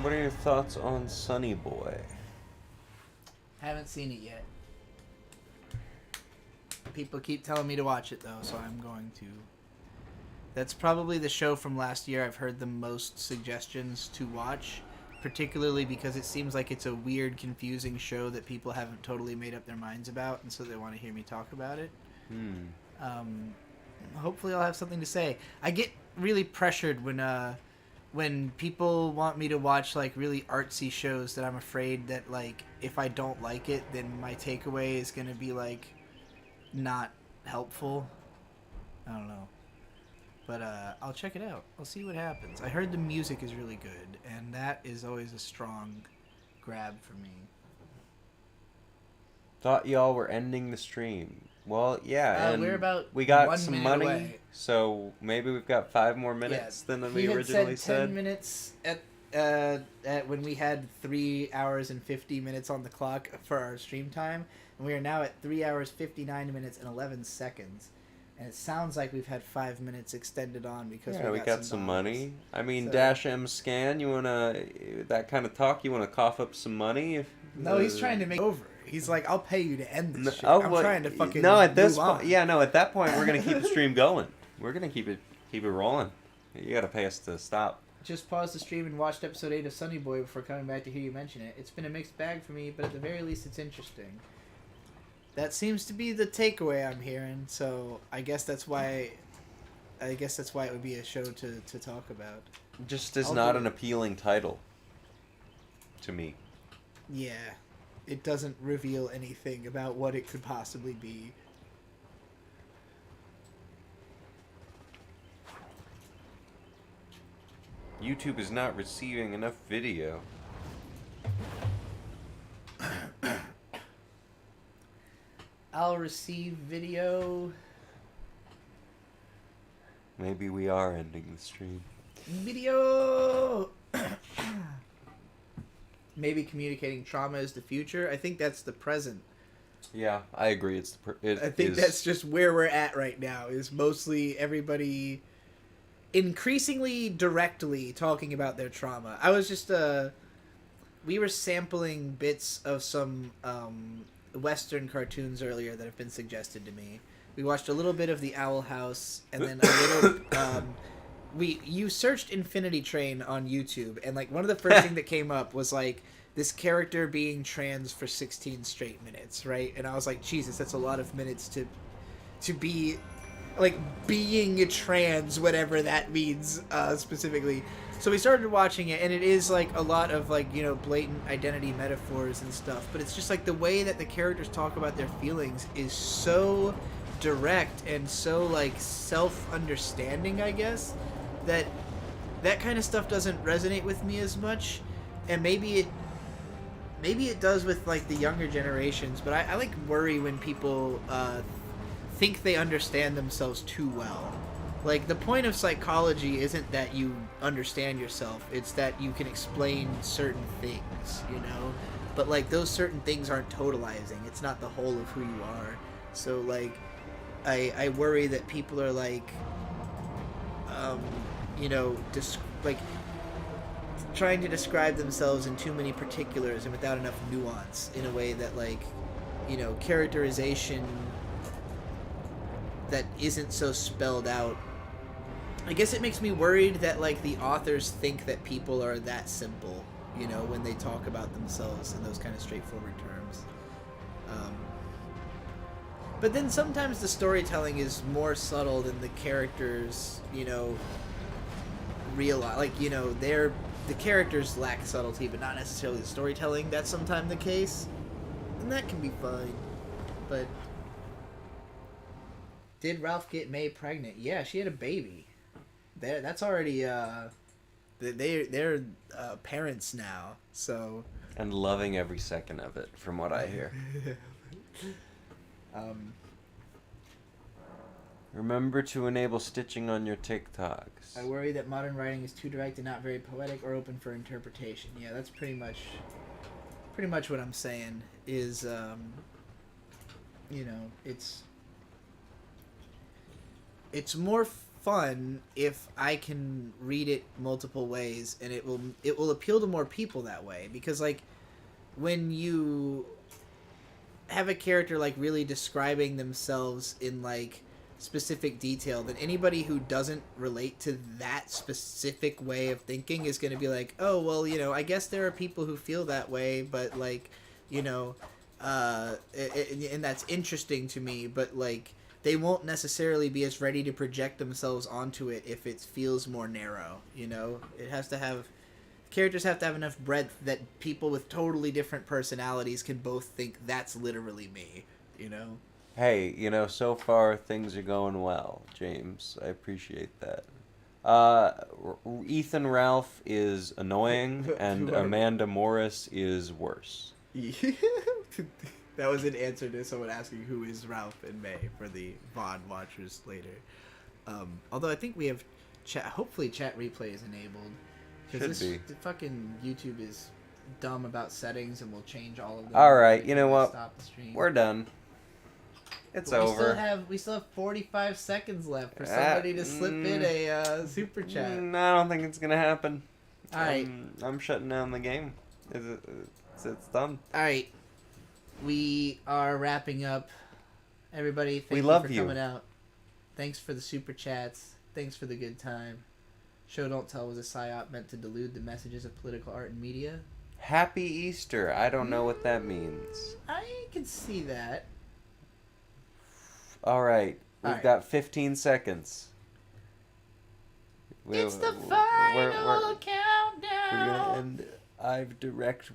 What are your thoughts on Sunny Boy? Haven't seen it yet. People keep telling me to watch it though, so I'm going to. That's probably the show from last year I've heard the most suggestions to watch, particularly because it seems like it's a weird, confusing show that people haven't totally made up their minds about, and so they want to hear me talk about it. Hopefully I'll have something to say. I get really pressured when people want me to watch really artsy shows that I'm afraid that if I don't like it, then my takeaway is going to be not helpful. I don't know. But I'll check it out. I'll see what happens. I heard the music is really good, and that is always a strong grab for me. Thought y'all were ending the stream. Well, yeah, and we're about we got 1 some minute money, away. So maybe we've got 5 more minutes than we originally said. 10 minutes at when we had 3 hours and 50 minutes on the clock for our stream time, and we are now at 3 hours 59 minutes and 11 seconds. And it sounds like we've had 5 minutes extended on because we got some money. I mean, so, Dash M Scan, you wanna that kind of talk? You wanna cough up some money? No, he's trying to make it over. He's like, I'll pay you to end this shit. Oh, I'm trying to fucking at this move on. point, at that point, we're gonna keep the stream going. We're gonna keep it rolling. You gotta pay us to stop. Just paused the stream and watched episode 8 of Sunny Boy before coming back to hear you mention it. It's been a mixed bag for me, but at the very least, it's interesting. That seems to be the takeaway I'm hearing, so I guess that's why it would be a show to talk about. Just is not an appealing title to me. Yeah. It doesn't reveal anything about what it could possibly be. YouTube is not receiving enough video. I'll receive video. Maybe we are ending the stream. Video! Maybe communicating trauma is the future. I think that's the present. Yeah, I agree. I think that's just where we're at right now. Is mostly everybody increasingly directly talking about their trauma. I was just we were sampling bits of some Western cartoons earlier that have been suggested to me. We watched a little bit of the Owl House, and then a little. You searched Infinity Train on YouTube, and like one of the first thing that came up was like this character being trans for 16 straight minutes, right? And I was like, Jesus, that's a lot of minutes to be like being trans, whatever that means specifically. So we started watching it, and it is like a lot of like, you know, blatant identity metaphors and stuff, but it's just like the way that the characters talk about their feelings is so direct and so like self-understanding, I guess, that kind of stuff doesn't resonate with me as much. And maybe it does with like the younger generations, but I like worry when people think they understand themselves too well. Like, the point of psychology isn't that you understand yourself, it's that you can explain certain things, you know? But, like, those certain things aren't totalizing. It's not the whole of who you are. So, like, I worry that people are, like, you know, trying to describe themselves in too many particulars and without enough nuance in a way that, like, you know, characterization that isn't so spelled out. I guess it makes me worried that like the authors think that people are that simple, you know, when they talk about themselves in those kind of straightforward terms. But then sometimes the storytelling is more subtle than the characters, you know, realize. Like, you know, the characters lack subtlety, but not necessarily the storytelling. That's sometimes the case, and that can be fine. But did Ralph get May pregnant? Yeah, she had a baby. That's already they're parents now. So And loving every second of it, from what I hear. Remember to enable stitching on your TikToks. I worry that modern writing is too direct and not very poetic or open for interpretation. Yeah, that's pretty much what I'm saying. Is you know, it's more fun if I can read it multiple ways, and it will appeal to more people that way. Because like when you have a character like really describing themselves in like specific detail, then anybody who doesn't relate to that specific way of thinking is going to be like, oh well, you know, I guess there are people who feel that way, but like, you know, and that's interesting to me, but like they won't necessarily be as ready to project themselves onto it if it feels more narrow, you know? Characters have to have enough breadth that people with totally different personalities can both think that's literally me, you know? Hey, you know, so far things are going well, James. I appreciate that. Ethan Ralph is annoying, and Amanda Morris is worse. That was an answer to someone asking who is Ralph and May for the VOD watchers later. Although I think we have hopefully chat replay is enabled. Should be. The fucking YouTube is dumb about settings and will change all of them. Alright, you know what? Stop the stream. We're done. It's But over. We still have 45 seconds left for somebody to slip in a super chat. I don't think it's gonna happen. Alright. I'm shutting down the game. It's done. Alright. We are wrapping up. Everybody, thank you for coming out. Thanks for the super chats. Thanks for the good time. Show Don't Tell was a psyop meant to delude the messages of political art and media. Happy Easter. I don't know what that means. I can see that. Alright. We've got 15 seconds. It's the final countdown. We're gonna end. I've direct